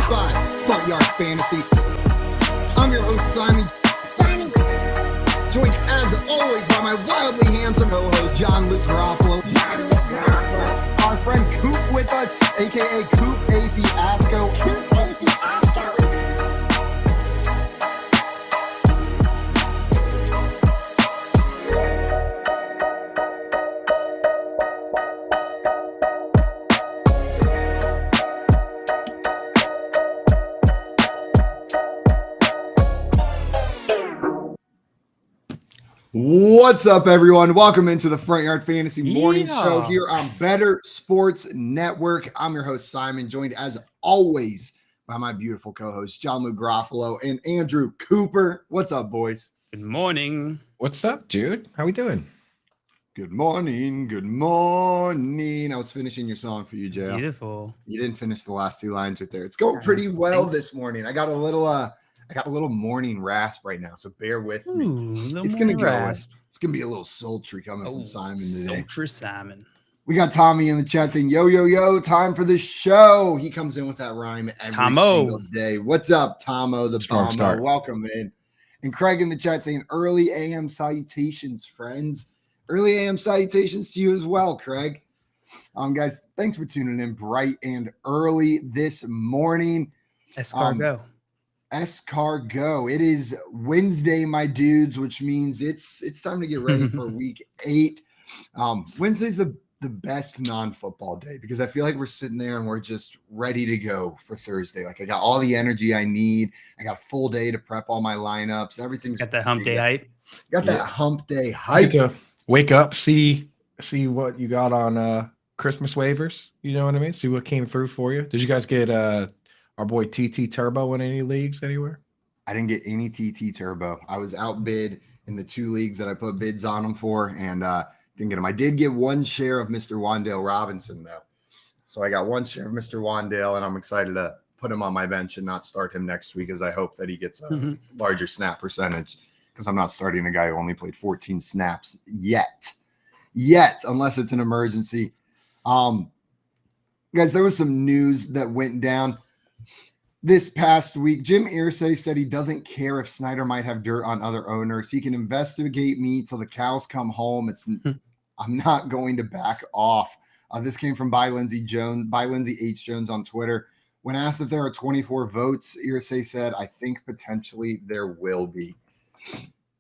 by Front Yard Fantasy. I'm your host, Simon. Joined as always by my wildly handsome co-host, John Luke Garofalo. Our friend Coop with us, aka Coop A. Fiasco. What's up, everyone? Welcome into the Front Yard Fantasy Morning Show here on Better Sports Network. I'm your host, Simon, joined as always by my beautiful co-host, John Luke Garofalo and Andrew Cooper. What's up, boys? Good morning. What's up, dude? How we doing? Good morning. Good morning. I was finishing your song for you, Jay. Beautiful. You didn't finish the last two lines right there. It's going pretty well this morning. I got a little morning rasp right now, so bear with me. It's gonna go. It's gonna be a little sultry coming from Simon today. Sultry Simon. We got Tommy in the chat saying, "Yo, yo, yo! Time for the show." He comes in with that rhyme every single day. What's up, Tomo the Bomber? Welcome in. And Craig in the chat saying, "Early AM salutations, friends. Early AM salutations to you as well, Craig." Guys, thanks for tuning in bright and early this morning. Escargot. Escargot. It is Wednesday, my dudes, which means it's time to get ready for week 8. Wednesday's the best non-football day because I feel like we're sitting there and we're just ready to go for Thursday. Like I got all the energy I need. I got a full day to prep all my lineups. Everything's got that hump day hype. Got that hump day hype. To wake up, see what you got on Christmas waivers. You know what I mean? See what came through for you. Did you guys get our boy TT Turbo in any leagues anywhere? I didn't get any TT Turbo. I was outbid in the 2 leagues that I put bids on him for, and didn't get him. I did get 1 share of Mr. Wandale Robinson, though. So I got 1 share of Mr. Wandale, and I'm excited to put him on my bench and not start him next week, as I hope that he gets a larger snap percentage, because I'm not starting a guy who only played 14 snaps yet, unless it's an emergency. Guys, there was some news that went down this past week. Jim Irsay said he doesn't care if Snyder might have dirt on other owners. He can investigate me till the cows come home. I'm not going to back off. This came from by Lindsey H. Jones on Twitter. When asked if there are 24 votes, Irsay said, "I think potentially there will be."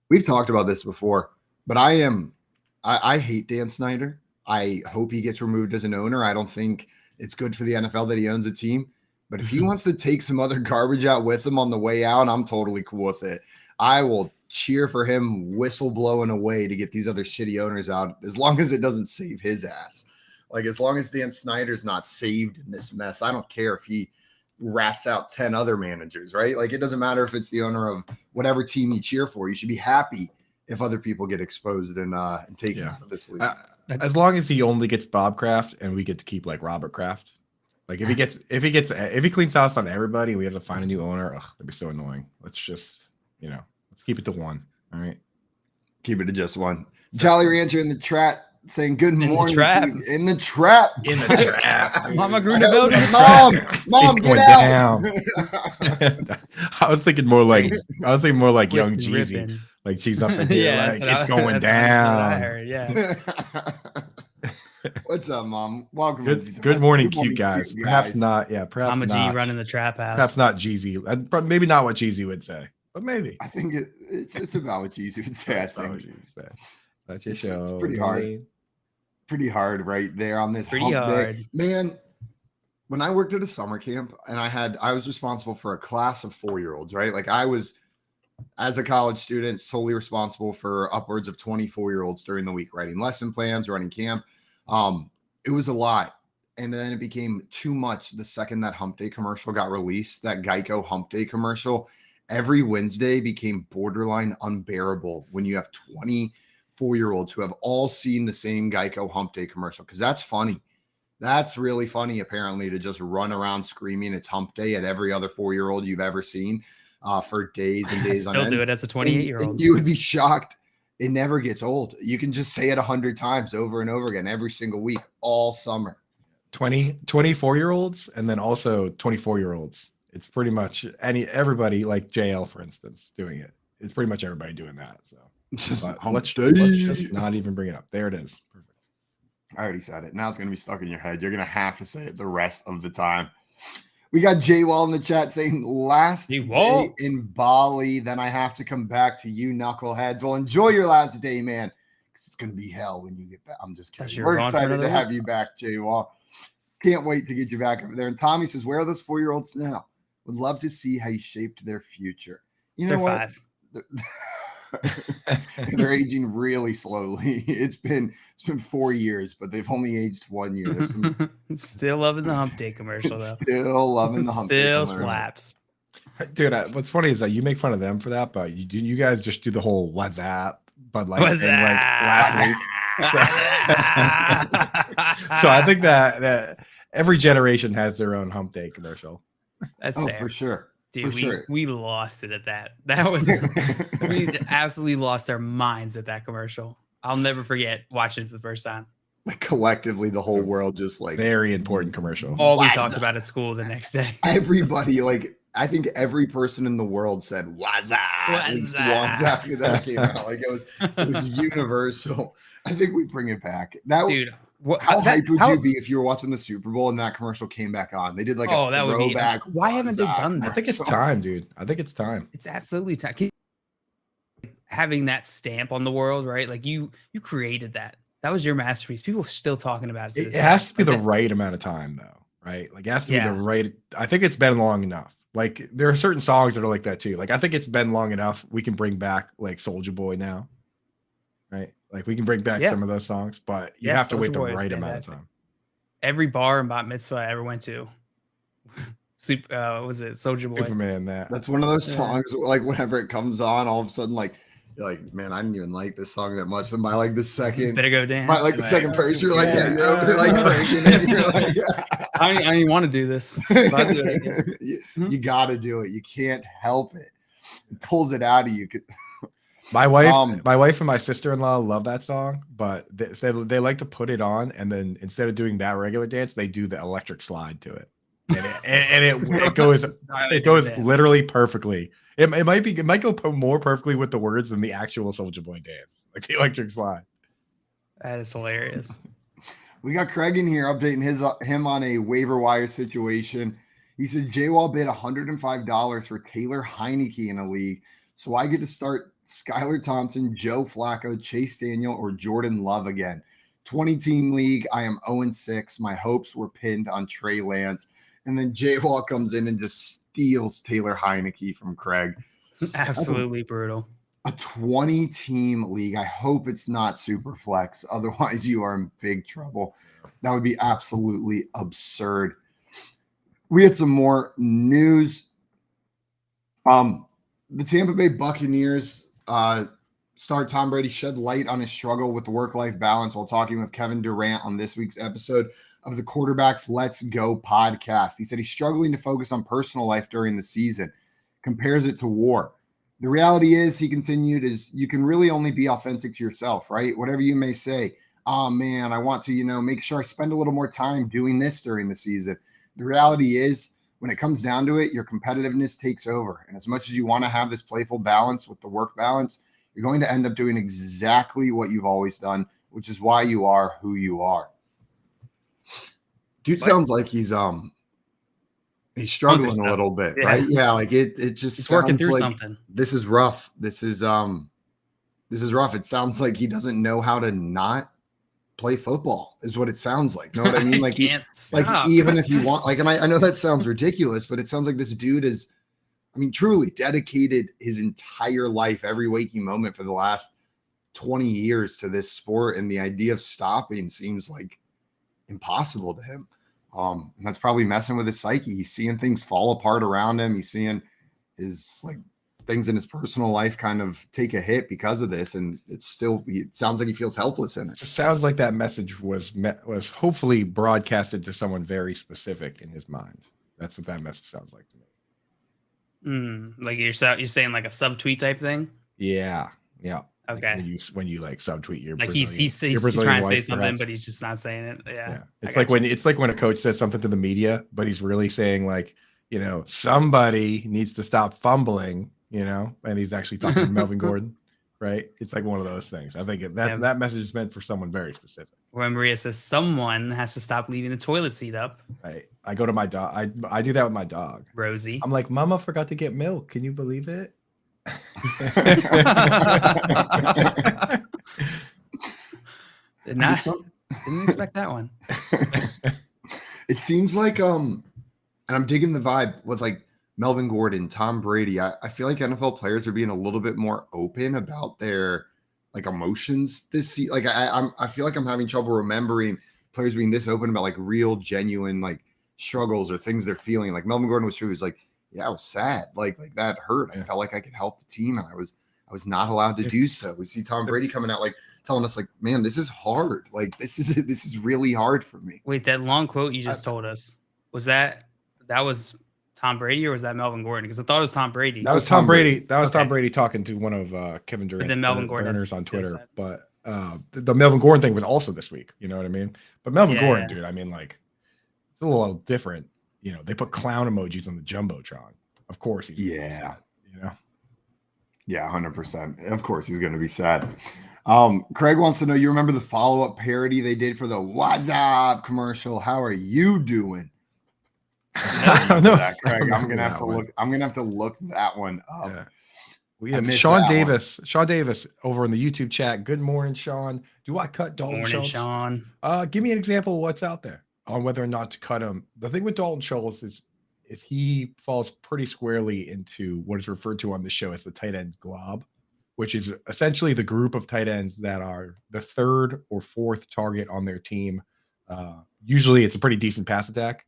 We've talked about this before, but I hate Dan Snyder. I hope he gets removed as an owner. I don't think it's good for the NFL that he owns a team. But if he wants to take some other garbage out with him on the way out, I'm totally cool with it. I will cheer for him whistle blowing away to get these other shitty owners out, as long as it doesn't save his ass. Like, as long as Dan Snyder's not saved in this mess, I don't care if he rats out 10 other managers, right? Like, it doesn't matter if it's the owner of whatever team you cheer for. You should be happy if other people get exposed and taken out of this league. As long as he only gets Bob Kraft and we get to keep like Robert Kraft. Like if he cleans house on everybody, we have to find a new owner. Ugh, that'd be so annoying. Let's just, let's keep it to 1. All right. Keep it to just 1. Jolly Rancher in the chat saying good morning. In the trap. Mama Grunewald. Mom, get out. I was thinking more like young Jeezy. Like she's up in here, like it's going down. I heard, yeah. What's up, Mom? Welcome. Good morning, cute guys. Perhaps not. Yeah, perhaps I'm a not. G running the trap house. Perhaps not Jeezy. Maybe not what Jeezy would say, but maybe. I think it's about what Jeezy would say. I think that's your show. It's pretty hard. Pretty hard right there on this pretty hump hard day. Man, when I worked at a summer camp and I was responsible for a class of 4-year-olds, right? Like I was, as a college student, solely responsible for upwards of 24-year-olds during the week, writing lesson plans, running camp. It was a lot. And then it became too much the second that Hump Day commercial got released, that Geico Hump Day commercial. Every Wednesday became borderline unbearable when you have 24-year-olds who have all seen the same Geico Hump Day commercial, because that's funny. That's really funny, apparently, to just run around screaming it's Hump Day at every other 4-year-old you've ever seen for days and days on end. Still do it as a 28-year-old. You would be shocked. It never gets old. You can just say it 100 times over and over again every single week, all summer. 24-year-olds and then also 24-year-olds It's pretty much everybody like JL, for instance, doing it. It's pretty much everybody doing that. So let's just not even bring it up. There it is. Perfect. I already said it. Now it's going to be stuck in your head. You're going to have to say it the rest of the time. We got J Wall in the chat saying last day in Bali, then I have to come back to you knuckleheads. Well, enjoy your last day, man. Because it's going to be hell when you get back. I'm just kidding. We're excited to have you back, J Wall. Can't wait to get you back over there. And Tommy says, where are those 4-year-olds now? Would love to see how you shaped their future. You know what? 5. They're aging really slowly. It's been 4 years, but they've only aged 1 year. There's some Still loving the hump day commercial though. Still loving the hump day Still commercial. slaps. Dude, what's funny is that you make fun of them for that, but you guys just do the whole what's that, but like, like last week. So I think that every generation has their own hump day commercial. That's fair. For sure. Dude, we lost it at that. That was we absolutely lost our minds at that commercial. I'll never forget watching it for the first time. Like collectively, the whole world just like very important commercial. All we talked about at school the next day. Everybody, like I think every person in the world said "What's that?" at least once after that came out. Like it was universal. I think we bring it back. Now, dude, how hyped would you be if you were watching the Super Bowl and that commercial came back on? They did like a throwback. Why haven't they done that? I think it's time, dude. I think it's time. It's absolutely time. Having that stamp on the world, right? Like you created that. That was your masterpiece. People are still talking about it. It has to be the right amount of time, though, right? Like it has to be the right. I think it's been long enough. Like there are certain songs that are like that too. Like I think it's been long enough. We can bring back like Soulja Boy now, right? Like we can bring back some of those songs, but you have to wait the right amount of time. Every bar and bat mitzvah I ever went to, was it Soulja Boy? Superman. That's one of those songs. Like whenever it comes on, all of a sudden, like you're like, man, I didn't even like this song that much. And by like the second, better go dance. By like the second verse, you're like, you're over there, like cranking it. You're like, I don't even want to do this. You got to do it. You can't help it. It pulls it out of you. My wife and my sister-in-law love that song, but they like to put it on, and then instead of doing that regular dance, they do the electric slide to it, and it goes literally perfectly. It might go more perfectly with the words than the actual Soulja Boy dance, like the electric slide. That is hilarious. We got Craig in here updating him on a waiver wire situation. He said J-Wall bid $105 for Taylor Heineke in a league, so I get to start Skylar Thompson, Joe Flacco, Chase Daniel, or Jordan Love again. 20-team league. I am 0-6. My hopes were pinned on Trey Lance. And then J-Wall comes in and just steals Taylor Heineke from Craig. Absolutely brutal. A 20-team league. I hope it's not super flex. Otherwise, you are in big trouble. That would be absolutely absurd. We had some more news. The Tampa Bay Buccaneers star Tom Brady shed light on his struggle with the work-life balance while talking with Kevin Durant on this week's episode of the Quarterbacks Let's Go podcast. He said he's struggling to focus on personal life during the season, compares it to war. The reality is, he continued, is you can really only be authentic to yourself, right? Whatever you may say, oh man, I want to, make sure I spend a little more time doing this during the season. The reality is, when it comes down to it, your competitiveness takes over. And as much as you want to have this playful balance with the work balance, you're going to end up doing exactly what you've always done, which is why you are who you are. Dude sounds like he's struggling a little bit, right? Yeah, like it just sounds working through like something. This is rough. This is rough. It sounds like he doesn't know how to not play football is what it sounds like. Know what I mean? Like, even if you want, like, and I know that sounds ridiculous, but it sounds like this dude is, truly dedicated his entire life, every waking moment for the last 20 years to this sport. And the idea of stopping seems like impossible to him. And that's probably messing with his psyche. He's seeing things fall apart around him. He's seeing his things in his personal life kind of take a hit because of this, and it sounds like he feels helpless in it. It sounds like that message was hopefully broadcasted to someone very specific in his mind. That's what that message sounds like to me. Like you're saying like a subtweet type thing. Yeah. Okay. Like when you like subtweet your like he's trying to say something, perhaps. But he's just not saying it. Yeah. It's like when a coach says something to the media, but he's really saying like, somebody needs to stop fumbling, and he's actually talking to Melvin Gordon, right? It's like one of those things. I think that message is meant for someone very specific. When Maria says someone has to stop leaving the toilet seat up. Right. I go to my dog. I do that with my dog. Rosie. I'm like, Mama forgot to get milk. Can you believe it? Didn't expect that one. It seems like and I'm digging the vibe with like Melvin Gordon, Tom Brady. I feel like NFL players are being a little bit more open about their like emotions this season. Like I feel like I'm having trouble remembering players being this open about like real, genuine like struggles or things they're feeling. Like Melvin Gordon was true. He was like, yeah, I was sad. Like that hurt. I felt like I could help the team, and I was not allowed to do so. We see Tom Brady coming out like telling us like, man, this is hard. Like this is really hard for me. Wait, that long quote you just told us, was that was Tom Brady or was that Melvin Gordon? Because I thought it was Tom Brady. That was Tom Brady. That was Tom Brady talking to one of Kevin Durant's burners on Twitter. But the Melvin Gordon thing was also this week. You know what I mean? But Melvin Gordon, dude, I mean, like, it's a little different. They put clown emojis on the Jumbotron. Of course he's sad, Yeah, 100%. Of course he's going to be sad. Craig wants to know, you remember the follow-up parody they did for the What's Up commercial? How are you doing? I don't know that, Craig. I'm gonna have to look. I'm gonna have to look that one up. Yeah. We have Sean Davis. Sean Davis over in the YouTube chat. Good morning, Sean. Do I cut Dalton Schultz? Sean. Give me an example of what's out there on whether or not to cut him. The thing with Dalton Schultz is he falls pretty squarely into what is referred to on the show as the tight end glob, which is essentially the group of tight ends that are the third or fourth target on their team. Usually, it's a pretty decent pass attack.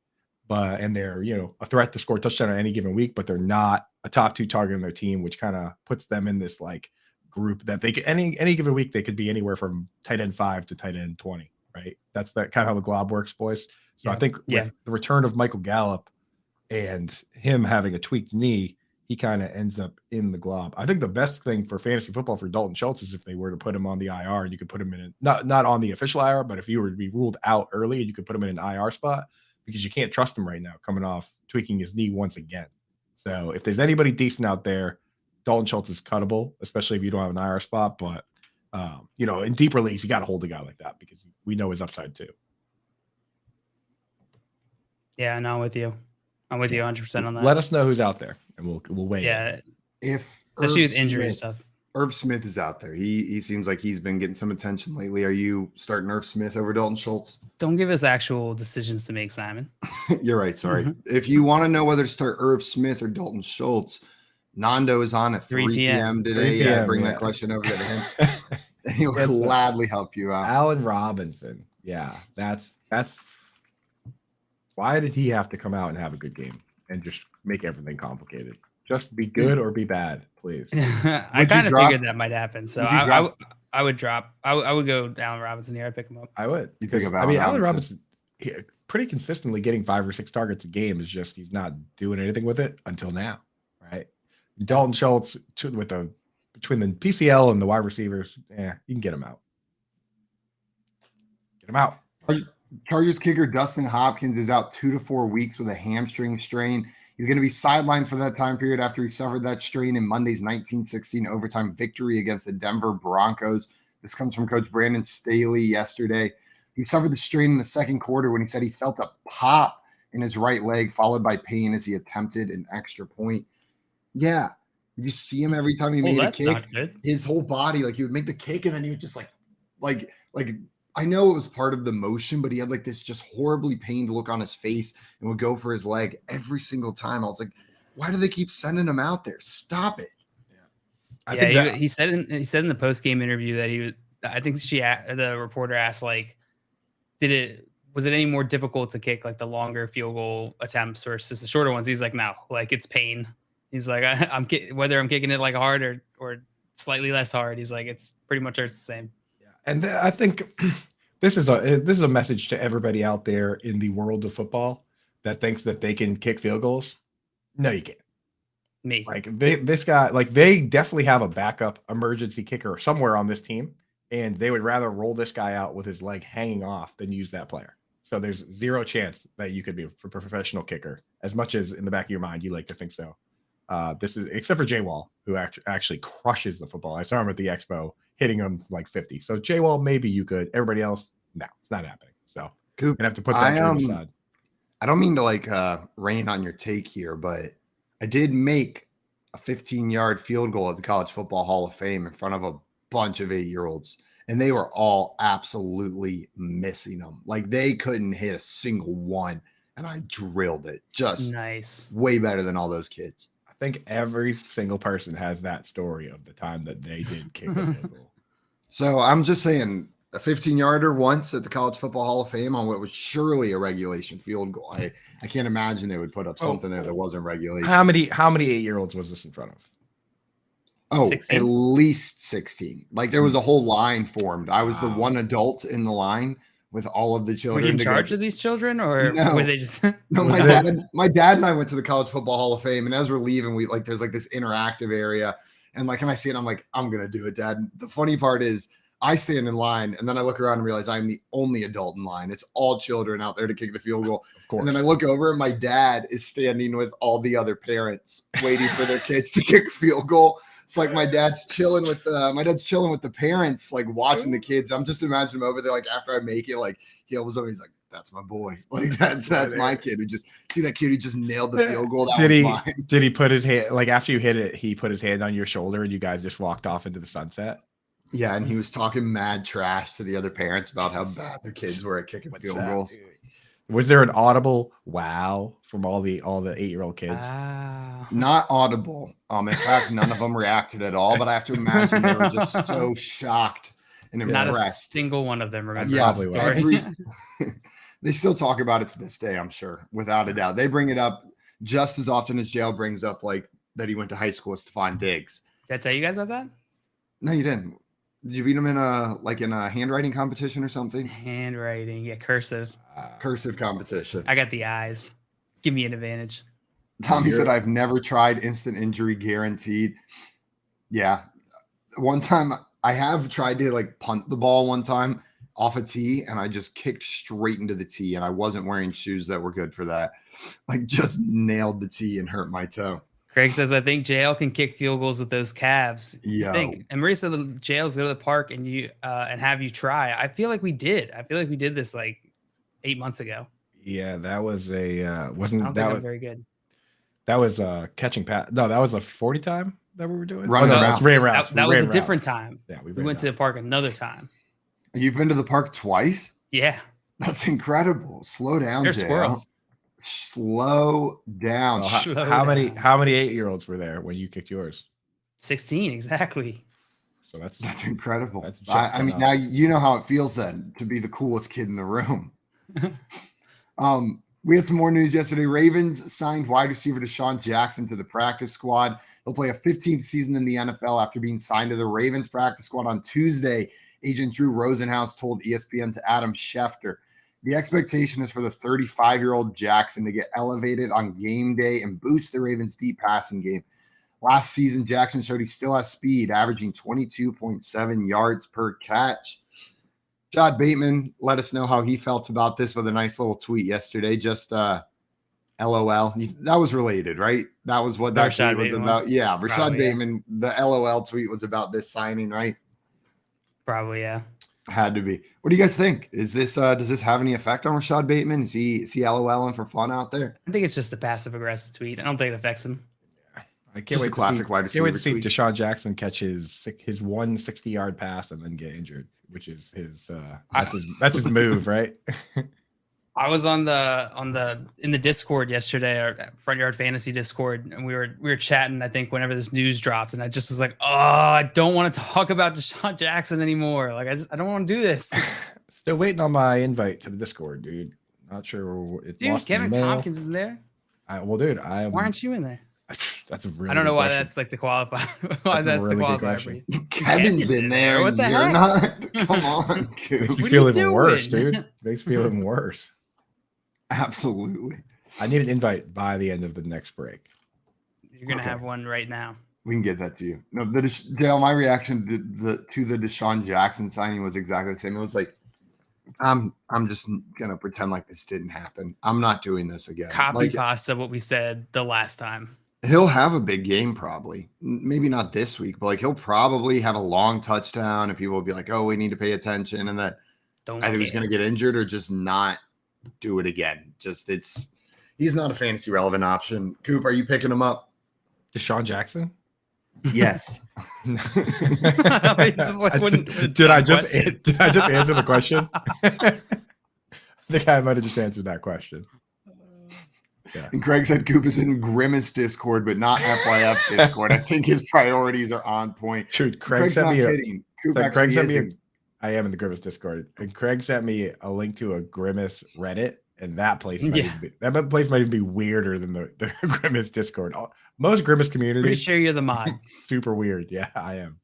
And they're, a threat to score a touchdown on any given week, but they're not a top 2 target on their team, which kind of puts them in this like group that they could any given week, they could be anywhere from tight end 5 to tight end 20, right? That's kind of how the glob works, boys. So I think with the return of Michael Gallup and him having a tweaked knee, he kind of ends up in the glob. I think the best thing for fantasy football for Dalton Schultz is if they were to put him on the IR, and you could put him in not on the official IR, but if you were to be ruled out early, and you could put him in an IR spot, because you can't trust him right now coming off tweaking his knee once again. So if there's anybody decent out there, Dalton Schultz is cuttable, especially if you don't have an IR spot. But, in deeper leagues, you got to hold a guy like that because we know his upside too. Yeah, no, I'm with you. I'm with you 100% on that. Let us know who's out there, and we'll wait. Yeah. If especially with injury and stuff. Irv Smith is out there. He seems like he's been getting some attention lately. Are you starting Irv Smith over Dalton Schultz? Don't give us actual decisions to make, Simon. You're right. Sorry. If you want to know whether to start Irv Smith or Dalton Schultz, Nando is on at 3 p.m. today. 3 p.m., bring that question over to him. And he'll gladly help you out. Allen Robinson. Yeah, that's why did he have to come out and have a good game and just make everything complicated? Just be good or be bad, please. I kind of figured that might happen. So I would drop. I would go Allen Robinson here. I'd pick him up. I would. You pick up Allen Robinson pretty consistently getting 5 or 6 targets a game. Is just he's not doing anything with it until now, right? Dalton Schultz between the PCL and the wide receivers, you can get him out. Get him out. Chargers kicker Dustin Hopkins is out 2 to 4 weeks with a hamstring strain. He's going to be sidelined for that time period after he suffered that strain in Monday's 1916 overtime victory against the Denver Broncos. This comes from Coach Brandon Staley yesterday. He suffered the strain in the second quarter when he said he felt a pop in his right leg, followed by pain as he attempted an extra point. Yeah, you see him every time he made a kick. His whole body, like he would make the kick and then he would just like I know it was part of the motion, but he had like this just horribly pained look on his face and would go for his leg every single time. I was like, why do they keep sending him out there? Stop it. He said in the post-game interview that I think the reporter asked, like, was it any more difficult to kick like the longer field goal attempts versus the shorter ones? He's like, no, like it's pain. He's like, whether I'm kicking it like hard or slightly less hard, he's like, it's pretty much hurts the same. And I think this is a message to everybody out there in the world of football that thinks that they can kick field goals. No, you can't. Me. Like this guy, like they definitely have a backup emergency kicker somewhere on this team, and they would rather roll this guy out with his leg hanging off than use that player. So there's zero chance that you could be a professional kicker, as much as in the back of your mind you like to think so. This is except for Jay Wall, who actually crushes the football. I saw him at the Expo hitting him like 50. So Jay Wall, maybe you could. Everybody else, no, it's not happening. So you're gonna have to put that dream aside. I don't mean to like rain on your take here, but I did make a 15-yard field goal at the College Football Hall of Fame in front of a bunch of 8-year-olds. And they were all absolutely missing them. Like they couldn't hit a single one. And I drilled it. Just nice. Way better than all those kids. I think every single person has that story of the time that they did kick a field goal. So I'm just saying a 15-yarder once at the College Football Hall of Fame on what was surely a regulation field goal. I can't imagine they would put up something that wasn't regulation. How many 8-year-olds was this in front of? Oh, 16? At least 16. Like there was a whole line formed. I was the one adult in the line with all of the children. Were you in charge of these children, or were they just? No, my dad and I went to the College Football Hall of Fame, and as we're leaving, we like there's like this interactive area, and like, and I see it, I'm like, I'm gonna do it, Dad. The funny part is, I stand in line, and then I look around and realize I'm the only adult in line. It's all children out there to kick the field goal. Of course. And then I look over, and my dad is standing with all the other parents waiting for their kids to kick a field goal. It's like my dad's chilling with the parents, like watching the kids. I'm just imagining him over there, like after I make it, like he always he's like, "That's my boy." Like that's my kid. Who just see that kid who just nailed the field goal. Did he put his hand like after you hit it? He put his hand on your shoulder, and you guys just walked off into the sunset. Yeah, and he was talking mad trash to the other parents about how bad their kids were at kicking field goals. Was there an audible wow from all the 8-year-old kids? Not audible. In fact, none of them reacted at all. But I have to imagine they were just so shocked and impressed. Not a single one of them remember. Yeah, they still talk about it to this day. I'm sure, without a doubt. They bring it up just as often as Jail brings up like that he went to high school with Stephon Diggs. Did I tell you guys about that? No, you didn't. Did you beat him in a handwriting competition or something? Handwriting, yeah, cursive. Cursive competition. I got the eyes. Give me an advantage. Tommy said, I've never tried instant injury guaranteed. Yeah. One time I have tried to like punt the ball one time off a tee, and I just kicked straight into the tee, and I wasn't wearing shoes that were good for that. Like just nailed the tee and hurt my toe. Craig says, I think JL can kick field goals with those calves. Yeah. And Marie said, JL's go to the park and and have you try. I feel like we did. I feel like we did this like 8 months ago. Yeah, that was a I don't think I'm very good. That was catching pass. No, that was a 40 time that we were doing. Running routes. That was a different time. Yeah, we went to the park another time. You've been to the park twice? Yeah. That's incredible. Slow down, There's squirrels. Slow down. Well, how many 8-year-olds were there when you kicked yours? 16 exactly. So that's incredible. That's I mean, now you know how it feels then to be the coolest kid in the room. We had some more news yesterday. Ravens signed wide receiver Deshaun Jackson to the practice squad. He'll play a 15th season in the NFL after being signed to the Ravens practice squad on Tuesday. Agent Drew Rosenhaus told ESPN to Adam Schefter. The expectation is for the 35-year-old Jackson to get elevated on game day and boost the Ravens' deep passing game. Last season, Jackson showed he still has speed, averaging 22.7 yards per catch. Rashad Bateman let us know how he felt about this with a nice little tweet yesterday. Just LOL. That was related, right? That was what that tweet was about. Yeah, Rashad Bateman, the LOL tweet was about this signing, right? Probably, yeah. Had to be. What do you guys think? Is this does this have any effect on Rashad Bateman? Is he LOLing for fun out there? I think it's just a passive aggressive tweet. I don't think it affects him. I can't wait. Classic wide receiver. Can't wait to see Deshaun Jackson catch his 160-yard pass and then get injured, which is that's his move, right? I was in the Discord yesterday, our Front Yard Fantasy Discord, and we were chatting. I think whenever this news dropped, and I just was like, "Oh, I don't want to talk about Deshaun Jackson anymore. Like, I don't want to do this." Still waiting on my invite to the Discord, dude. Not sure. Dude, Kevin Tompkins is there. Dude, why aren't you in there? That's a really. I don't know why question. that's like the qualifier. Why that's really the qualifier for you. Kevin's in there. What the you're heck? not. Come on, Coop. Makes me feel even worse, dude. Makes me feel even worse. Absolutely. I need an invite by the end of the next break. You're gonna have one right now. We can get that to you. No, Dale, my reaction to the Deshaun Jackson signing was exactly the same. It was like I'm just gonna pretend like this didn't happen. I'm not doing this again. Copy pasta what we said the last time. He'll have a big game probably. Maybe not this week, but like he'll probably have a long touchdown and people will be like, oh, we need to pay attention. And that either he's gonna get injured or just not do it again. He's not a fantasy relevant option. Coop, are you picking him up? Deshaun Jackson? Yes. Did I just answer the question? I think I might have just answered that question. Yeah. And Craig said Coop is in Grimace Discord, but not FYF Discord. I think his priorities are on point. True. Craig's not kidding. Craig sent me I am in the Grimace Discord. And Craig sent me a link to a Grimace Reddit. And that place might even be weirder than the Grimace Discord. Most Grimace communities. Pretty sure you're the mod. Super weird. Yeah, I am.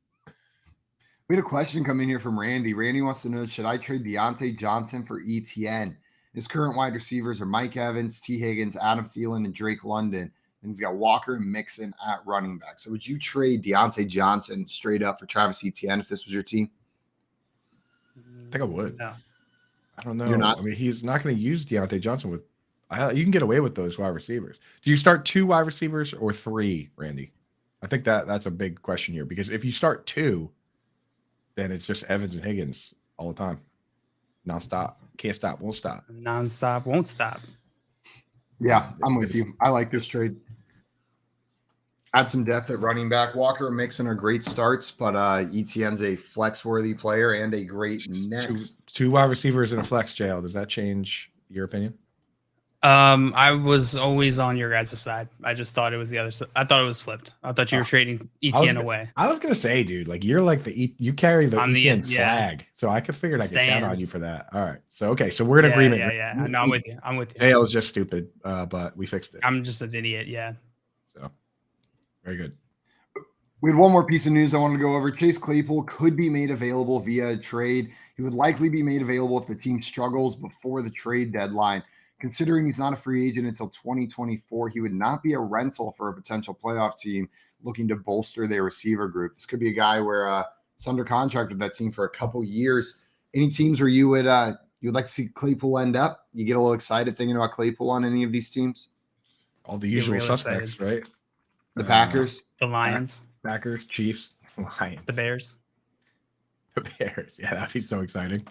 We had a question come in here from Randy. Randy wants to know, should I trade Deontay Johnson for ETN? His current wide receivers are Mike Evans, T. Higgins, Adam Thielen, and Drake London. And he's got Walker and Mixon at running back. So would you trade Deontay Johnson straight up for Travis Etienne if this was your team? I think I would. No. I don't know. You're not? I mean, he's not going to use Deontay Johnson with. You can get away with those wide receivers. Do you start 2 wide receivers or 3, Randy? I think that's a big question here because if you start 2, then it's just Evans and Higgins all the time, nonstop. Can't stop, won't stop. Nonstop, won't stop. Yeah, I'm with you. I like this trade. Add some depth at running back. Walker and Mixon are great starts, but ETN's a flex-worthy player and a great next. 2 wide receivers in a flex jail. Does that change your opinion? I was always on your guys' side. I just thought it was the other side. I thought it was flipped. I thought you were trading ETN away. I was gonna say, dude, like you're like you carry the ETN flag, so I could figure I get down on you for that. All right, so we're in agreement. Yeah. No, I'm with you. JL is just stupid, but we fixed it. I'm just an idiot. Yeah. So very good. We had one more piece of news I wanted to go over. Chase Claypool could be made available via a trade. He would likely be made available if the team struggles before the trade deadline. Considering he's not a free agent until 2024, he would not be a rental for a potential playoff team looking to bolster their receiver group. This could be a guy where it's under contract with that team for a couple years. Any teams where you would like to see Claypool end up? You get a little excited thinking about Claypool on any of these teams? All the usual suspects, right? The Packers, the Lions, Packers, Chiefs, Lions, the Bears. The Bears, yeah, that'd be so exciting.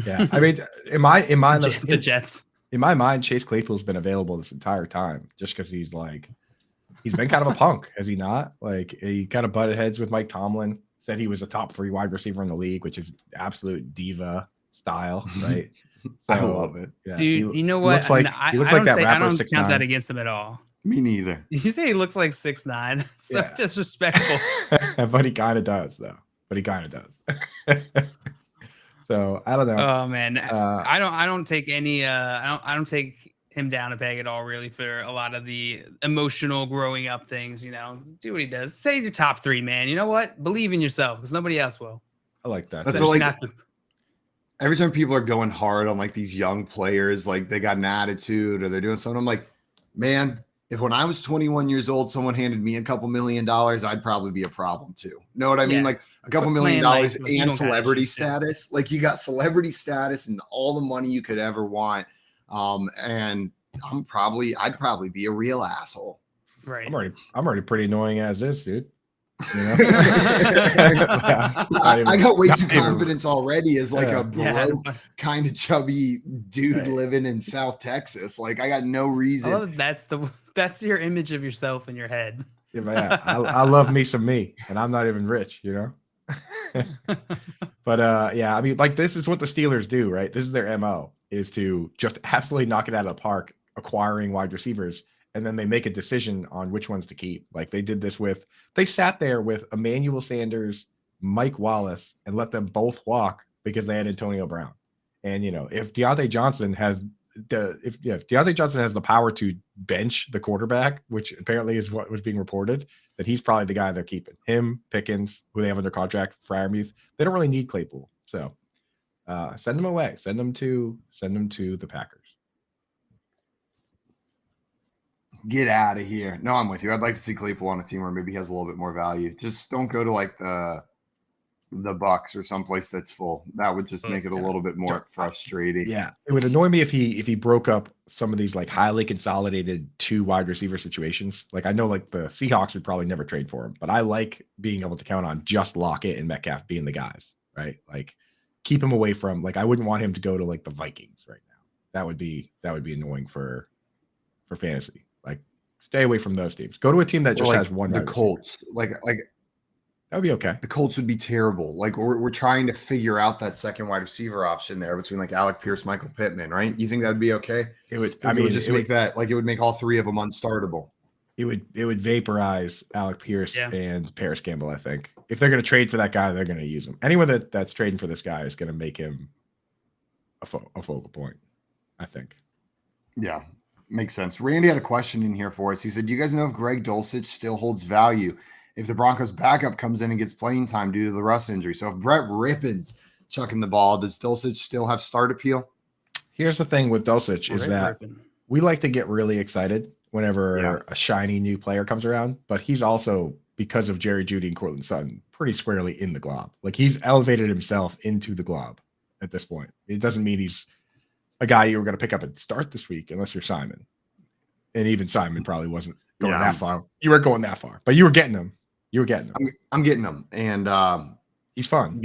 Yeah, I mean, the Jets. In my mind, Chase Claypool's been available this entire time just because he's been kind of a punk, has he not? Like he kind of butted heads with Mike Tomlin, said he was a top 3 wide receiver in the league, which is absolute diva style, right? So, I love it. Yeah, dude, you know what? I don't count that against him at all. Me neither. Did you say he looks like 6'9"? So disrespectful. But he kind of does, though. So I don't know. Oh man, I don't take any. I don't take him down a peg at all, really, for a lot of the emotional growing up things. You know, do what he does. Say you're top 3, man. You know what? Believe in yourself because nobody else will. I like that. That's what, every time people are going hard on like these young players, like they got an attitude or they're doing something, I'm like, man, if when I was 21 years old, someone handed me a couple $1 million, I'd probably be a problem too. Know what I mean? Like a couple $1 million and celebrity status. Like you got celebrity status and all the money you could ever want. And I'd probably be a real asshole. Right. I'm already pretty annoying as is, dude. You know? I got way too confident already as like a broke kind of chubby dude living in South Texas. Like I got no reason. Oh, that's your image of yourself in your head. Yeah, I love me some me, and I'm not even rich, you know. But I mean, like this is what the Steelers do, right? This is their MO, is to just absolutely knock it out of the park, acquiring wide receivers. And then they make a decision on which ones to keep. Like they did this they sat there with Emmanuel Sanders, Mike Wallace, and let them both walk because they had Antonio Brown. And, you know, if Deontay Johnson has the power to bench the quarterback, which apparently is what was being reported, that he's probably the guy they're keeping. Him, Pickens, who they have under contract, Freiermuth. They don't really need Claypool. So send them away. Send them to the Packers. Get out of here. No, I'm with you. I'd like to see Claypool on a team where maybe he has a little bit more value. Just don't go to like the the Bucks or someplace that's full. That would just make it a little bit more frustrating. Yeah, it would annoy me if he broke up some of these like highly consolidated 2 wide receiver situations. Like I know like the Seahawks would probably never trade for him, but I like being able to count on just Lockett and Metcalf being the guys, right? Like keep him away from like I wouldn't want him to go to like the Vikings right now. That would be annoying for fantasy. Like stay away from those teams. Go to a team that just has one. The Colts, like that would be okay. The Colts would be terrible. Like we're trying to figure out that second wide receiver option there between like Alec Pierce, Michael Pittman, right? You think that would be okay? It would. It would make all 3 of them unstartable. It would vaporize Alec Pierce and Paris Campbell. I think if they're going to trade for that guy, they're going to use him. Anyone that's trading for this guy is going to make him a focal point. I think. Yeah, makes sense. Randy had a question in here for us. He said, "Do you guys know if Greg Dulcich still holds value if the Broncos backup comes in and gets playing time due to the Russ injury? So if Brett Rippon's chucking the ball, does Dulcich still have start appeal?" Here's the thing with Dulcich is that we like to get really excited whenever a shiny new player comes around, but he's also, because of Jerry Jeudy and Cortland Sutton, pretty squarely in the glob. Like he's elevated himself into the glob at this point. It doesn't mean he's a guy you were going to pick up and start this week unless you're Simon. And even Simon probably wasn't going that far. You weren't going that far, but you were getting him. I'm getting him. And he's fun.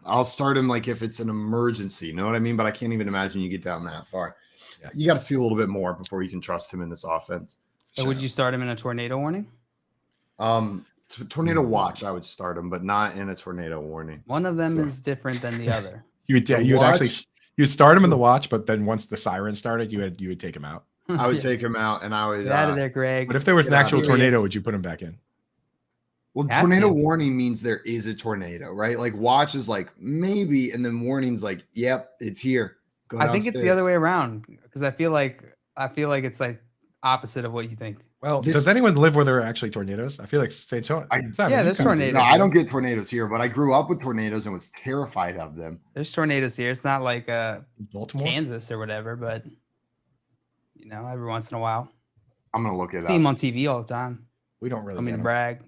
I'll start him like if it's an emergency. You know what I mean? But I can't even imagine you get down that far. Yeah. You got to see a little bit more before you can trust him in this offense. So would you start him in a tornado warning? Tornado watch, I would start him, but not in a tornado warning. One of them is different than the other. You'd start him in the watch, but then once the siren started, you would take him out. I would take him out, and I would get out of there, Greg. But if there was an actual tornado, would you put him back in? Well, tornado warning means there is a tornado, right? Like watch is like maybe, and then warning's like, yep, it's here. Go downstairs. I think it's the other way around because I feel like it's like opposite of what you think. Well, does anyone live where there are actually tornadoes? I feel like St. John. There's tornadoes. No, I don't get tornadoes here, but I grew up with tornadoes and was terrified of them. There's tornadoes here. It's not like Baltimore, Kansas, or whatever, but every once in a while. I'm gonna look it up. See them on TV all the time. We don't really. I mean, to brag.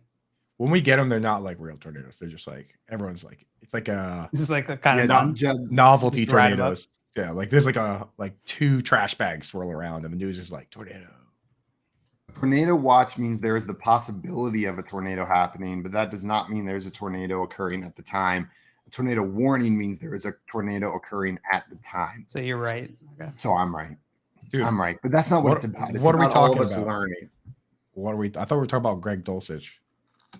When we get them, they're not like real tornadoes. They're just like everyone's like it's like a. This is like a kind of novelty tornadoes. Yeah, like there's like 2 trash bags swirl around, and the news is like tornado. Tornado watch means there is the possibility of a tornado happening, but that does not mean there's a tornado occurring at the time. A tornado warning means there is a tornado occurring at the time. So you're right. Okay. So I'm right. Dude, I'm right, but that's not what it's about. It's what about are we talking all of us about? learning. What are we? I thought we were talking about Greg Dulcich.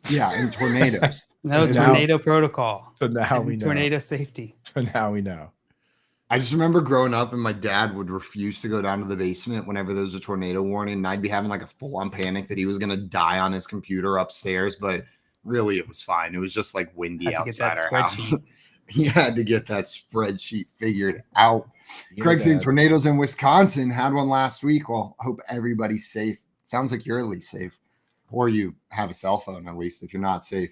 Yeah, and tornadoes. Tornado protocol. So now we know. Tornado safety. So now we know. I just remember growing up and my dad would refuse to go down to the basement whenever there was a tornado warning. And I'd be having like a full-on panic that he was going to die on his computer upstairs. But really, it was fine. It was just like windy outside our house. He had to get that spreadsheet figured out. Craig's saying tornadoes in Wisconsin. Had one last week. Well, I hope everybody's safe. Sounds like you're at least safe. Or you have a cell phone, at least, if you're not safe.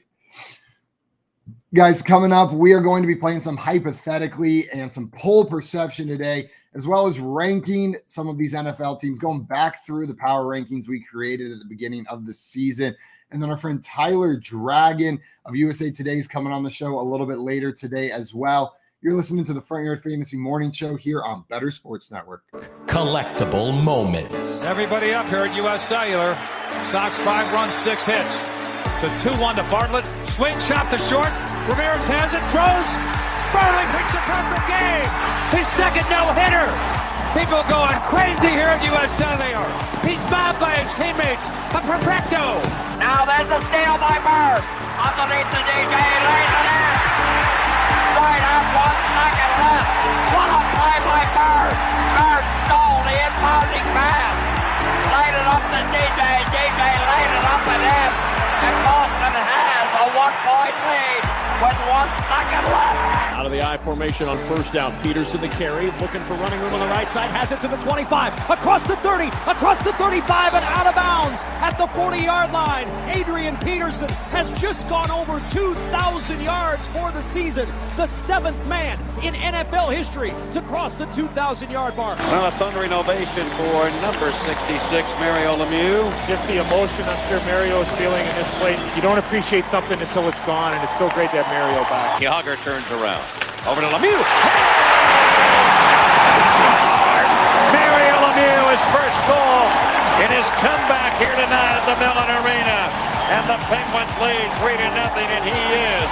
Guys, coming up, we are going to be playing some hypothetically and some poll perception today, as well as ranking some of these NFL teams, going back through the power rankings we created at the beginning of the season. And then our friend Tyler Dragon of USA Today is coming on the show a little bit later today as well. You're listening to the Front Yard Fantasy Morning Show here on Better Sports Network. Collectible moments. Everybody up here at U.S. Cellular. Sox 5 runs, 6 hits. The 2-1 to Bartlett. Swing shot to short. Ramirez has it, throws. Burley picks a perfect game. His second no-hitter. People going crazy here at U.S. Cellular. He's mobbed by his teammates. A perfecto. Now there's a steal by Bird. Underneath the DJ, lays it in. Right up 1 second left. What a play by Bird. Bird stole the impounding pass. Laid it up to DJ. DJ laid it up at him. And Boston has a 1-point lead with 1 second left. Out of the I formation on first down. Peterson the carry, looking for running room on the right side, has it to the 25, across the 30, across the 35, and out of bounds at the 40-yard line. Adrian Peterson has just gone over 2,000 yards for the season, the 7th man in NFL history to cross the 2,000-yard mark. Well, a thundering ovation for number 66, Mario Lemieux. Just the emotion I'm sure Mario is feeling in this place. You don't appreciate something until it's gone, and it's so great to have Mario back. Yager turns around. Over to Lemieux. Mario Lemieux, his first goal in his comeback here tonight at the Mellon Arena. And the Penguins lead 3-0, and he is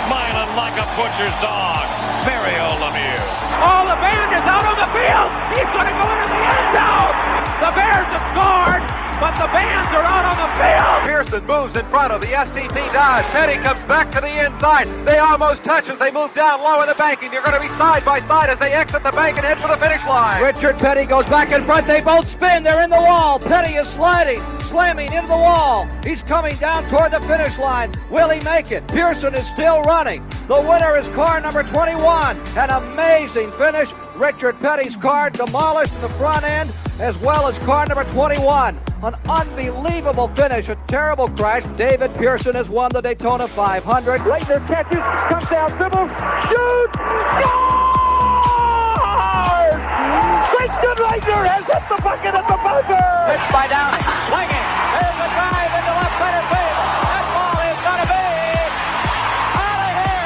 smiling like a butcher's dog. Mario Lemieux. Oh, the band is out on the field. He's going to go into the end zone. The Bears have scored, but the bands are out on the field. Pearson moves in front of the STP dive. Petty comes back to the inside. They almost touch as they move down low in the banking. They're going to be side by side as they exit the bank and head for the finish line. Richard Petty goes back in front. They both spin. They're in the wall. Petty is sliding, slamming into the wall. He's coming down toward the finish line. Will he make it? Pearson is still running. The winner is car number 21. An amazing finish. Richard Petty's car demolished in the front end, as well as car number 21. An unbelievable finish, a terrible crash. David Pearson has won the Daytona 500. Leitner catches, comes down, dribbles, shoots, scores! Christian Leitner has hit the bucket at the buzzer! Pitched by Downing, swinging, there's a drive into left center field. That ball is going to be out of here.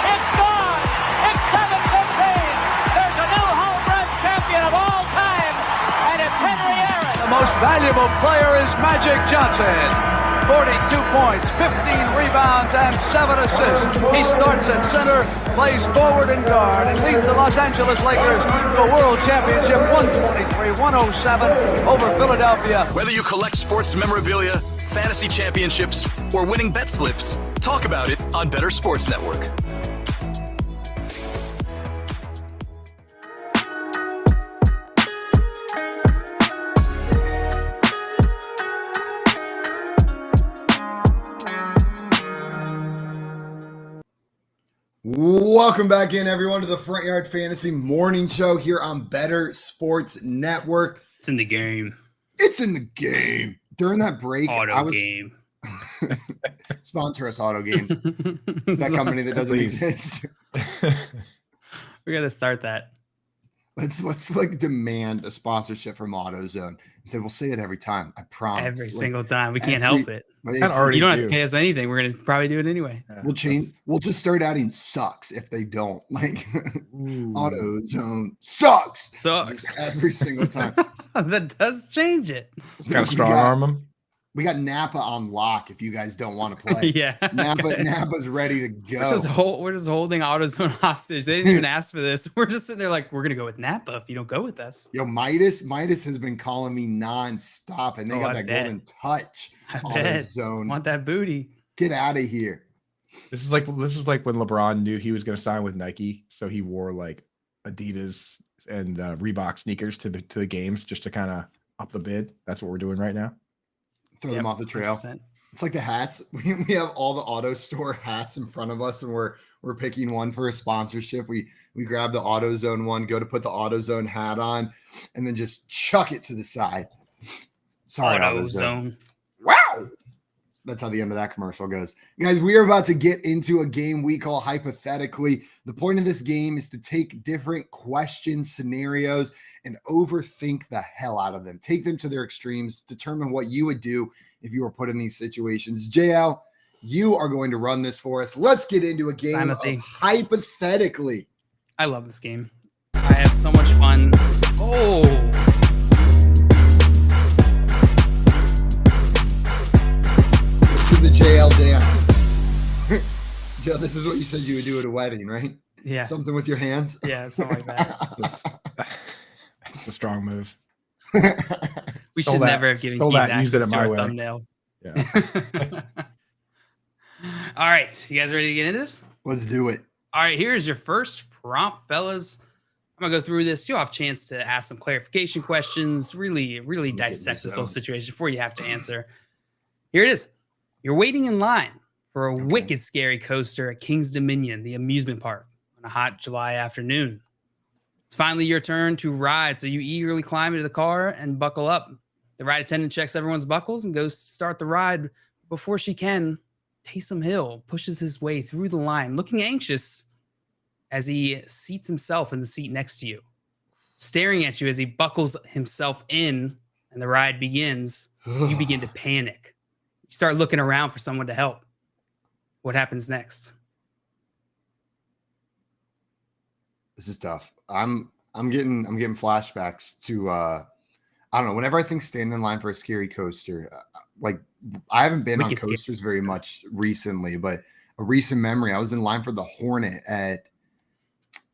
It's gone. It's 7-15. There's a new home run champion of all time, and it's Henry Aaron. The most valuable player is Magic Johnson. 42 points, 15 rebounds, and 7 assists. He starts at center, plays forward and guard, and leads the Los Angeles Lakers to a world championship 123-107 over Philadelphia. Whether you collect sports memorabilia, fantasy championships, or winning bet slips, talk about it on Better Sports Network. Welcome back in, everyone, to the Front Yard Fantasy Morning Show here on Better Sports Network. It's in the game. It's in the game. During that break, Game. Sponsor us, Auto Game. That company that doesn't exist. We got to start that. Let's like demand a sponsorship from AutoZone and say we'll say it every time. I promise. Every single time. We can't help it. You You don't have to pay us anything. We're gonna probably do it anyway. We'll change. We'll just start adding sucks if they don't. Like AutoZone sucks. Just every single time. That does change it. Kind of strong arm them. We got Napa on lock if you guys don't want to play. Yeah. Napa's ready to go. We're just holding AutoZone hostage. They didn't even ask for this. We're just sitting there like, we're gonna go with Napa if you don't go with us. Yo, Midas has been calling me nonstop, and they got that golden touch. AutoZone. Want that booty. Get out of here. This is like when LeBron knew he was going to sign with Nike, so he wore like Adidas and Reebok sneakers to the games just to kind of up the bid. That's what we're doing right now. Throw them off the trail. 100%. It's like the hats. We have all the auto store hats in front of us, and we're picking one for a sponsorship. We grab the AutoZone one, go to put the AutoZone hat on, and then just chuck it to the side. Sorry, AutoZone. Wow. That's how the end of that commercial goes. Guys, we are about to get into a game we call Hypothetically. The point of this game is to take different questions, scenarios, and overthink the hell out of them. Take them to their extremes. Determine what you would do if you were put in these situations. JL, you are going to run this for us. Let's get into a game of Hypothetically. I love this game. I have so much fun. Oh. The JL dance. Joe, this is what you said you would do at a wedding, right? Yeah. Something with your hands? Yeah, something like that. It's a strong move. We should never have given Keith access to our thumbnail. Yeah. All right. You guys ready to get into this? Let's do it. All right. Here's your first prompt, fellas. I'm going to go through this. You'll have a chance to ask some clarification questions, really dissect this whole situation before you have to answer. Here it is. You're waiting in line for a wicked scary coaster at King's Dominion, the amusement park, on a hot July afternoon. It's finally your turn to ride, so you eagerly climb into the car and buckle up. The ride attendant checks everyone's buckles and goes to start the ride. Before she can, Taysom Hill pushes his way through the line, looking anxious as he seats himself in the seat next to you, staring at you as he buckles himself in and the ride begins. You begin to panic. You start looking around for someone to help. What happens next? This is tough. I'm getting flashbacks to I don't know. Whenever I think standing in line for a scary coaster, like I haven't been on coasters very much recently, but a recent memory, I was in line for the Hornet at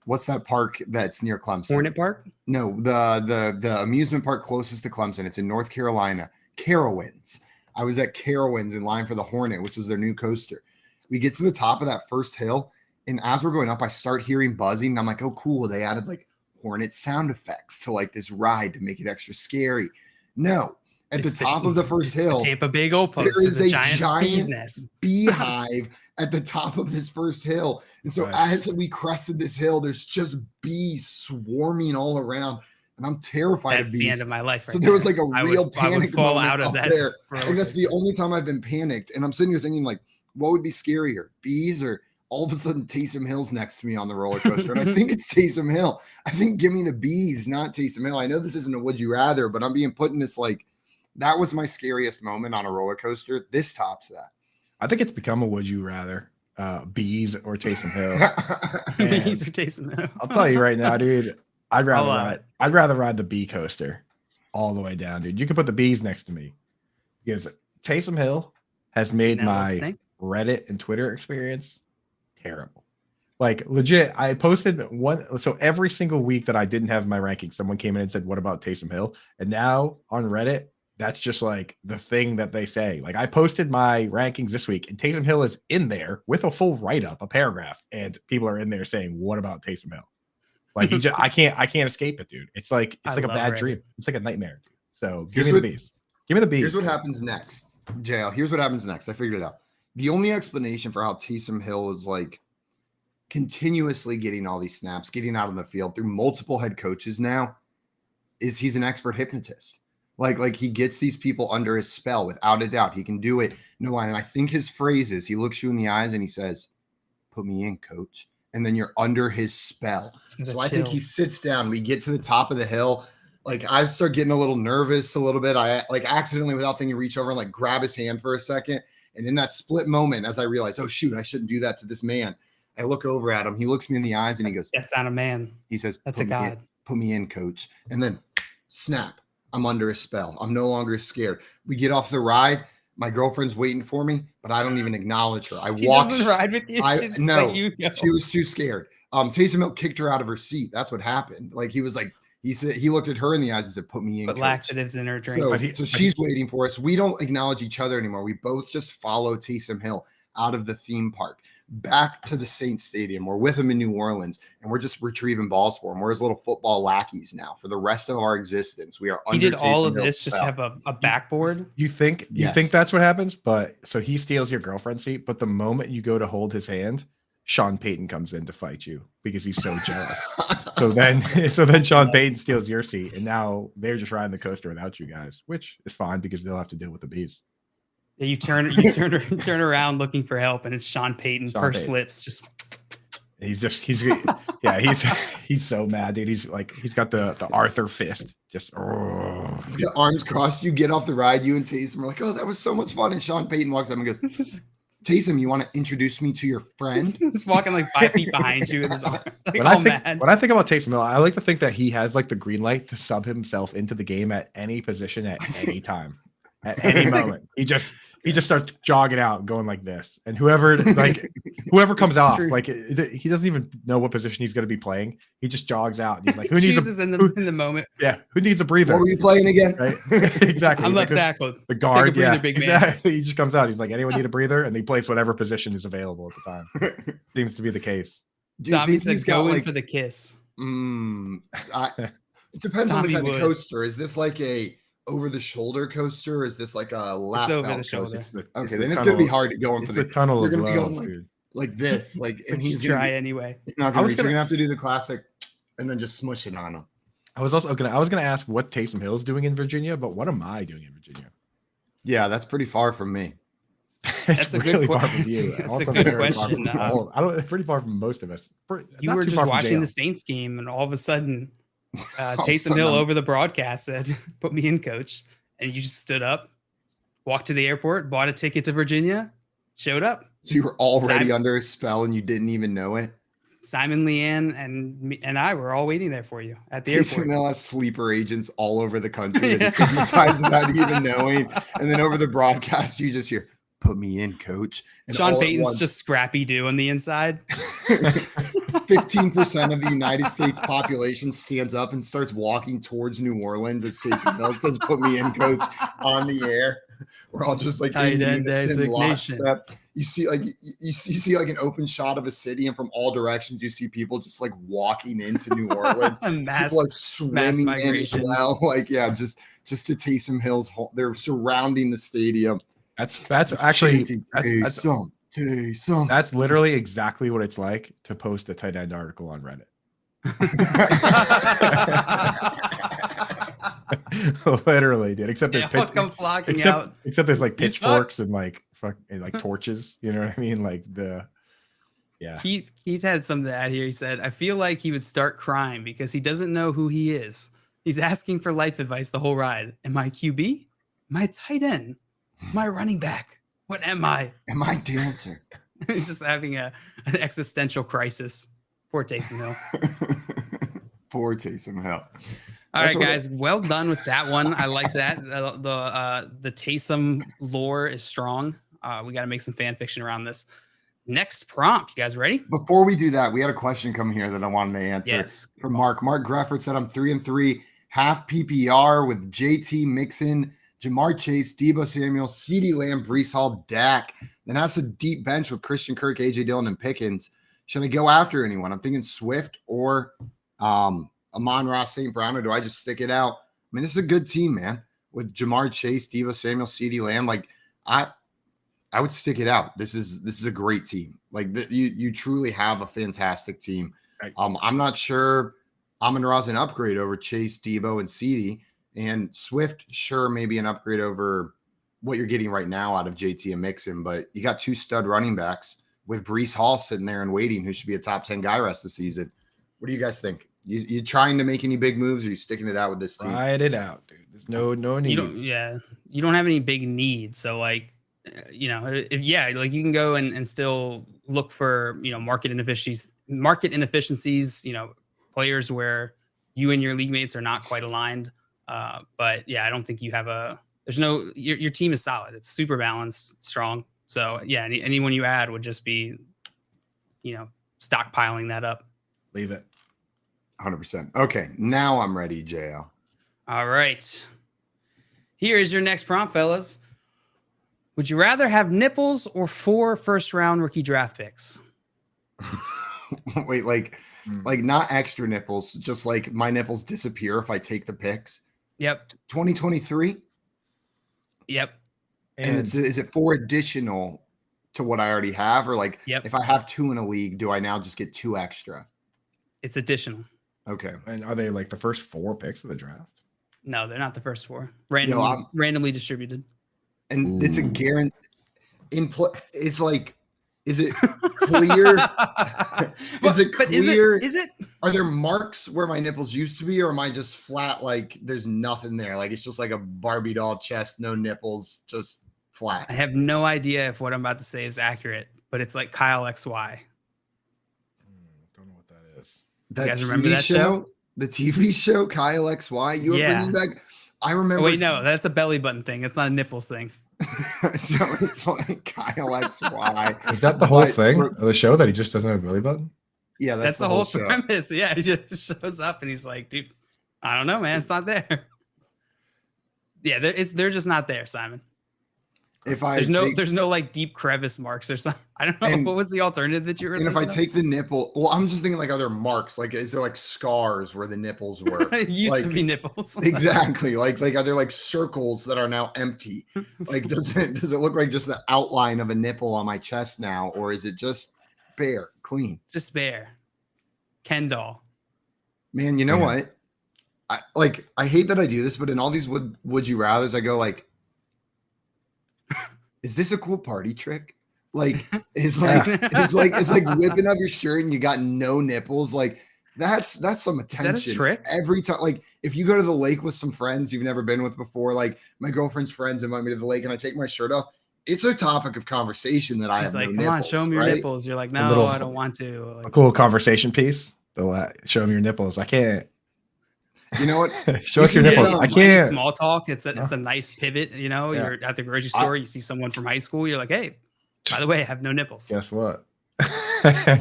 what's that park that's near Clemson? Hornet Park? No, the amusement park closest to Clemson. It's in North Carolina, Carowinds. I was at Carowinds in line for the Hornet, which was their new coaster. We get to the top of that first hill, and as we're going up, I start hearing buzzing. And I'm like, oh, cool. They added like Hornet sound effects to like this ride to make it extra scary. No, at the top of the first hill, the Tampa Bay goalpost. There is a giant beehive at the top of this first hill. And so as we crested this hill, there's just bees swarming all around. And I'm terrified of bees. That's the end of my life. So there was like a real panic fall moment out of up that. there. And that's the only time I've been panicked. And I'm sitting here thinking like, what would be scarier, bees or all of a sudden Taysom Hill's next to me on the roller coaster? And I think it's Taysom Hill. I think give me the bees, not Taysom Hill. I know this isn't a would you rather, but I'm being put in this like, that was my scariest moment on a roller coaster. This tops that. I think it's become a would you rather, bees or Taysom Hill. Bees or Taysom Hill. I'll tell you right now, dude, I'd rather ride the bee coaster all the way down, dude. You can put the bees next to me because Taysom Hill has made my Reddit and Twitter experience terrible. Like legit, I posted one. So every single week that I didn't have my rankings, someone came in and said, what about Taysom Hill? And now on Reddit, that's just like the thing that they say. Like I posted my rankings this week and Taysom Hill is in there with a full write-up, a paragraph, and people are in there saying, what about Taysom Hill? Like I can't escape it, dude. It's like a bad dream. It's like a nightmare. Dude. So give me the bees. Give me the bees. Here's what happens next. JL, here's what happens next. I figured it out. The only explanation for how Taysom Hill is like continuously getting all these snaps, getting out on the field through multiple head coaches now is he's an expert hypnotist. Like he gets these people under his spell without a doubt. He can do it. No line. And I think his phrase is he looks you in the eyes and he says, put me in, coach. And then you're under his spell. So I think he sits down. We get to the top of the hill. Like I start getting a little nervous a little bit. I like accidentally without thinking reach over and like grab his hand for a second. And in that split moment, as I realize, oh shoot, I shouldn't do that to this man. I look over at him. He looks me in the eyes and he goes, that's not a man. He says, that's a god. Put me in, coach. And then snap. I'm under a spell. I'm no longer scared. We get off the ride. My girlfriend's waiting for me, but I don't even acknowledge her. She doesn't ride with you. No, like she was too scared. Taysom Hill kicked her out of her seat. That's what happened. Like he was like, he said he looked at her in the eyes and said, "Put me in." Put laxatives in her drink. So she's waiting for us. We don't acknowledge each other anymore. We both just follow Taysom Hill out of the theme park back to the Saints Stadium. We're with him in New Orleans, and we're just retrieving balls for him. We're his little football lackeys now for the rest of our existence. We are. He did all of this just to have a backboard. You think that's what happens? But so he steals your girlfriend's seat. But the moment you go to hold his hand, Sean Payton comes in to fight you because he's so jealous. so then Sean Payton steals your seat, and now they're just riding the coaster without you guys, which is fine because they'll have to deal with the bees. Yeah, you turn around looking for help, and it's Sean Payton, pursed lips, just. He's so mad, dude. He's got the Arthur fist, just. Oh. He's got arms crossed. You get off the ride, you and Taysom are like, "Oh, that was so much fun." And Sean Payton walks up and goes, "Taysom, you want to introduce me to your friend?" He's walking like 5 feet behind you with his arm. Like, when I think about Taysom Hill, I like to think that he has like the green light to sub himself into the game at any position at any time. At any moment, he just starts jogging out, and going like this, and whoever comes off, like he doesn't even know what position he's going to be playing. He just jogs out. And he's like, "Who needs in the moment?" Yeah, who needs a breather? What were you playing again? Right, exactly. I'm left tackle. The guard, breather, big exactly. He just comes out. He's like, "Anyone need a breather?" And he plays whatever position is available at the time. Seems to be the case. Tommy says, "Go in for the kiss." It depends on the kind of coaster. Is this like a over-the-shoulder coaster? Is this like a lap belt coaster? Okay, then it's going to be hard to go in for the tunnel. You're going to be going like like this, like, and he's try anyway. Not gonna reach. You're gonna have to do the classic, and then just smush it on him. I was gonna ask what Taysom Hill's doing in Virginia, but what am I doing in Virginia? Yeah, that's pretty far from me. That's a really good far from you. That's a good question. Pretty far from most of us. You were just watching the Saints game, and all of a sudden, Taysom Hill over the broadcast said, "Put me in, coach." And you just stood up, walked to the airport, bought a ticket to Virginia, showed up. So you were already under a spell, and you didn't even know it. Simon, Leanne, and I were all waiting there for you at the airport. Taysom Hill has sleeper agents all over the country that he's hypnotized without even knowing. And then over the broadcast, you just hear, "Put me in, coach." And Sean Payton's just Scrappy Doo on the inside. 15% of the United States population stands up and starts walking towards New Orleans as Taysom Hill says, "Put me in, coach," on the air. We're all just like tight end designation. You see like an open shot of a city, and from all directions you see people just like walking into New Orleans. mass, people like swimming in as well. Like, yeah, just to Taysom Hill's home. They're surrounding the stadium. That's actually Taysom. That's literally exactly what it's like to post a tight end article on Reddit. Literally, dude. Except there's come flocking out. Except there's like pitchforks and like torches. You know what I mean? Like Keith had something to add here. He said, "I feel like he would start crying because he doesn't know who he is. He's asking for life advice the whole ride. Am I QB? Am I tight end? Am I running back? What am I? Am I dancer?" He's just having an existential crisis. Poor Taysom Hill. Poor Taysom Hill. All right, guys. Well done with that one. I like that. The Taysom lore is strong. We got to make some fan fiction around this. Next prompt. You guys ready? Before we do that, we had a question come here that I wanted to answer. Yes. From Mark. Mark Grefford said, "I'm 3-3, half PPR with JT Mixon, Jamar Chase, Deebo Samuel, CeeDee Lamb, Breece Hall, Dak. Then that's a deep bench with Christian Kirk, AJ Dillon, and Pickens. Should I go after anyone? I'm thinking Swift or Amon-Ra St. Brown, or do I just stick it out? I mean, this is a good team, man. With Jamar Chase, Deebo Samuel, CeeDee Lamb, like I would stick it out. This is a great team. Like you truly have a fantastic team. Right. I'm not sure Amon-Ra's an upgrade over Chase, Deebo, and CeeDee, and Swift sure maybe an upgrade over what you're getting right now out of JT and Mixon, but you got two stud running backs with Breece Hall sitting there and waiting, who should be a top 10 guy rest of the season. What do you guys think? You trying to make any big moves, or you sticking it out with this team? Ride it out, dude. There's no need. You don't have any big needs. So like, you can go and still look for, market inefficiencies, players where you and your league mates are not quite aligned. But yeah, I don't think you have your team is solid. It's super balanced, strong. So yeah, anyone you add would just be, stockpiling that up. Leave it. 100%. Okay, now I'm ready, JL. All right. Here is your next prompt, fellas. Would you rather have nipples or 4 first-round rookie draft picks? Wait, like not extra nipples, just like my nipples disappear if I take the picks? Yep. 2023? Yep. And is it 4 additional to what I already have? Or like, if I have 2 in a league, do I now just get 2 extra? It's additional. Okay. And are they like the first 4 picks of the draft? No, they're not the first 4. Randomly distributed. And it's a guarantee. It's like, is it clear? Is it? Are there marks where my nipples used to be, or am I just flat? Like there's nothing there. Like it's just like a Barbie doll chest, no nipples, just flat. I have no idea if what I'm about to say is accurate, but it's like Kyle XY. Don't know what that is. You guys remember that show? The TV show Kyle XY. You were bringing back. I remember. Oh, wait, no, that's a belly button thing. It's not a nipples thing. So it's like Kyle XY. Is that the whole thing of the show, that he just doesn't have a belly button? Yeah, that's the whole premise. Yeah, he just shows up and he's like, dude, I don't know, man. It's not there. Yeah, they're just not there, Simon. There's no like deep crevice marks or something. I don't know. What was the alternative that you were? And if I take the nipple, well, I'm just thinking like, are there marks? Like, is there like scars where the nipples were? It used to be nipples. Exactly. Like are there like circles that are now empty? Like, does it look like just the outline of a nipple on my chest now, or is it just bare, clean. Just bare. Ken doll. Man, you know what? I hate that I do this, but in all these would you rathers, I go like, is this a cool party trick? Like, it's like whipping up your shirt and you got no nipples. Like, that's some attention. Is that a trick? Every time, like, if you go to the lake with some friends you've never been with before, like my girlfriend's friends invite me to the lake and I take my shirt off, it's a topic of conversation that I have like, no come nipples, on, show me your right? nipples. You're like, no, I don't want to. Like, A cool conversation piece. They'll show them your nipples. I can't. You know what? Show us your nipples. I can't. Small talk. It's a nice pivot. You know, you're at the grocery store. You see someone from high school. You're like, hey, by the way, I have no nipples. Guess what?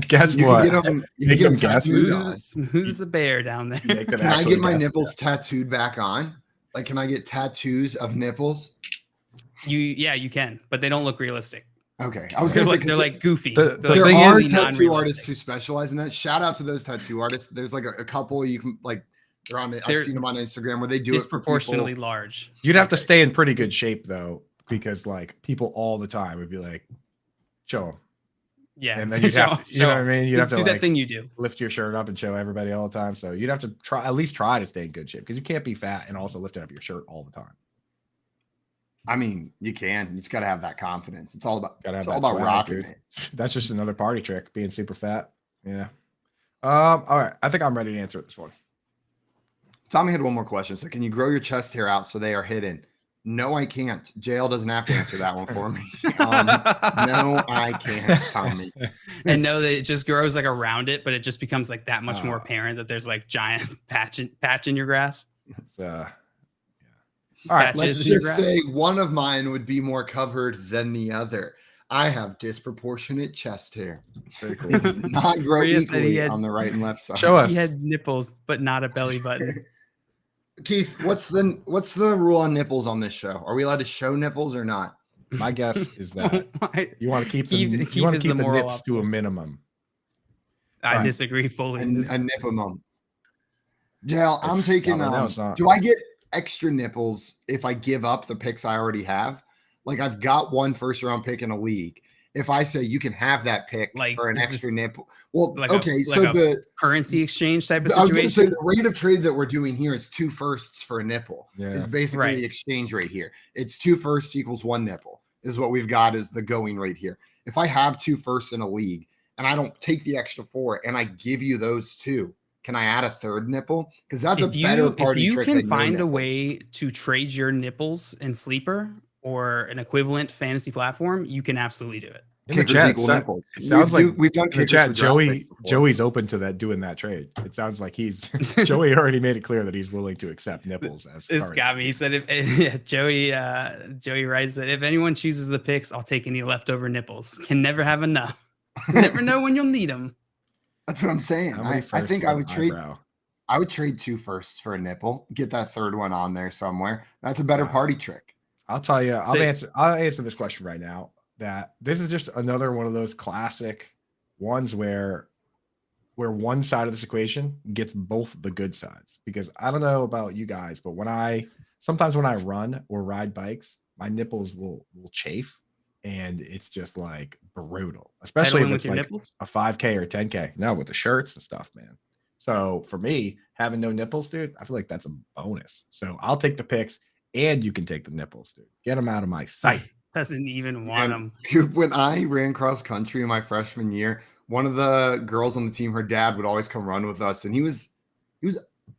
Guess what? You can get them smooth as a bear down there. Can I get my nipples tattooed back on? Like, can I get tattoos of nipples? You can, but they don't look realistic. Okay, I was gonna say they're like goofy. There are tattoo artists who specialize in that. Shout out to those tattoo artists. There's like a couple you can like. I've seen them on Instagram where they do disproportionately large. You'd have to stay in pretty good shape though, because like people all the time would be like, show them. Yeah, and then you'd have to, you know what I mean? You'd have to do like, that thing you do. Lift your shirt up and show everybody all the time. So you'd have to at least try to stay in good shape because you can't be fat and also lifting up your shirt all the time. I mean, you can. You just got to have that confidence. It's all about swag, rocking dude. it. That's just another party trick, being super fat. Yeah. All right. I think I'm ready to answer this one. Tommy had one more question. So, can you grow your chest hair out so they are hidden? No, I can't. JL doesn't have to answer that one for me. No, I can't, Tommy. And know that it just grows like around it, but it just becomes like that much more apparent that there's like giant patch in your grass. It's All right, let's just say one of mine would be more covered than the other. I have disproportionate chest hair. Very cool. It does not grow equally on the right and left side. Show us. He had nipples, but not a belly button. Keith, what's the rule on nipples on this show? Are we allowed to show nipples or not? My guess is that you want to keep the nips to a minimum. I disagree fully. A nippimum. JL, I'm taking. No, do I get extra nipples if I give up the picks I already have? Like, I've got one first round pick in a league. If I say you can have that pick for an extra nipple, well, okay. So the currency exchange type of situation. I was going to say the rate of trade that we're doing here is 2 firsts for a nipple. Yeah. Is basically the exchange rate here. It's 2 firsts equals 1 nipple is what we've got as the going rate here. If I have 2 firsts in a league and I don't take the extra 4 and I give you those 2, can I add a 3rd nipple? Because that's a better party trick. If you can find a way to trade your nipples in Sleeper or an equivalent fantasy platform, you can absolutely do it. Kickers equal nipples. It sounds like we've done in the chat. Joey's open to doing that trade. It sounds like Joey already made it clear that he's willing to accept nipples as. This got me. He said, Joey writes that if anyone chooses the picks, I'll take any leftover nipples. Can never have enough. Never know when you'll need them. That's what I'm saying. I think I would trade. I would trade 2 firsts for a nipple. Get that 3rd one on there somewhere. That's a better party trick. I'll tell you. I'll answer this question right now. That this is just another one of those classic ones where one side of this equation gets both the good sides. Because I don't know about you guys, but sometimes when I run or ride bikes, my nipples will chafe, and it's just like brutal. Especially if it's like nipples? A 5K or 10K. No, with the shirts and stuff, man. So for me, having no nipples, dude, I feel like that's a bonus. So I'll take the picks, and you can take the nipples, dude. Get them out of my sight. Doesn't even want them. When I ran cross country in my freshman year, one of the girls on the team, her dad would always come run with us, and he was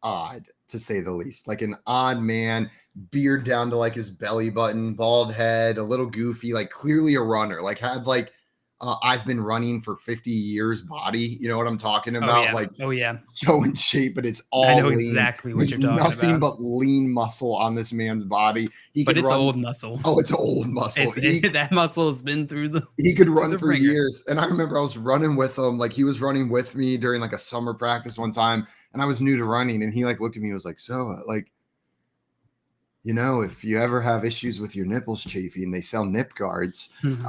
odd to say the least. Like an odd man, beard down to like his belly button, bald head, a little goofy, like clearly a runner. Like had like I've been running for 50 years body. You know what I'm talking about? So in shape, but it's all I know lean. Exactly what you're talking nothing about. but lean muscle on this man's body. But it's old muscle. Oh, it's old muscle. That muscle has been through the. He could run for years. And I remember I was running with him. Like he was running with me during like a summer practice one time. And I was new to running. And he like looked at me and was like, so like, you know, if you ever have issues with your nipples chafing, they sell nip guards. And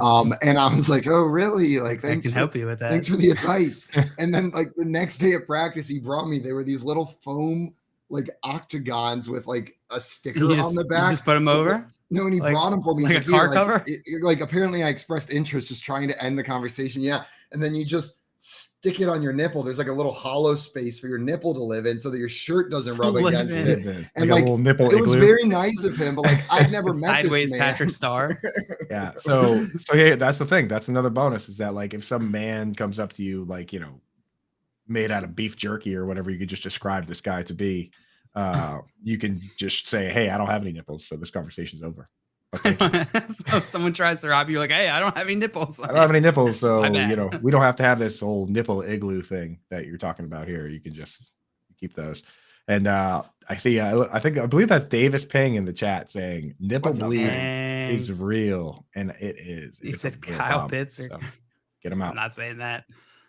I was like, oh, really? Like, I can help you with that. Thanks for the advice. And then like the next day at practice, he brought me, they were these little foam, like octagons with like a sticker on the back. You just put them over? Like, no, and he brought them for me. Like a car cover? Like apparently I expressed interest just trying to end the conversation. Yeah. And then you just stick it on your nipple. There's like a little hollow space for your nipple to live in so that your shirt doesn't rub against it. And like a little nipple it was igloo. very nice of him, but like I've never met Sideways this man. Patrick Star. Yeah. So yeah, that's the thing. That's another bonus is that like if some man comes up to you, like, made out of beef jerky or whatever you could just describe this guy to be, you can just say, hey, I don't have any nipples. So this conversation's over. So someone tries to rob you, like, hey, I don't have any nipples. I don't have any nipples, so we don't have to have this whole nipple igloo thing that you're talking about here. You can just keep those. And I believe that's Davis Ping in the chat saying nipple bleeding is real, and it is. He said Kyle Pitts. So get him out. I'm not saying that.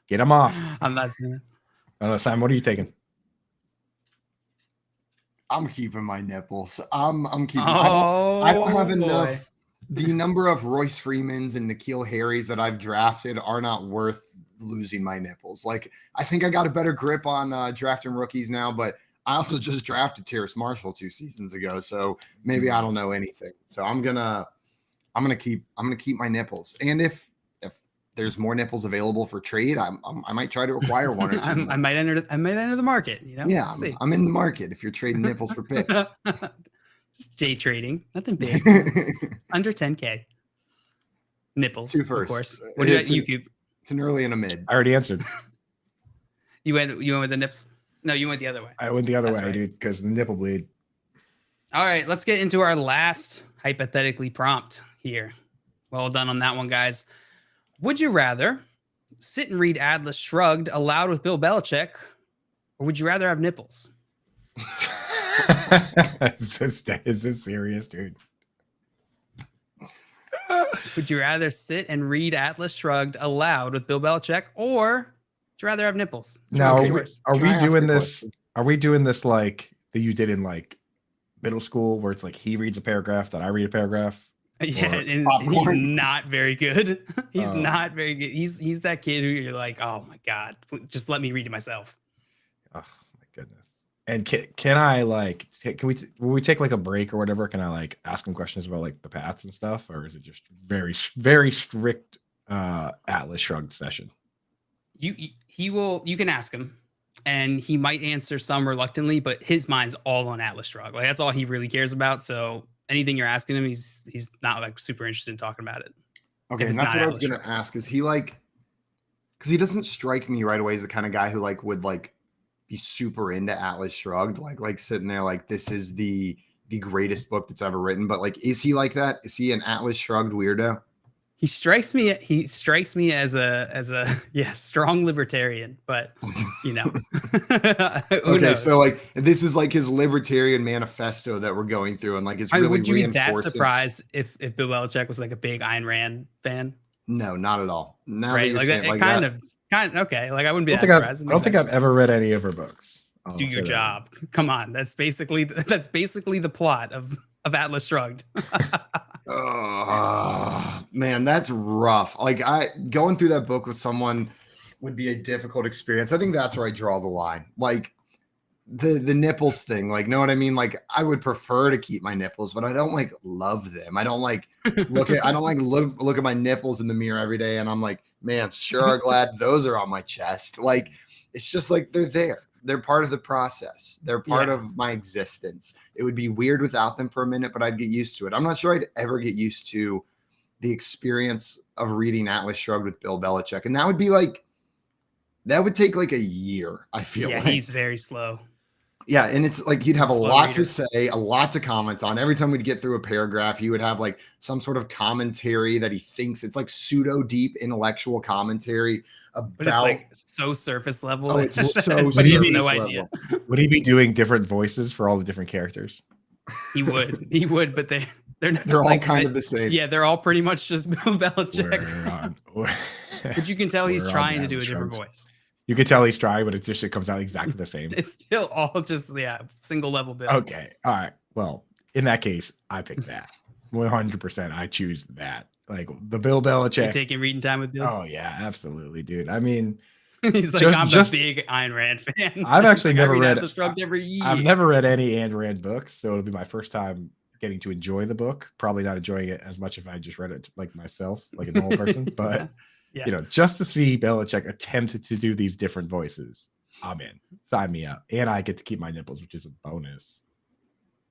Get him off. I'm not saying that. Simon, what are you taking? I'm keeping my nipples. I'm keeping. I don't have enough. The number of Royce Freemans and N'Keal Harrys that I've drafted are not worth losing my nipples. Like, I think I got a better grip on drafting rookies now, but I also just drafted Terrace Marshall 2 seasons ago, so maybe I don't know anything. So I'm gonna keep my nipples. And if there's more nipples available for trade, I might try to acquire one or two. I might enter the market. Yeah, I'm in the market if you're trading nipples for picks. Just day trading, nothing big. Under 10K. Nipples, 2 first. of course. What do you keep? It's an early and a mid. I already answered. You went with the nips? No, you went the other way. I went the other way, right, dude, because the nipple bleed. All right, let's get into our last hypothetically prompt here. Well done on that one, guys. Would you rather sit and read Atlas Shrugged aloud with Bill Belichick, or would you rather have nipples? Is this serious, dude? Would you rather sit and read Atlas Shrugged aloud with Bill Belichick, or would you rather have nipples? Now, are we doing this? Are we doing this like that you did in like middle school, where it's like he reads a paragraph, then I read a paragraph? Yeah, and he's not very good. He's not very good. He's that kid who you're like, oh my god, just let me read it myself. Oh my goodness. And can I like will we take like a break or whatever? Can I like ask him questions about like the Pats and stuff, or is it just very very strict Atlas Shrugged session? You can ask him, and he might answer some reluctantly, but his mind's all on Atlas Shrugged. Like that's all he really cares about. So anything you're asking him, he's not like super interested in talking about it. Okay, and that's what I was gonna ask. Is he like, because he doesn't strike me right away as the kind of guy who like would like be super into Atlas Shrugged, like sitting there like this is the greatest book that's ever written. But like, is he like that? Is he an Atlas Shrugged weirdo? He strikes me as a strong libertarian, but who okay, knows? So like this is like his libertarian manifesto that we're going through, and like it's really would you be reinforcing. that surprised if Bill Belichick was like a big Ayn Rand fan? No, not at all. Now right, like that, kind of okay. Like I wouldn't be that surprised. I don't think I've ever read any of her books. Do your job. Come on, that's basically the plot of Atlas Shrugged. Oh man, that's rough. Like going through that book with someone would be a difficult experience. I think that's where I draw the line. Like the nipples thing, like, know what I mean? Like I would prefer to keep my nipples, but I don't like love them. I don't like look at my nipples in the mirror every day and I'm like, man, sure glad those are on my chest. Like it's just like they're there. They're part of the process. They're part of my existence. It would be weird without them for a minute, but I'd get used to it. I'm not sure I'd ever get used to the experience of reading Atlas Shrugged with Bill Belichick. And that would take like a year, I feel like. He's very slow. Yeah, and it's like he'd have a lot to say, a lot to comment on. Every time we'd get through a paragraph, he would have like some sort of commentary that he thinks it's like pseudo deep intellectual commentary about. But it's like so surface level. Oh, it's so but he has no idea. Would he be doing different voices for all the different characters? He would, but they're all kind of the same. Yeah, they're all pretty much just Bill Belichick. But you can tell he's trying to do a different voice. You can tell he's trying, but it comes out exactly the same. It's still all just single level Bill. Okay, all right. Well, in that case, I pick that 100%. I choose that. Like the Bill Belichick. You're taking reading time with Bill. Oh yeah, absolutely, dude. I mean, he's like, I'm a big Ayn Rand fan. I've actually never read the Shrugged every year. I've never read any Ayn Rand books, so it'll be my first time getting to enjoy the book. Probably not enjoying it as much if I just read it like myself, like a normal person. But Yeah. just to see Belichick attempt to do these different voices, I'm in. Sign me up, and I get to keep my nipples, which is a bonus.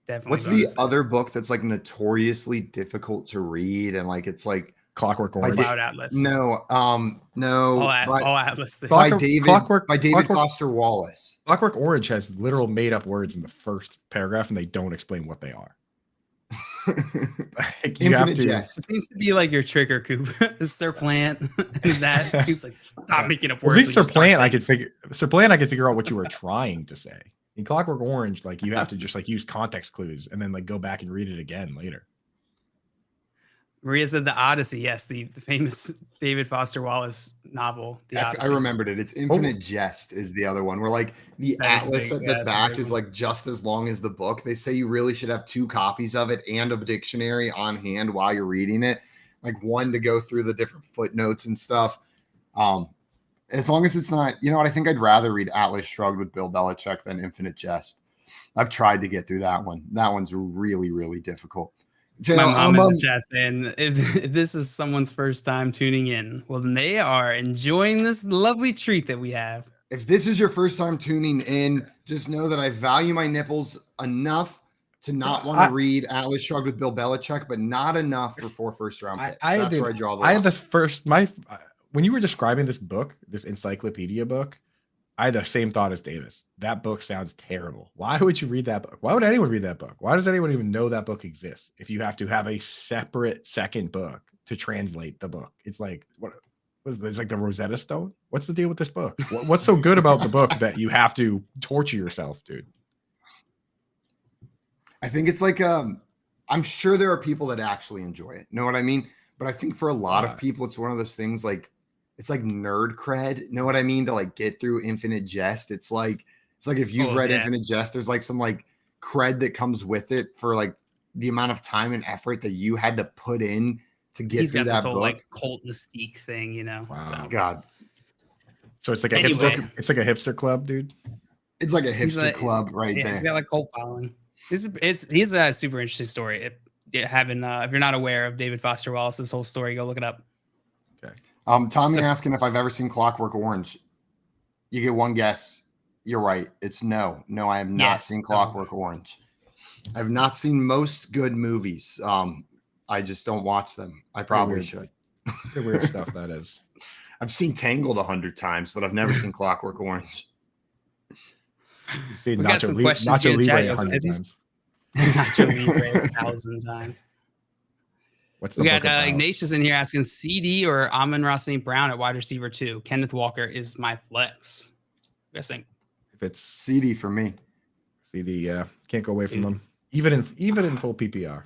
Definitely. What's the other book that's like notoriously difficult to read and like it's like Clockwork Orange? Cloud Atlas. No, All Atlas. By David Clockwork, Foster Wallace. Clockwork Orange has literal made up words in the first paragraph, and they don't explain what they are. Like, Infinite Jest. It seems to be like your trigger, Coop. Sir Plant. That Coop's like, stop making up words. At least Sir Plant, I could figure out what you were trying to say. In Clockwork Orange, like you have to just like use context clues and then like go back and read it again later. Maria said the Odyssey. Yes, the famous David Foster Wallace novel. I remembered it. It's Infinite Jest is the other one where like the atlas at the back is like just as long as the book. They say you really should have 2 copies of it and a dictionary on hand while you're reading it, like one to go through the different footnotes and stuff. As long as it's not, I think I'd rather read Atlas Shrugged with Bill Belichick than Infinite Jest. I've tried to get through that one. That one's really, really difficult. My mom in the chat saying, if this is someone's first time tuning in, well, then they are enjoying this lovely treat that we have. If this is your first time tuning in, just know that I value my nipples enough to not want to read Atlas Shrugged with Bill Belichick, but not enough for 4 first-round picks. That's where I draw the line. I had this when you were describing this book, this encyclopedia book, I had the same thought as Davis. That book sounds terrible. Why would you read that book? Why would anyone read that book? Why does anyone even know that book exists if you have to have a separate second book to translate the book? It's like, what is this, like the Rosetta Stone? What's the deal with this book? What's so good about the book that you have to torture yourself, dude? I think it's like, I'm sure there are people that actually enjoy it. Know what I mean? But I think for a lot of people, it's one of those things like, it's like nerd cred. Know what I mean? To like get through Infinite Jest. It's like if you've read Infinite Jest, there's like some like cred that comes with it for like the amount of time and effort that you had to put in to get through that book. Like cult mystique thing, Wow. So. God. So it's like a hipster. It's like a hipster club, dude. It's like a hipster club right there. He's got like cult following. He's a super interesting story. If you're not aware of David Foster Wallace's whole story, go look it up. Okay. Tommy asking if I've ever seen Clockwork Orange. You get one guess. You're right. It's no. No, I have not seen Clockwork Orange. I've not seen most good movies. I just don't watch them. I probably should. The weird stuff that is. I've seen Tangled 100 times, but I've never seen Clockwork Orange. We got some questions here in chat. Nacho Libre 1,000 times. We got Ignatius in here asking CD or Amon-Ra St. Brown at wide receiver 2. Kenneth Walker is my flex. Guessing if it's CD for me. CD, can't go away from them. Even in full PPR.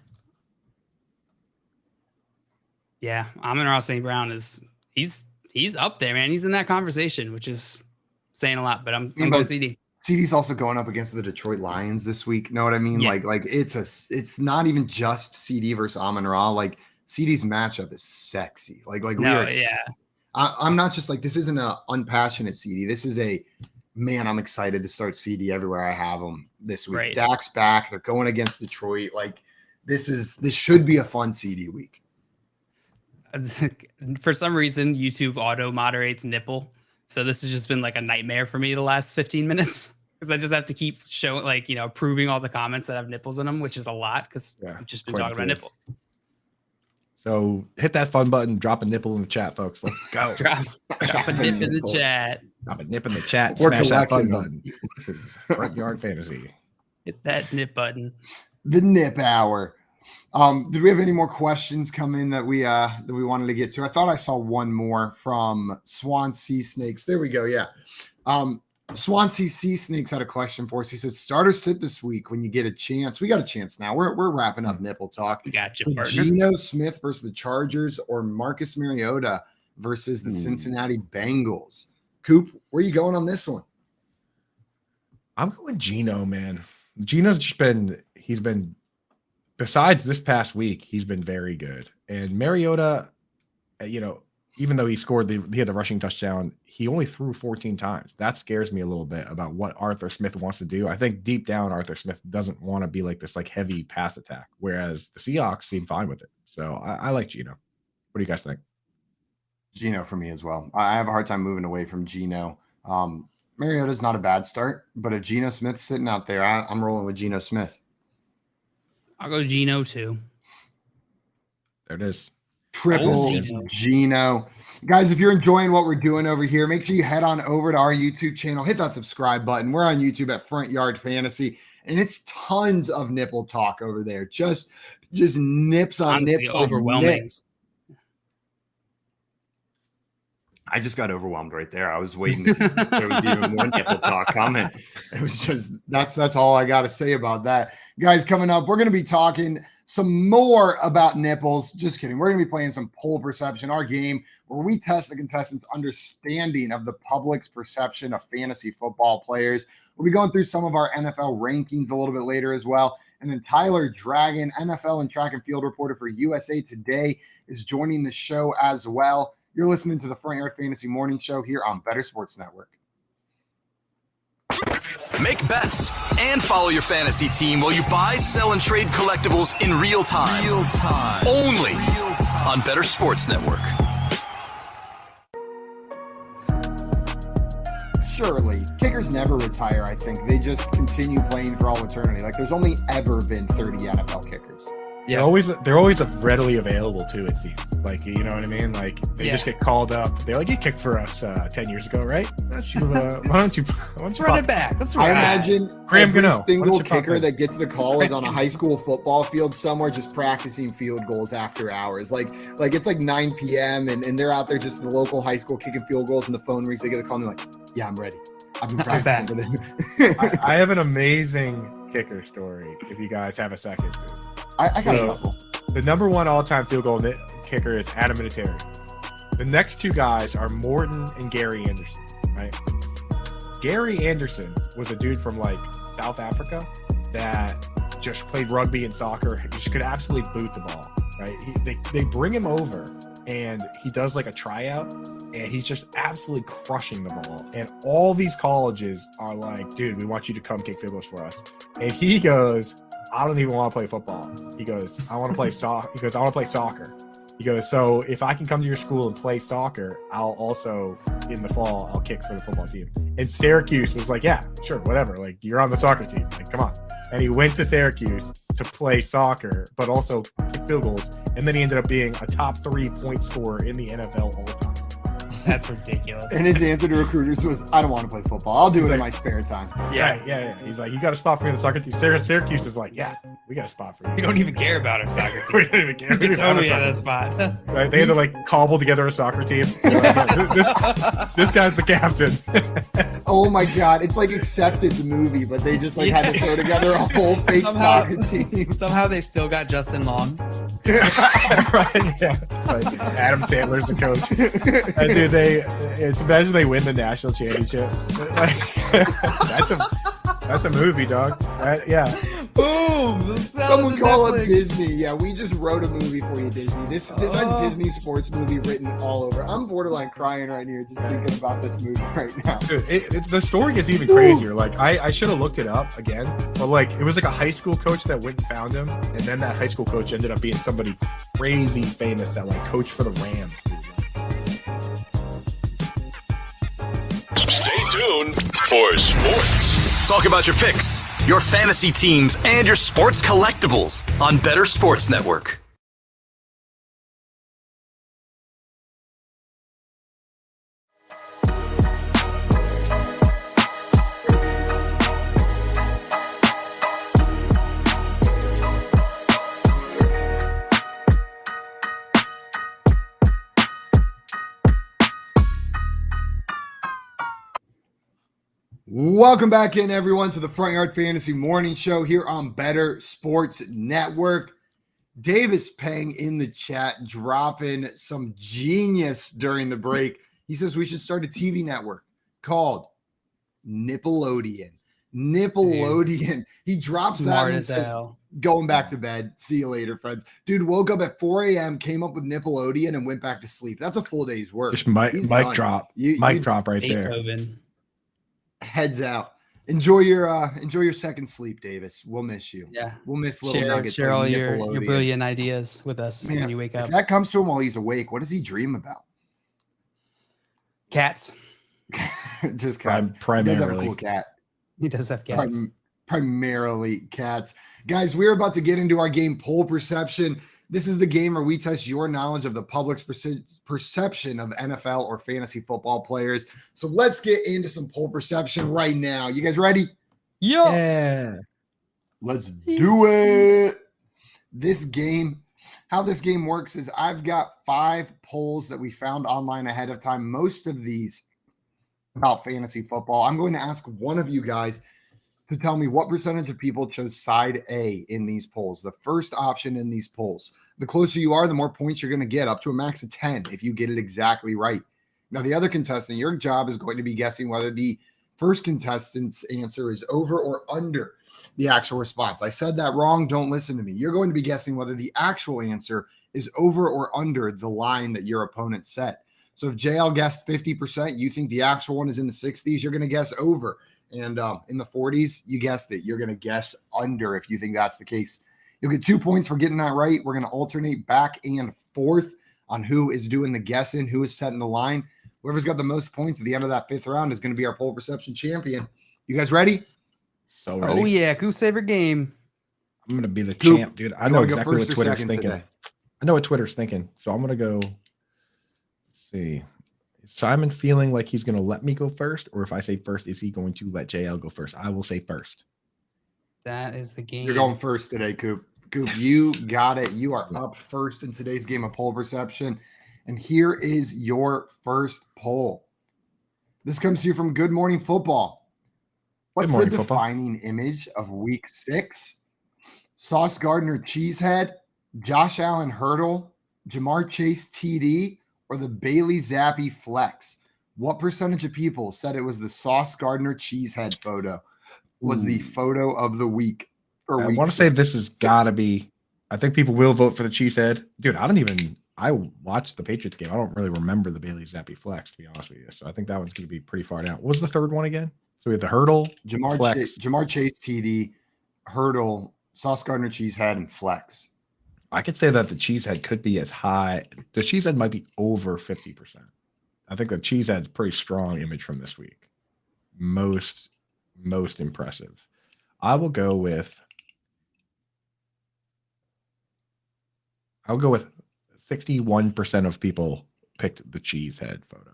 Yeah, Amon-Ra St. Brown he's up there, man. He's in that conversation, which is saying a lot. But I'm going CD. CD's also going up against the Detroit Lions this week. Know what I mean? Yeah. Like it's not even just CD versus Amon-Ra. Like CD's matchup is sexy. I'm not just like, this isn't a unpassionate CD. This is I'm excited to start CD everywhere I have them this week. Right. Dak's back. They're going against Detroit. Like this should be a fun CD week. For some reason, YouTube auto moderates nipple. So this has just been like a nightmare for me the last 15 minutes. Because I just have to keep showing, approving all the comments that have nipples in them, which is a lot because I've just been talking about nipples. So hit that fun button, drop a nipple in the chat, folks. Let's go. drop a nip in the chat. Drop a nip in the chat. Smash that fun button. Front Yard Fantasy. Hit that nip button. The nip hour. Did we have any more questions come in that we wanted to get to? I thought I saw one more from Swansea Snakes. There we go. Yeah. Swansea Sea Snakes had a question for us. He said, start or sit this week when you get a chance. We got a chance now. We're wrapping up nipple talk. We got you, partner. Geno Smith versus the Chargers or Marcus Mariota versus the Cincinnati Bengals. Coop, where are you going on this one? I'm going Geno, man. Geno's just he's been, besides this past week, he's been very good. And Mariota, even though he had the rushing touchdown, he only threw 14 times. That scares me a little bit about what Arthur Smith wants to do. I think deep down, Arthur Smith doesn't want to be like this like heavy pass attack, whereas the Seahawks seem fine with it. So I like Geno. What do you guys think? Geno for me as well. I have a hard time moving away from Geno. Mariota's not a bad start, but if Geno Smith's sitting out there, I'm rolling with Geno Smith. I'll go Geno too. There it is. Triple Geno. Guys, if you're enjoying what we're doing over here, make sure you head on over to our YouTube channel. Hit that subscribe button. We're on YouTube at Front Yard Fantasy, and it's tons of nipple talk over there. Just nips on Honestly, nips. overwhelming. Nips. I just got overwhelmed right there. I was waiting to see if there was even more nipple talk coming. It was just that's all I got to say about that. Guys, coming up, we're going to be talking some more about nipples. Just kidding. We're going to be playing some poll perception, our game where we test the contestants' understanding of the public's perception of fantasy football players. We'll be going through some of our NFL rankings a little bit later as well. And then Tyler Dragon, NFL and track and field reporter for USA Today, is joining the show as well. You're listening to the Front Yard Fantasy Morning Show here on Better Sports Network. Make bets and follow your fantasy team while you buy, sell, and trade collectibles in real time. Only on Better Sports Network. Surely. Kickers never retire, I think. They just continue playing for all eternity. Like, there's only ever been 30 NFL kickers. Yeah, they're always readily available too. It seems like, you know what I mean. Like they just get called up. They're like, you kicked for us 10 years ago, right? Why don't you run it back? I imagine Graham every Gano. single kicker that gets the call is on a high school football field somewhere, just practicing field goals after hours. Like it's like 9 p.m. and they're out there just in the local high school kicking field goals, and the phone rings. They get the call and they're like, yeah, I'm ready. I've been practicing for this. I have an amazing kicker story. If you guys have a second, too. I got a couple. The number one all-time field goal kicker is Adam Vinatieri. The next two guys are Morton and Gary Anderson, right? Gary Anderson was a dude from like South Africa that just played rugby and soccer. He just could absolutely boot the ball, right? They bring him over and he does like a tryout and he's just absolutely crushing the ball. And all these colleges are like, dude, we want you to come kick field goals for us. And he goes, I don't even want to play football. He goes, I want to play soccer. He goes, I want to play soccer. He goes, so if I can come to your school and play soccer, I'll also, in the fall, I'll kick for the football team. And Syracuse was like, yeah, sure, whatever. Like, you're on the soccer team. Like, come on. And he went to Syracuse to play soccer, but also kick field goals. And then he ended up being a top 3 point scorer in the NFL all the time. That's ridiculous. And his answer to recruiters was, I don't want to play football. I'll do it in my spare time. Yeah. He's like, you got a spot for me in the soccer team. Syracuse is like, yeah, we got a spot for you. We don't even care about our soccer team. We don't even care. We totally have that spot. Right? They had to like cobble together a soccer team. This guy's the captain. Oh my God. It's like Accepted, the movie, but they just like had to throw together a whole fake soccer team. Somehow they still got Justin Long. Right, yeah. Like Adam Sandler's the coach. And dude, imagine they win the national championship. That's a movie, dog. Yeah. Boom! Someone call up Disney. Yeah, we just wrote a movie for you, Disney. This has Disney sports movie written all over. I'm borderline crying right here just thinking about this movie right now. Dude, the story is even crazier. Like I should have looked it up again, but like it was like a high school coach that went and found him, and then that high school coach ended up being somebody crazy famous that like coached for the Rams. Stay tuned for sports. Talk about your picks, your fantasy teams, and your sports collectibles on Better Sports Network. Welcome back in, everyone, to the Front Yard Fantasy Morning Show here on Better Sports Network. Davis Peng in the chat dropping some genius during the break. He says we should start a TV network called Nippleodian. He drops Smart that as hell. Going back to bed. See you later, friends. Dude woke up at 4 a.m., came up with Nickelodeon, and went back to sleep. That's a full day's work. Just mic drop. Mic drop right Beethoven. there. Heads out. Enjoy your second sleep, Davis. We'll miss you. Yeah. We'll miss little nuggets. Share all like your brilliant ideas with us when you wake up. If that comes to him while he's awake, what does he dream about? Cats. Just cats. Primarily. He does have a cool cat. He does have cats. Primarily cats. Guys, we're about to get into our game Poll Perception. This is the game where we test your knowledge of the public's perception of NFL or fantasy football players. So let's get into some poll perception right now. You guys ready? Yeah. Let's do it. How this game works is I've got 5 polls that we found online ahead of time. Most of these about fantasy football. I'm going to ask one of you guys to tell me what percentage of people chose side A in these polls, the first option in these polls. The closer you are, the more points you're going to get, up to a max of 10 if you get it exactly right. Now, the other contestant, your job is going to be guessing whether the first contestant's answer is over or under the actual response. I said that wrong. Don't listen to me. You're going to be guessing whether the actual answer is over or under the line that your opponent set. So if JL guessed 50%, you think the actual one is in the 60s, you're going to guess over. And in the 40s, you guessed it. You're going to guess under if you think that's the case. You'll get 2 points for getting that right. We're going to alternate back and forth on who is doing the guessing, who is setting the line. Whoever's got the most points at the end of that 5th round is going to be our poll perception champion. You guys ready? So ready. Oh, yeah. Goose favorite game. I'm going to be the champ, dude. I know exactly what Twitter's thinking. Today? I know what Twitter's thinking. So I'm going to go. Let's see. Is Simon feeling like he's going to let me go first? Or if I say first, is he going to let JL go first? I will say first. That is the game. You're going first today, Coop. Coop, you got it. You are up first in today's game of poll perception. And here is your first poll. This comes to you from Good Morning Football. What's the defining image of week 6? Sauce Gardner Cheesehead, Josh Allen Hurdle, Jamar Chase TD, or the Bailey Zappi Flex? What percentage of people said it was the Sauce Gardner Cheesehead photo was the photo of the week? Or I want to say this has got to be, I think people will vote for the Cheesehead. Dude, I watched the Patriots game. I don't really remember the Bailey Zappi Flex, to be honest with you. So I think that one's going to be pretty far down. What was the third one again? So we had the Hurdle, Jamar Chase TD, Hurdle, Sauce Gardner Cheesehead, and Flex. I could say that the Cheesehead could be as high. The Cheesehead might be over 50%. I think the Cheesehead's a pretty strong image from this week. Most impressive. I will go with 61% of people picked the Cheesehead photo.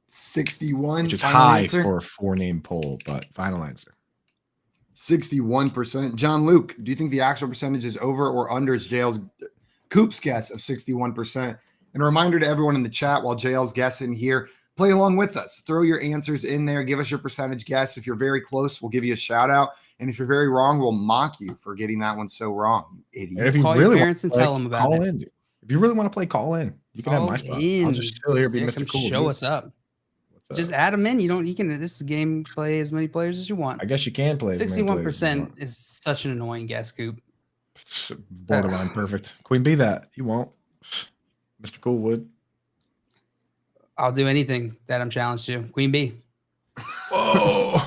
61, which is high for a 4-name poll, but final answer. 61%. John Luke, do you think the actual percentage is over or under JL's Coop's guess of 61%? And a reminder to everyone in the chat while JL's guessing here, play along with us. Throw your answers in there. Give us your percentage guess. If you're very close, we'll give you a shout out. And if you're very wrong, we'll mock you for getting that one so wrong, you idiot. And if you call really your parents and tell them about call it. in, dude. If you really want to play, call in. You can have my spot. I'll just chill here, be Mr. Cool. Show us up. Just add them in. You can. This is a game. Play as many players as you want. I guess you can play. 61% is such an annoying guess, Scoop. Borderline perfect. Queen Bee that you won't. Mr. Cool would. I'll do anything that I'm challenged to. Queen Bee. Whoa.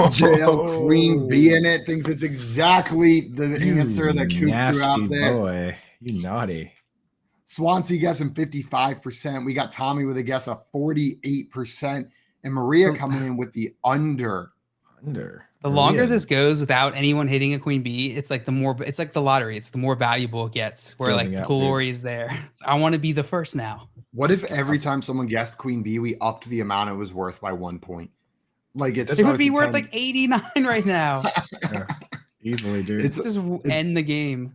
JL Queen Bee in it thinks it's exactly the answer that Coop threw out there. Boy, you naughty. Swansea guessing 55%. We got Tommy with a guess of 48%. And Maria coming in with the under. The longer this goes without anyone hitting a Queen Bee, it's like the lottery. It's the more valuable it gets, where like the glory is there. So I want to be the first now. What if every time someone guessed Queen Bee, we upped the amount it was worth by 1 point? Like it would be worth like 89 right now. Yeah, easily, dude. It's just end the game.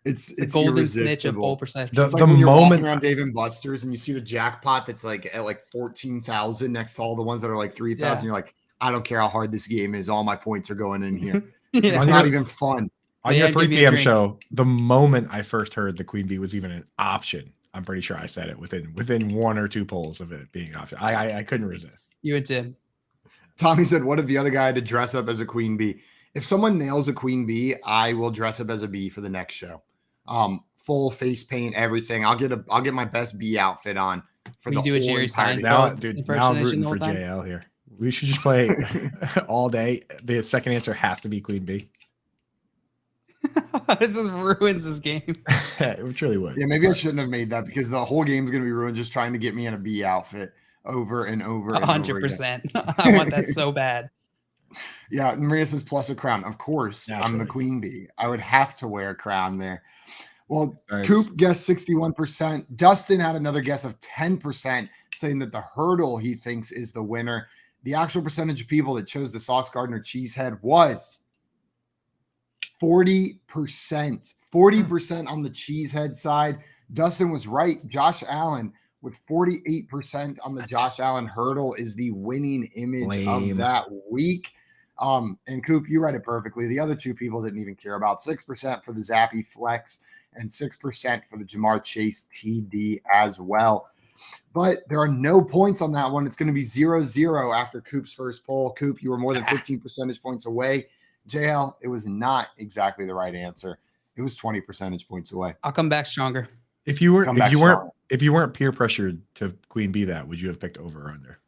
It's golden snitch of poll percentage. It's like when you're walking around Dave and Buster's and you see the jackpot that's like at like 14,000 next to all the ones that are like 3,000. You're like, I don't care how hard this game is. All my points are going in here. It's not even fun. On your 3 p.m. show, the moment I first heard the Queen Bee was even an option, I'm pretty sure I said it within 1 or 2 polls of it being an option. I couldn't resist. You and Tim. Tommy said, what if the other guy had to dress up as a Queen Bee? If someone nails a queen bee, I will dress up as a bee for the next show. Full face paint, everything. I'll get my best bee outfit on for the do a Jerry entirety. Now, Seinfeld dude, now I'm impersonation rooting the whole for time? JL here. We should just play all day. The second answer has to be queen bee. This just ruins this game. It truly would. Yeah, maybe I shouldn't have made that because the whole game's going to be ruined just trying to get me in a bee outfit over and over and over again. 100%. I want that so bad. Yeah, Maria says plus a crown. Of course, I'm the queen bee. I would have to wear a crown there. Well, Nice. Coop guessed 61%. Dustin had another guess of 10%, saying that the hurdle he thinks is the winner. The actual percentage of people that chose the Sauce Gardner Cheesehead was 40%. 40% on the Cheesehead side. Dustin was right. Josh Allen with 48% on the Josh Allen hurdle is the winning image of that week. And Coop, you read it perfectly. The other two people didn't even care about 6% for the Zappy Flex and 6% for the Jamar Chase TD as well. But there are no points on that one. It's going to be 0-0 after Coop's first poll. Coop, you were more than 15 percentage points away. JL, it was not exactly the right answer. It was 20 percentage points away. I'll come back stronger. If you weren't peer pressured to queen bee that, would you have picked over or under?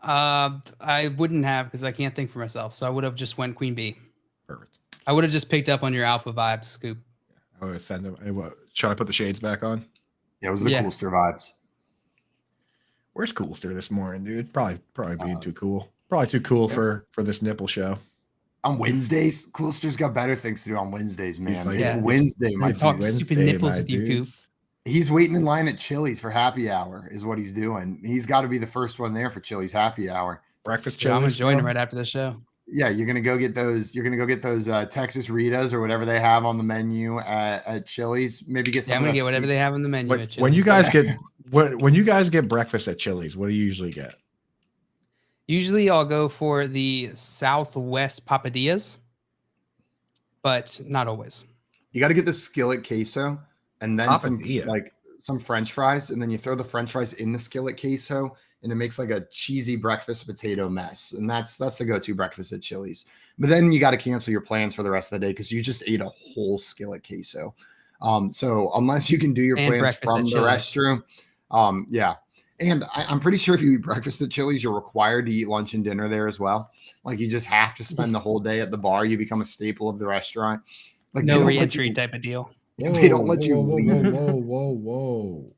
I wouldn't have because I can't think for myself. So I would have just went queen bee. Perfect. I would have just picked up on your alpha vibes, Scoop. I would send him. Should I put the shades back on? Yeah, it was the Coolster vibes. Where's Coolster this morning, dude? Probably being too cool. Probably too cool for this nipple show. On Wednesdays, Coolster's got better things to do on Wednesdays, man. Like, it's Wednesday, my talk dude. stupid nipples with you, Coop. He's waiting in line at Chili's for happy hour, is what he's doing. He's got to be the first one there for Chili's happy hour. Breakfast Yeah, Chili's. I'm enjoying it right after the show. Yeah, you're gonna go get those. You're gonna go get those Texas Ritas or whatever they have on the menu at Chili's. Maybe get some. Yeah, I'm gonna get whatever they have on the menu at Chili's. When you guys get breakfast at Chili's, what do you usually get? Usually, I'll go for the Southwest papadillas, but not always. You got to get the skillet queso and then some French fries, and then you throw the French fries in the skillet queso, and it makes like a cheesy breakfast potato mess. And that's the go-to breakfast at Chili's. But then you got to cancel your plans for the rest of the day because you just ate a whole skillet queso. So unless you can do your plans from the restroom, yeah. And I'm pretty sure if you eat breakfast at Chili's, you're required to eat lunch and dinner there as well. Like you just have to spend the whole day at the bar. You become a staple of the restaurant. Like no re-entry type of deal. They don't let you leave. Whoa.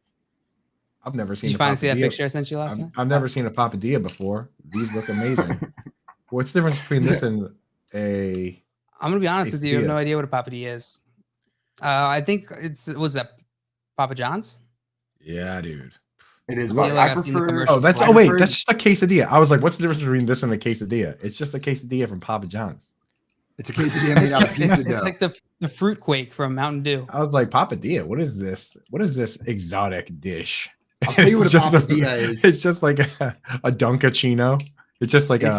I've never seen. Did you finally see that picture I sent you last night? I've never seen a papadilla before. These look amazing. What's the difference between this and a? I'm gonna be honest with you. I have no idea what a papadilla is. I think was that Papa John's? Yeah, dude. It is. I prefer. That's just a quesadilla. I was like, what's the difference between this and a quesadilla? It's just a quesadilla from Papa John's. It's a quesadilla made out of pizza dough. It's like the fruit quake from Mountain Dew. I was like, Papadilla, what is this? What is this exotic dish? I'll tell you what a papadilla is. It's just like a Dunkachino. It's just like a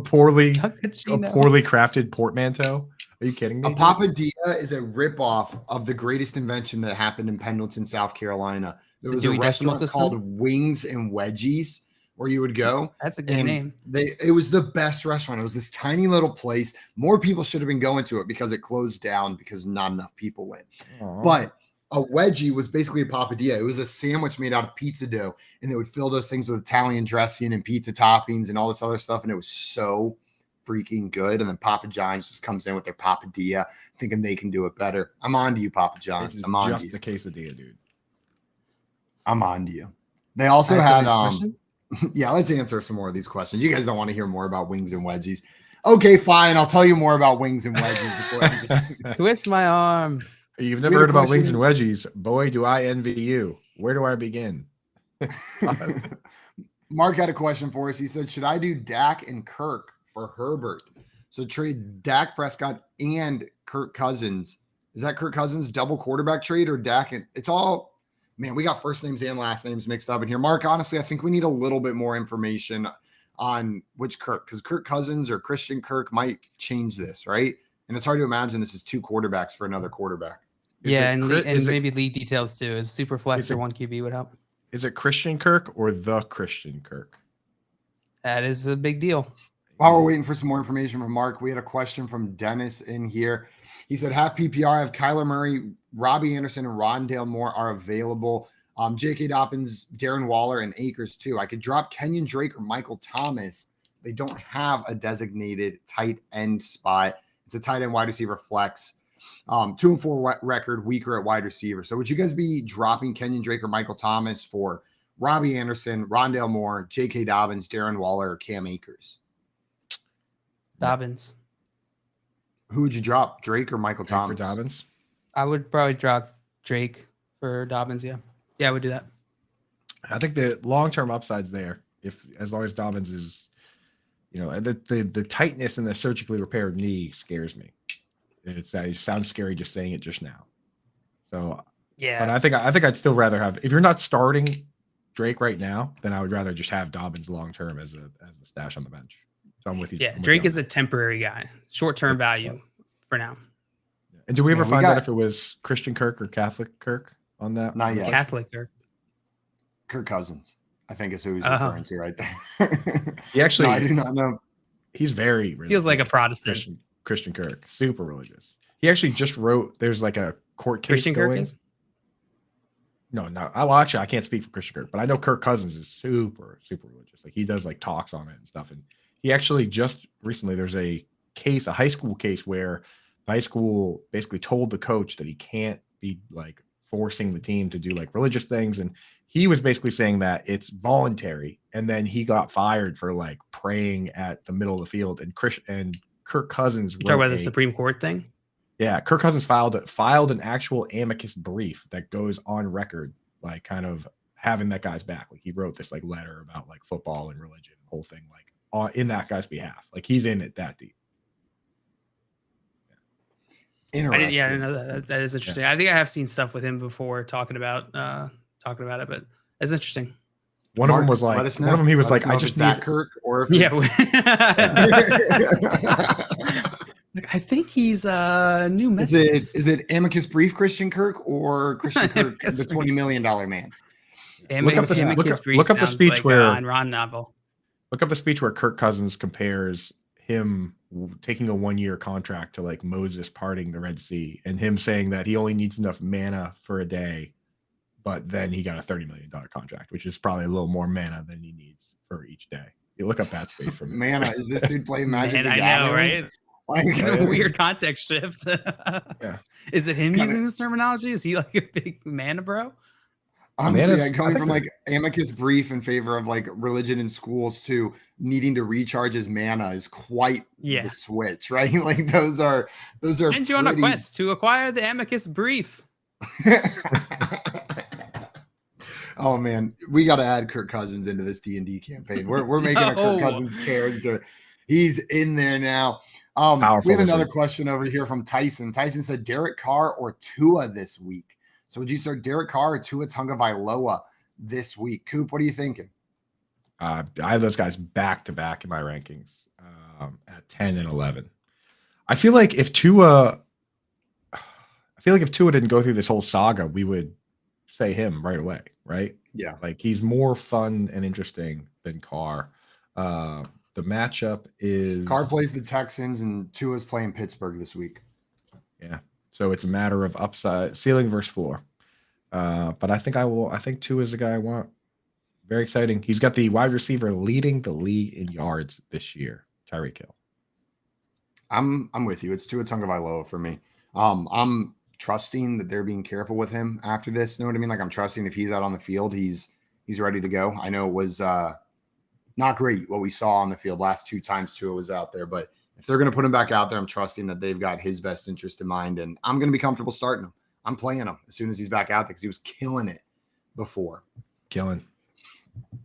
poorly crafted portmanteau. Are you kidding me? A papadilla is a ripoff of the greatest invention that happened in Pendleton, South Carolina. There was a restaurant called Wings and Wedgies where you would go. That's a good name. It was the best restaurant. It was this tiny little place. More people should have been going to it because it closed down because not enough people went. Aww. But a wedgie was basically a papadilla. It was a sandwich made out of pizza dough, and they would fill those things with Italian dressing and pizza toppings and all this other stuff, and it was so freaking good. And then Papa John's just comes in with their papadilla, thinking they can do it better. I'm on to you, Papa John's. I'm on to you. Just the quesadilla, dude. I'm on to you. They also had yeah, let's answer some more of these questions. You guys don't want to hear more about wings and wedgies. Okay, fine. I'll tell you more about wings and wedgies before I just twist my arm. You've never heard about wings and wedgies. Boy, do I envy you. Where do I begin? Mark had a question for us. He said, should I do Dak and Kirk for Herbert? So trade Dak Prescott and Kirk Cousins. Is that Kirk Cousins double quarterback trade or Dak? And it's all, man, we got first names and last names mixed up in here. Mark, honestly, I think we need a little bit more information on which Kirk, because Kirk Cousins or Christian Kirk might change this, right? And it's hard to imagine this is two quarterbacks for another quarterback. And maybe league details too. Is super flex or one QB would help. Is it Christian Kirk or the Christian Kirk? That is a big deal. While we're waiting for some more information from Mark, we had a question from Dennis in here. He said, half PPR have Kyler Murray, Robbie Anderson, and Rondale Moore are available. J.K. Dobbins, Darren Waller, and Akers too. I could drop Kenyon Drake or Michael Thomas. They don't have a designated tight end spot. It's a tight end wide receiver flex. 2-4 record, weaker at wide receiver. So would you guys be dropping Kenyon Drake or Michael Thomas for Robbie Anderson, Rondale Moore, J.K. Dobbins, Darren Waller, or Cam Akers? Dobbins. Who would you drop, Drake or Michael Thomas? For Dobbins? I would probably drop Drake for Dobbins. Yeah, I would do that. I think the long-term upside's there. As long as Dobbins is, the tightness in the surgically repaired knee scares me. It sounds scary just saying it just now. So yeah, but I think I'd still rather have, if you're not starting Drake right now, then I would rather just have Dobbins long-term as a stash on the bench. So I'm with you. Yeah, Drake is a temporary guy, short-term value for now. And do we ever find out if it was Christian Kirk or Catholic Kirk on that? Not yet. Catholic Kirk. Kirk Cousins, I think is who he's referring to right there. He actually, I do not know. He's very religious. Feels like a Protestant. Christian Kirk, super religious. He actually just wrote. There's like a court case Christian going. Kirk is? No. Well, actually, I can't speak for Christian Kirk, but I know Kirk Cousins is super religious. Like he does like talks on it and stuff. And he actually just recently, there's a high school case where the high school basically told the coach that he can't be like forcing the team to do like religious things. And he was basically saying that it's voluntary. And then he got fired for like praying at the middle of the field. And Kirk Cousins. You talk about the Supreme Court thing? Yeah. Kirk Cousins filed an actual amicus brief that goes on record, like kind of having that guy's back. Like he wrote this like letter about like football and religion, whole thing, like in that guy's behalf. Like he's in it that deep. I didn't know that. That is interesting. Yeah. I think I have seen stuff with him before talking about it, but it's interesting. One of them was like, one of them he was like, I just need Kirk or if I think he's a new Methodist. Is it amicus brief Christian Kirk or Christian Kirk, the $20 million man? Look up the speech like where Ron novel. Look up the speech where Kirk Cousins compares him taking a 1-year contract to like Moses parting the Red Sea and him saying that he only needs enough manna for a day, but then he got a $30 million contract, which is probably a little more manna than he needs for each day. You look up that speech for me. Manna, is this dude playing Magic? I know, right? Like, it's a weird context shift. Yeah. Is it him using this terminology? Is he like a big manna bro? Honestly, going from like amicus brief in favor of like religion in schools to needing to recharge his mana is quite the switch, right? Like those are. Send you on a quest to acquire the amicus brief. Oh man, we got to add Kirk Cousins into this D&D campaign. We're making a Kirk Cousins character. He's in there now. We have another question over here from Tyson. Tyson said Derek Carr or Tua this week. So would you start Derek Carr or Tua Tagovailoa this week? Coop, what are you thinking? I have those guys back to back in my rankings at 10 and 11. I feel like if Tua didn't go through this whole saga, we would say him right away, right? Yeah. Like he's more fun and interesting than Carr. The matchup is Carr plays the Texans and Tua's playing Pittsburgh this week. Yeah. So it's a matter of upside, ceiling versus floor. But I think Tua is the guy I want. Very exciting. He's got the wide receiver leading the league in yards this year, Tyreek Hill. I'm with you. It's Tua Tagovailoa for me. I'm trusting that they're being careful with him after this. You know what I mean? Like I'm trusting if he's out on the field, he's ready to go. I know it was not great what we saw on the field last 2 times Tua was out there, but if they're going to put him back out there, I'm trusting that they've got his best interest in mind, and I'm going to be comfortable starting him. I'm playing him as soon as he's back out there because he was killing it before.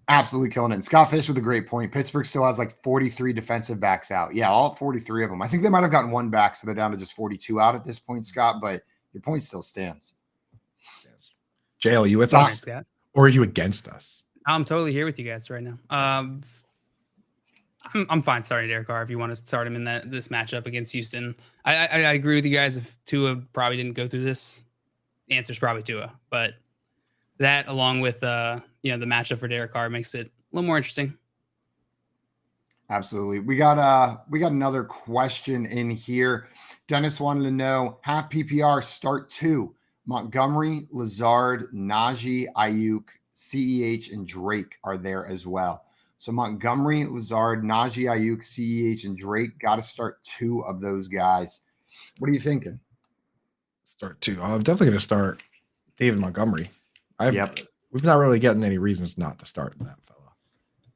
Absolutely killing it. And Scott Fish with a great point. Pittsburgh still has like 43 defensive backs out. Yeah, all 43 of them. I think they might have gotten 1 back, so they're down to just 42 out at this point, Scott, but your point still stands. Jay, are you with us? Scott. Or are you against us? I'm totally here with you guys right now. I'm fine starting Derek Carr if you want to start him in this matchup against Houston. I agree with you guys. If Tua probably didn't go through this, the answer is probably Tua. But that, along with the matchup for Derek Carr, makes it a little more interesting. Absolutely. We got another question in here. Dennis wanted to know half PPR start 2. Montgomery, Lazard, Najee, Ayuk, CEH, and Drake are there as well. So Montgomery, Lazard, Najee, Ayuk, CEH, and Drake got to start 2 of those guys. What are you thinking? Start 2. I'm definitely going to start David Montgomery. We've not really gotten any reasons not to start that fella.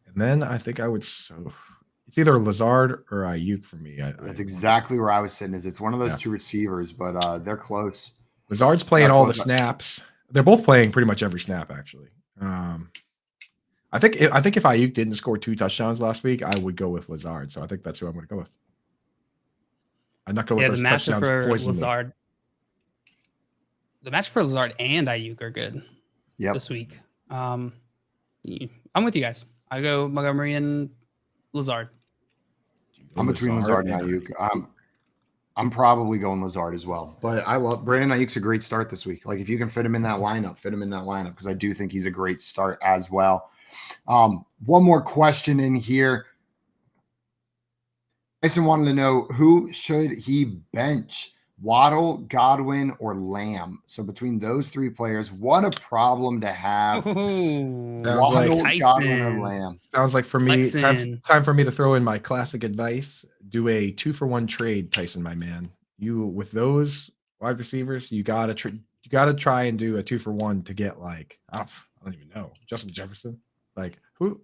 And then I think I would. It's either Lazard or Ayuk for me. That's exactly where I was sitting. It's one of those 2 receivers, but they're close. Lazard's playing all the snaps. They're both playing pretty much every snap, actually. I think if Ayuk didn't score 2 touchdowns last week, I would go with Lazard. So I think that's who I'm going to go with. I'm not going to let those touchdowns poison Lazard. The match for Lazard and Ayuk are good this week. I'm with you guys. I go Montgomery and Lazard. I'm between Lazard and Ayuk. I'm probably going Lazard as well. But I love Brandon Ayuk's a great start this week. Like if you can fit him in that lineup, because I do think he's a great start as well. One more question in here. Tyson wanted to know who should he bench? Waddle, Godwin, or Lamb. So between those 3 players, what a problem to have. Waddle, Godwin, or Lamb. Sounds like for me, time for me to throw in my classic advice. Do a 2-for-1 trade, Tyson, my man. You with those wide receivers, you gotta try and do a 2-for-1 to get like I don't even know, Justin Jefferson. Like who?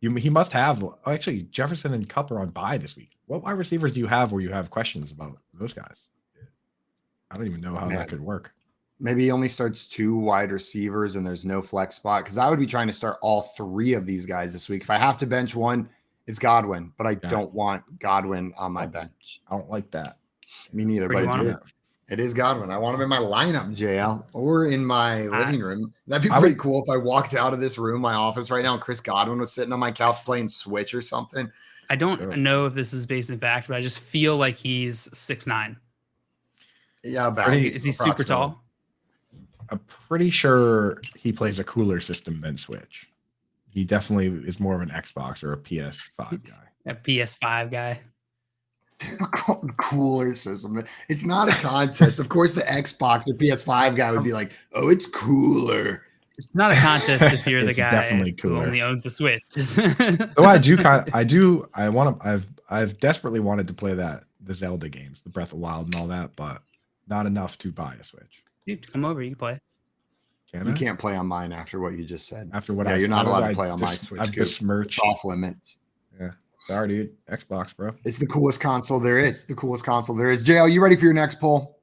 He must have. Actually, Jefferson and Kupp are on bye this week. What wide receivers do you have where you have questions about those guys? I don't even know how that could work. Maybe he only starts 2 wide receivers and there's no flex spot, because I would be trying to start all 3 of these guys this week. If I have to bench one, it's Godwin, but I don't want Godwin on my bench. I don't like that. Me neither, but it is Godwin. I want him in my lineup, JL, or in my living room. That'd be pretty cool if I walked out of this room, my office right now, and Chris Godwin was sitting on my couch playing Switch or something. I don't know if this is based in fact, but I just feel like he's 6'9". Yeah, is he super tall? I'm pretty sure he plays a cooler system than Switch. He definitely is more of an Xbox or a PS5 guy. A PS5 guy. Cooler system. It's not a contest. Of course, the Xbox or PS5 guy would be like, "Oh, it's cooler." It's not a contest if you're the guy definitely who cooler. only owns the Switch. I've desperately wanted to play the Zelda games, the Breath of the Wild and all that, but not enough to buy a Switch. Dude, come over, you can play. You can't play on mine after what you just said. After what you're not allowed to play on my Switch. I've besmirched. It's off limits. Yeah. Sorry, dude. Xbox, bro. It's the coolest console there is. JL, you ready for your next poll?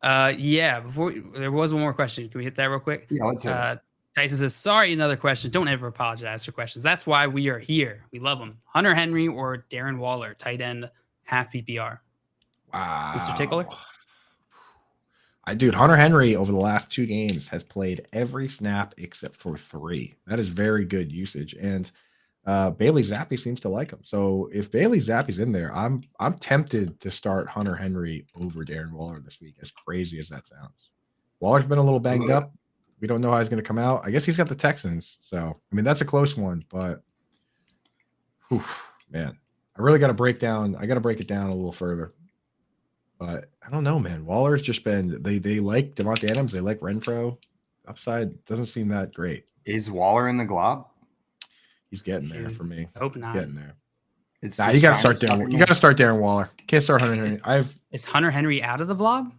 Yeah. Before there was one more question. Can we hit that real quick? Yeah, let's hit it. Tyson says, sorry, another question. Don't ever apologize for questions. That's why we are here. We love them. Hunter Henry or Darren Waller, tight end, half PPR. Wow. Mr. Tickler? Dude, Hunter Henry over the last 2 games has played every snap except for 3. That is very good usage. And Bailey Zappi seems to like him. So if Bailey Zappi's in there, I'm tempted to start Hunter Henry over Darren Waller this week, as crazy as that sounds. Waller's been a little banged up. We don't know how he's going to come out. I guess he's got the Texans. So, I mean, that's a close one, but man, I really got to break it down a little further. But I don't know, man. Waller's just been they like Devontae Adams, they like Renfro. Upside doesn't seem that great. Is Waller in the glob? He's getting there for me. I hope not. He's getting there. You got to start Darren. You got to start Darren Waller. Can't start Hunter Henry. Is Hunter Henry out of the blob?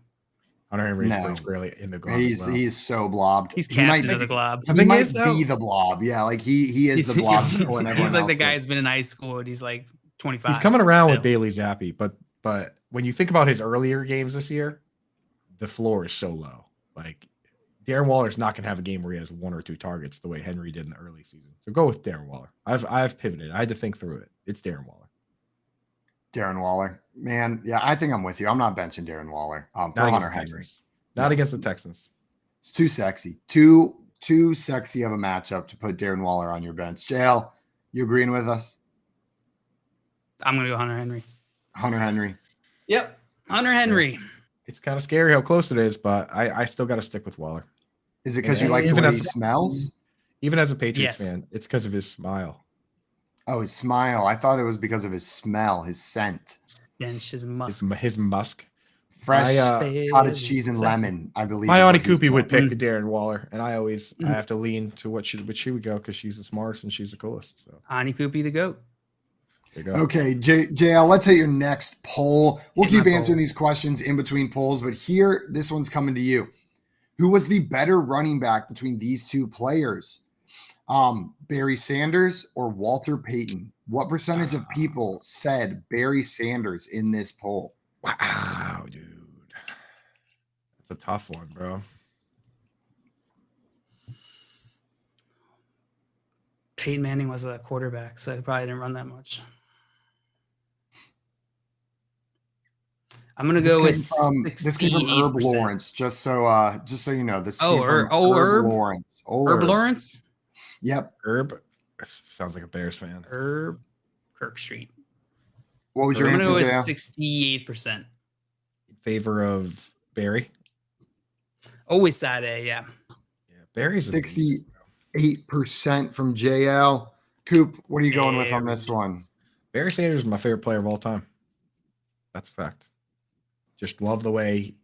Hunter Henry is really in the glob. He's so blobbed. He captain of the glob. He might be the blob. Yeah, like he is the blob. He's like the guy who's been in high school and he's like 25. He's coming around with Bailey Zappi, but when you think about his earlier games this year, the floor is so low. Like Darren Waller's not going to have a game where he has 1 or 2 targets the way Henry did in the early season. So go with Darren Waller. I've pivoted. I had to think through it. It's Darren Waller. Darren Waller, man. Yeah, I think I'm with you. I'm not benching Darren Waller for Hunter Henry. Not against the Texans. It's too sexy. Too sexy of a matchup to put Darren Waller on your bench. JL, you agreeing with us? I'm going to go Hunter Henry. Hunter Henry. Yep. Hunter Henry. Yeah. It's kind of scary how close it is, but I still got to stick with Waller. Is it because you like the way he smells? Even as a Patriots fan, it's because of his smile. Oh, his smile. I thought it was because of his smell, his scent. Stench, his musk. His musk. Fresh cottage cheese and lemon, I believe. My Auntie Koopy would pick Darren Waller, and I have to lean to what she would go because she's the smartest and she's the coolest. So Auntie Koopy the goat. There you go. Okay, JL, let's hit your next poll. We'll keep answering these questions in between polls, but here, this one's coming to you. Who was the better running back between these two players? Barry Sanders or Walter Payton? What percentage of people said Barry Sanders in this poll? Wow, dude. That's a tough one, bro. Peyton Manning was a quarterback, so he probably didn't run that much. I'm gonna go with this came from Herb Lawrence, just so you know. This came from Herb Lawrence. Herb Lawrence. Yep. Herb sounds like a Bears fan. Herb Kirk Street. What was your answer? I'm gonna go with 68%. In favor of Barry. Always side A, yeah. Yeah, Barry's 68% from JL. Coop, what are you going with on this one? Barry Sanders is my favorite player of all time. That's a fact. Just love the way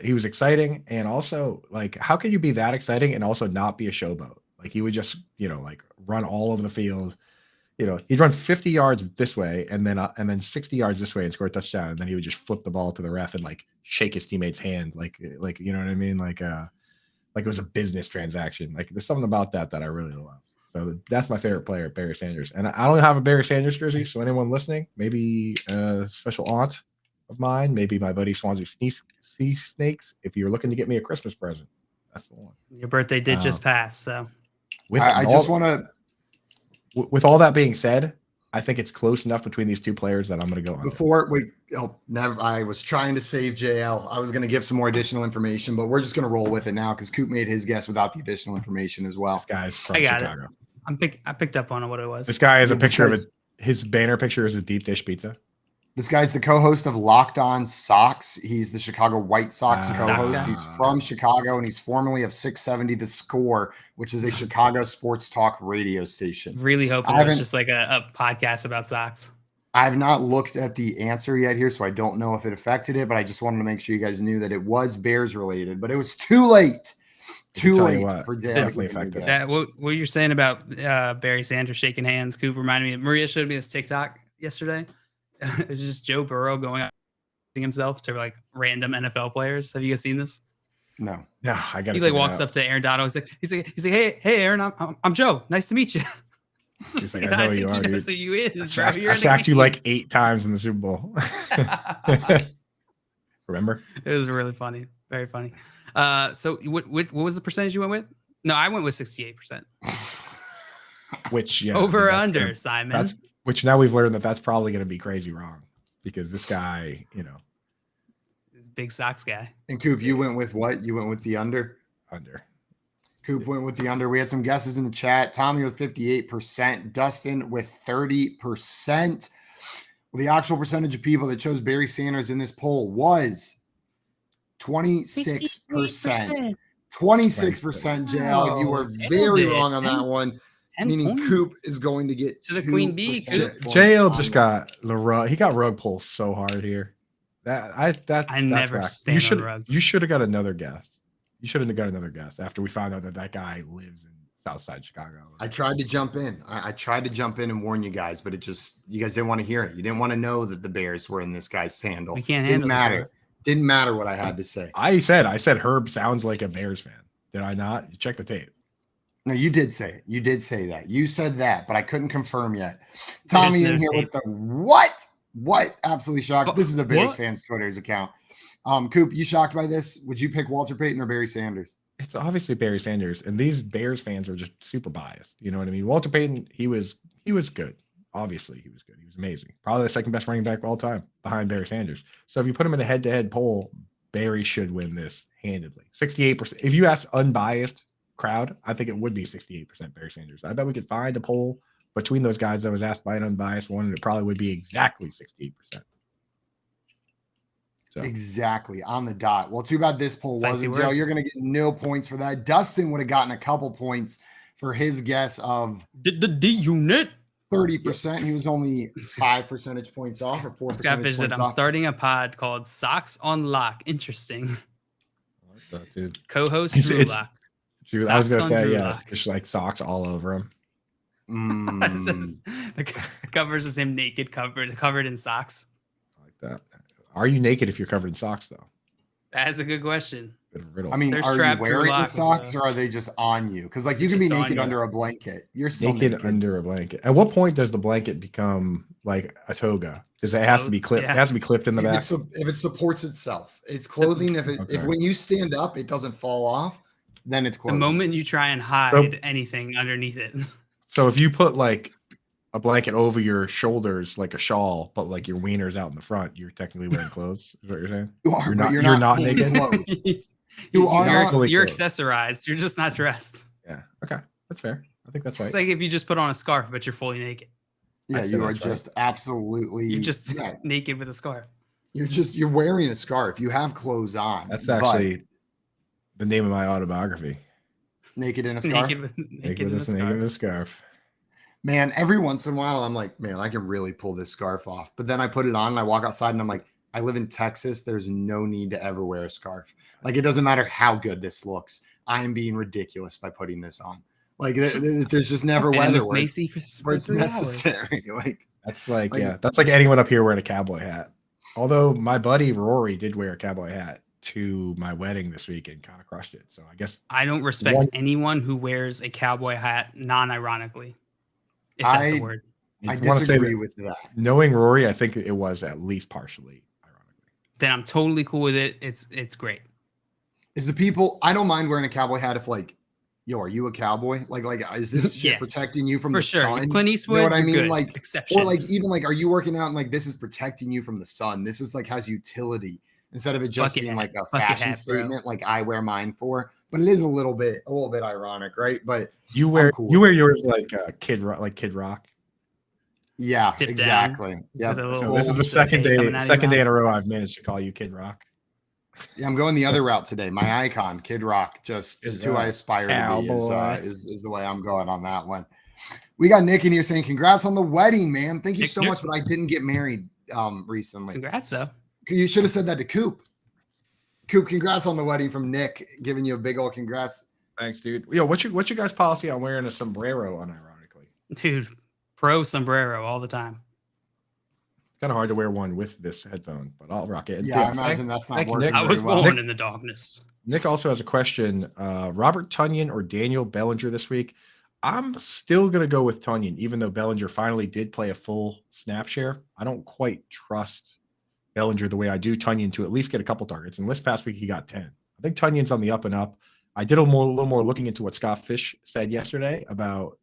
he was exciting, and also like, how can you be that exciting and also not be a showboat? Like he would just, like run all over the field. He'd run 50 yards this way and then 60 yards this way and score a touchdown, and then he would just flip the ball to the ref and like shake his teammate's hand, like you know what I mean, like it was a business transaction. Like there's something about that I really love. So that's my favorite player, Barry Sanders. And I don't have a Barry Sanders jersey, so anyone listening, maybe a special aunt of mine, maybe my buddy Swansea Sea Snakes. If you're looking to get me a Christmas present, that's the one. Your birthday did just pass, so I just want to. With all that being said, I think it's close enough between these two players that I'm going to go on. I was trying to save JL. I was going to give some more additional information, but we're just going to roll with it now because Coop made his guess without the additional information as well. This guy's from Chicago. I picked up on what it was. This guy has a picture of it. His banner picture is a deep dish pizza. This guy's the co-host of Locked On Sox. He's the Chicago White Sox co-host. He's from Chicago, and he's formerly of 670 The Score, which is a Chicago sports talk radio station. Really hoping it was just like a podcast about Sox. I have not looked at the answer yet here, so I don't know if it affected it, but I just wanted to make sure you guys knew that it was Bears related, but it was too late. Too late for definitely affected that. What you're saying about Barry Sanders shaking hands, Coop, reminded me. Maria showed me this TikTok yesterday. It was just Joe Burrow going out himself to like random NFL players. Have you guys seen this? No. I got. He like walks up to Aaron Donald. He's like, hey, Aaron, I'm Joe. Nice to meet you. She's like, I know you are. That's who you is. I sacked you like 8 times in the Super Bowl. Remember? It was really funny. Very funny. So what was the percentage you went with? No, I went with 68%. Which over or under, Simon. Which now we've learned that's probably going to be crazy wrong because this guy, big Sox guy. And Coop, you went with what? You went with the under? Under. Coop went with the under. We had some guesses in the chat. Tommy with 58%. Dustin with 30%. Well, the actual percentage of people that chose Barry Sanders in this poll was 26%. 26%, JL. You were very wrong on that one. Meaning Coop is going to get to the Queen Bee. JL just got the rug. He got rug pulled so hard here. I never stand on rugs. You should have got another guess. You should have got another guess after we found out that guy lives in Southside Chicago. I tried to jump in. I tried to jump in and warn you guys, but you guys didn't want to hear it. You didn't want to know that the Bears were in this guy's handle. We can't handle it. Didn't matter what I had to say. I said Herb sounds like a Bears fan. Did I not? Check the tape. No, you did say it. You did say that. You said that, but I couldn't confirm yet. Tommy in here with the what? What? Absolutely shocked. This is a Bears fans Twitter's account. Coop, you shocked by this? Would you pick Walter Payton or Barry Sanders? It's obviously Barry Sanders, and these Bears fans are just super biased. You know what I mean? Walter Payton, he was good. Obviously, he was good. He was amazing. Probably the second best running back of all time behind Barry Sanders. So if you put him in a head-to-head poll, Barry should win this handedly. 68%. If you ask unbiased crowd, I think it would be 68% Barry Sanders. I bet we could find a poll between those guys that was asked by an unbiased one, and it probably would be exactly 68%. So. Exactly on the dot. Well, too bad this poll wasn't. Joe, you're going to get no points for that. Dustin would have gotten a couple points for his guess of the D unit. 30%. He was only 5 percentage points off, or 4 Scott percentage Fish said, points I'm off. starting a pod called Socks on Lock. Interesting. I like that, dude. Co-host It's- Drew it's- Lock. Dude, I was Socks gonna on say, Drew yeah, Lock. just like socks all over him. It says the cover's the same naked covered in socks. I like that. Are you naked if you're covered in socks, though? That's a good question. Bit of a riddle. I mean, There's are you Trap Drew wearing the Lock, socks, so- or are they just on you? Because like you can be Just on naked you. under a blanket. You're still naked under a blanket. At what point does the blanket become like a toga? Does it have to be clipped? Yeah. It has to be clipped in the back. If it supports itself, it's clothing. If Okay. when you stand up, it doesn't fall off, then it's The clothing. moment you try and hide anything underneath it. So if you put like a blanket over your shoulders like a shawl, but like your wiener's out in the front, you're technically wearing clothes. Is what you're saying? You are, You're not naked. You are you're, not. you're clothed. accessorized. You're just not dressed. Yeah. Okay. That's fair. I think that's right. It's like if you just put on a scarf, but you're fully naked. Yeah, I'd say you are that's right. just absolutely. You're just yeah, naked with a scarf. you're wearing a scarf. You have clothes on. That's but actually the name of my autobiography. naked in a scarf. Naked in a scarf. scarf. Man, every once in a while, I'm like, man, I can really pull this scarf off. But then I put it on and I walk outside and I'm like, I live in Texas. There's no need to ever wear a scarf. Like, it doesn't matter how good this looks. I am being ridiculous by putting this on. Like, there's just never And weather Miss where Macy where it's 3 hours. necessary. Like, That's like, Like- yeah, that's like anyone up here wearing a cowboy hat. Although my buddy Rory did wear a cowboy hat to my wedding this week and kind of crushed it. So I guess I don't respect One- anyone who wears a cowboy hat non-ironically. If that's a word. I you wanna say disagree that with that. knowing Rory, I think it was at least partially ironically. Then I'm totally cool with it. It's great. Is the people, I don't mind wearing a cowboy hat if like, yo, are you a cowboy? Like, is this shit Yeah. protecting you from For the sure. sun? Clint You Eastwood, know what I you're mean? good. Like, Exception. or like even like, are you working out and like this is protecting you from the sun? This is like has utility instead of it just Bucket being hat. like a Bucket fashion hat, bro. statement, like I wear mine for. But it is a little bit ironic, right? But You wear cool you with wear yours like Kid Rock. yeah, Tip down exactly. Yeah, with a little- So this is the Full second bouquet coming out of your day mouth. in a row I've managed to call you Kid Rock. yeah. I'm going the other route today. My icon, Kid Rock, just who I aspire to be Cowboy. is the way I'm going on that one. We got Nick in here saying, "Congrats on the wedding, man! Thank you Nick, so Nick. much." But I didn't get married recently. Congrats though. You should have said that to Coop. Coop, congrats on the wedding from Nick, giving you a big old congrats. Thanks, dude. Yo, what's your guys' policy on wearing a sombrero unironically? Dude, pro sombrero all the time. It's kind of hard to wear one with this headphone, but I'll rock it. And Yeah, I imagine that's not thank you, working Nick. I was very well. born in the darkness. Nick also has a question. Robert Tonyan or Daniel Bellinger this week? I'm still going to go with Tonyan, even though Bellinger finally did play a full snap share. I don't quite trust Bellinger the way I do Tonyan to at least get a couple targets. And this past week, he got 10. I think Tonyan's on the up and up. I did a little more looking into what Scott Fish said yesterday about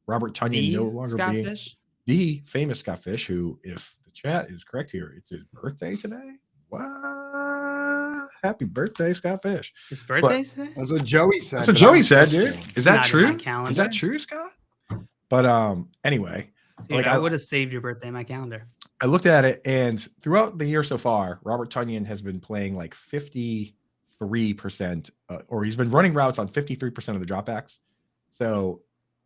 Robert Tonyan no longer Scott being Fish? the famous Scott Fish, who, if the chat is correct here, it's his birthday today. What? Happy birthday, Scott Fish. His birthday today? That's what Joey said. That's what but Joey I'm said, still dude. saying. Is that not in my true? calendar. Is that true, Scott? But anyway, Dude, like I would have saved your birthday in my calendar. I looked at it, and throughout the year so far, Robert Tonyan has been playing like 53%, or he's been running routes on 53% of the dropbacks. So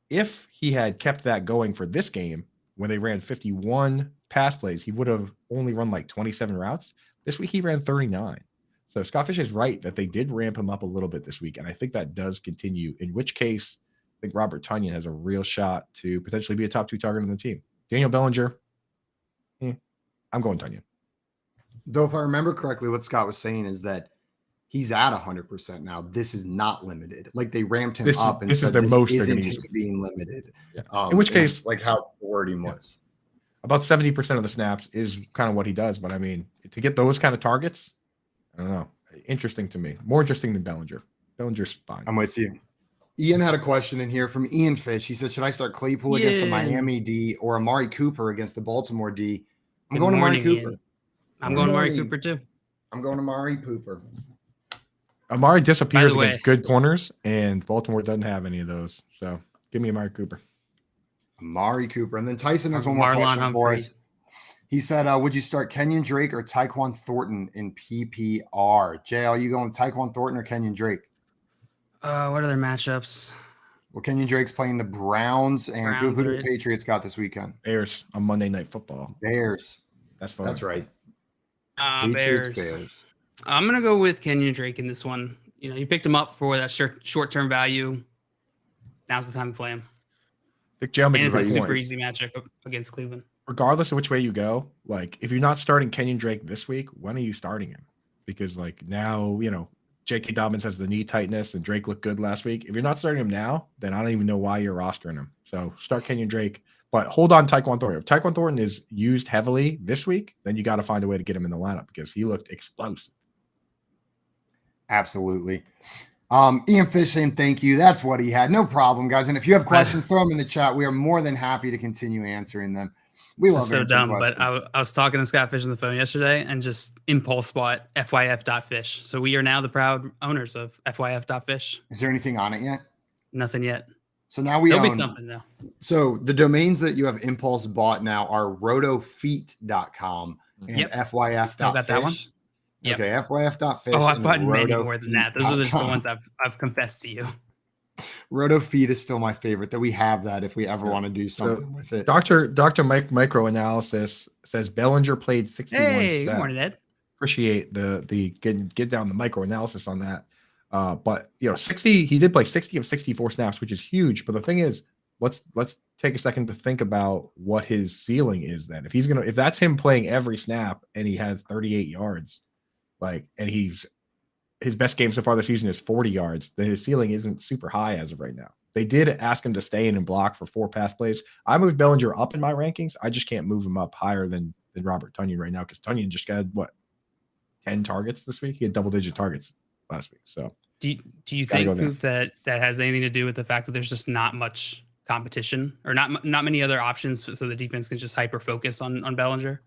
if he had kept that going for this game, when they ran 51 pass plays, he would have only run like 27 routes. This week he ran 39. So Scott Fish is right that they did ramp him up a little bit this week, and I think that does continue, in which case I think Robert Tonyan has a real shot to potentially be a top 2 target on the team. Daniel Bellinger, I'm going Tonyan. Though, if I remember correctly, what Scott was saying is that he's at 100% now. This is not limited. Like they ramped him up and this is said their this most they're isn't gonna use. being limited. Yeah. In which case, like how the wording was. about 70% of the snaps is kind of what he does. But I mean, to get those kind of targets, I don't know. Interesting to me. More interesting than Bellinger. Bellinger's fine. I'm with you. Ian had a question in here from Ian Fish. He said, should I start Claypool against the Miami D or Amari Cooper against the Baltimore D? I'm going Amari Cooper. Ian. I'm going Amari Cooper too. I'm going Amari Cooper. Amari disappears By the against way- good corners, and Baltimore doesn't have any of those. So give me Amari Cooper. Amari Cooper. And then Tyson has one Marlon more question for Humphrey. us. He said, would you start Kenyon Drake or Tyquan Thornton in PPR? JL, you going Tyquan Thornton or Kenyon Drake? What are their matchups? Well, Kenyon Drake's playing the Browns, and who do the Patriots got this weekend? Bears on Monday Night Football. Bears. That's fun. That's right. Bears. I'm gonna go with Kenyon Drake in this one. You know, you picked him up for that short-term value. Now's the time to play him. The gentleman and it's a super easy matchup against Cleveland. Regardless of which way you go, like if you're not starting Kenyon Drake this week, when are you starting him? Because like now, you know, J.K. Dobbins has the knee tightness and Drake looked good last week. If you're not starting him now, then I don't even know why you're rostering him. So start Kenyon Drake, but hold on Tyquan Thornton. If Tyquan Thornton is used heavily this week, then you got to find a way to get him in the lineup because he looked explosive. Absolutely. Ian Fish saying thank you. That's what he had. No problem, guys. And if you have questions, throw them in the chat. We are more than happy to continue answering them. We love so dumb, questions. But I was talking to Scott Fish on the phone yesterday and just impulse bought FYF.fish. So we are now the proud owners of FYF.fish. Is there anything on it yet? Nothing yet. So now we There'll own. be something though. So the domains that you have impulse bought now are rotofeet.com and FYF.fish. Still got that one? Yep. Okay, FYF.fish. Oh, I've bought many more than that. Those are just the ones I've confessed to you. RotoFeed is still my favorite. That we have that if we ever want to do something with it. Dr. Mike Microanalysis says Bellinger played 61 Hey, good morning, Ed. Appreciate the get down the microanalysis on that. But you know, 60 he did play 60 of 64 snaps, which is huge. But the thing is, let's take a second to think about what his ceiling is. Then if that's him playing every snap and he has 38 yards, and his best game so far this season is 40 yards, then his ceiling isn't super high as of right now. They did ask him to stay in and block for 4 pass plays. I moved Bellinger up in my rankings. I just can't move him up higher than Robert Tonyan right now because Tonyan just got 10 targets this week. He had double-digit targets last week. So do you think, Coop, that has anything to do with the fact that there's just not much competition or not many other options, so the defense can just hyper focus on Bellinger?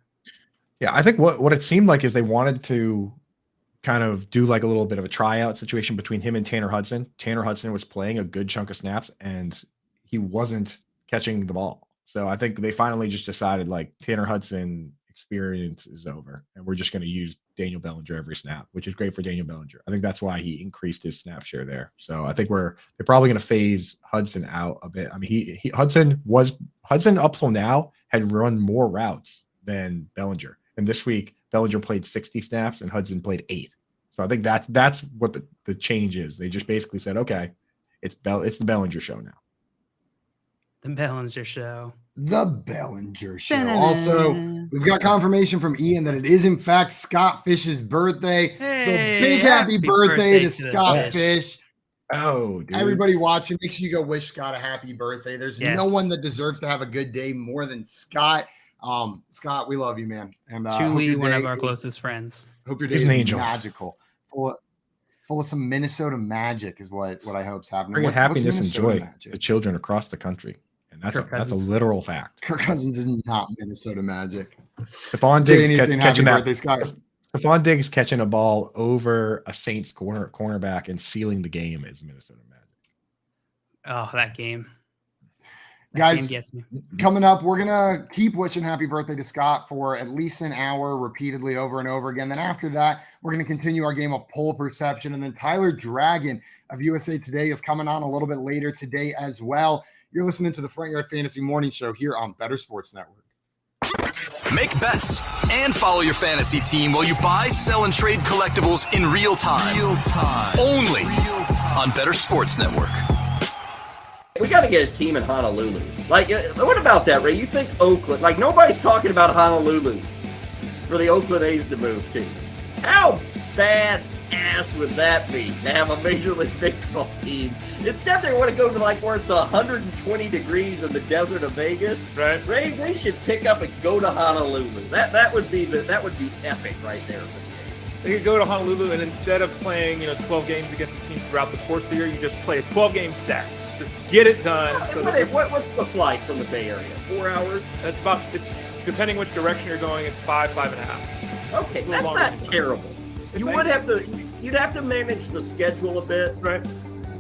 Yeah, I think what it seemed like is they wanted to kind of do like a little bit of a tryout situation between him and Tanner Hudson. Tanner Hudson was playing a good chunk of snaps and he wasn't catching the ball. So I think they finally just decided like Tanner Hudson experience is over and we're just going to use Daniel Bellinger every snap, which is great for Daniel Bellinger. I think that's why he increased his snap share there. So I think they're probably going to phase Hudson out a bit. I mean, Hudson up till now had run more routes than Bellinger. And this week, Bellinger played 60 snaps and Hudson played 8. So I think that's what the change is. They just basically said, okay, it's the Bellinger show now. The Bellinger show. The Bellinger show. Da-da-da. Also, we've got confirmation from Ian that it is in fact Scott Fish's birthday. Hey, so big happy birthday to Scott Fish. Oh, dude. Everybody watching, make sure you go wish Scott a happy birthday. There's no one that deserves to have a good day more than Scott. Scott, we love you, man. And truly one of our closest friends. Hope your day is magical. Full of some Minnesota magic is what I hope's happening. Bring happiness and joy to children across the country. And that's a literal fact. Kirk Cousins is not Minnesota magic. Stephon Diggs catching a ball over a Saints cornerback and sealing the game is Minnesota magic. Oh, that game. Guys, gets me. Coming up, we're going to keep wishing happy birthday to Scott for at least an hour repeatedly over and over again. Then after that, we're going to continue our game of poll perception. And then Tyler Dragon of USA Today is coming on a little bit later today as well. You're listening to the Front Yard Fantasy Morning Show here on Better Sports Network. Make bets and follow your fantasy team while you buy, sell, and trade collectibles in real time. Only on Better Sports Network. We got to get a team in Honolulu. Like, what about that, Ray? You think Oakland? Like, nobody's talking about Honolulu for the Oakland A's to move to. How badass would that be to have a Major League Baseball team? Instead, they want to go to like where it's 120 degrees in the desert of Vegas. Right. Ray, they should pick up and go to Honolulu. That would be epic right there. They could go to Honolulu and instead of playing 12 games against a team throughout the course of the year, you just play a 12-game set. Just get it done. What's the flight from the Bay Area? 4 hours? It's depending which direction you're going, it's 5.5. Okay, that's not terrible. You'd have to manage the schedule a bit. Right.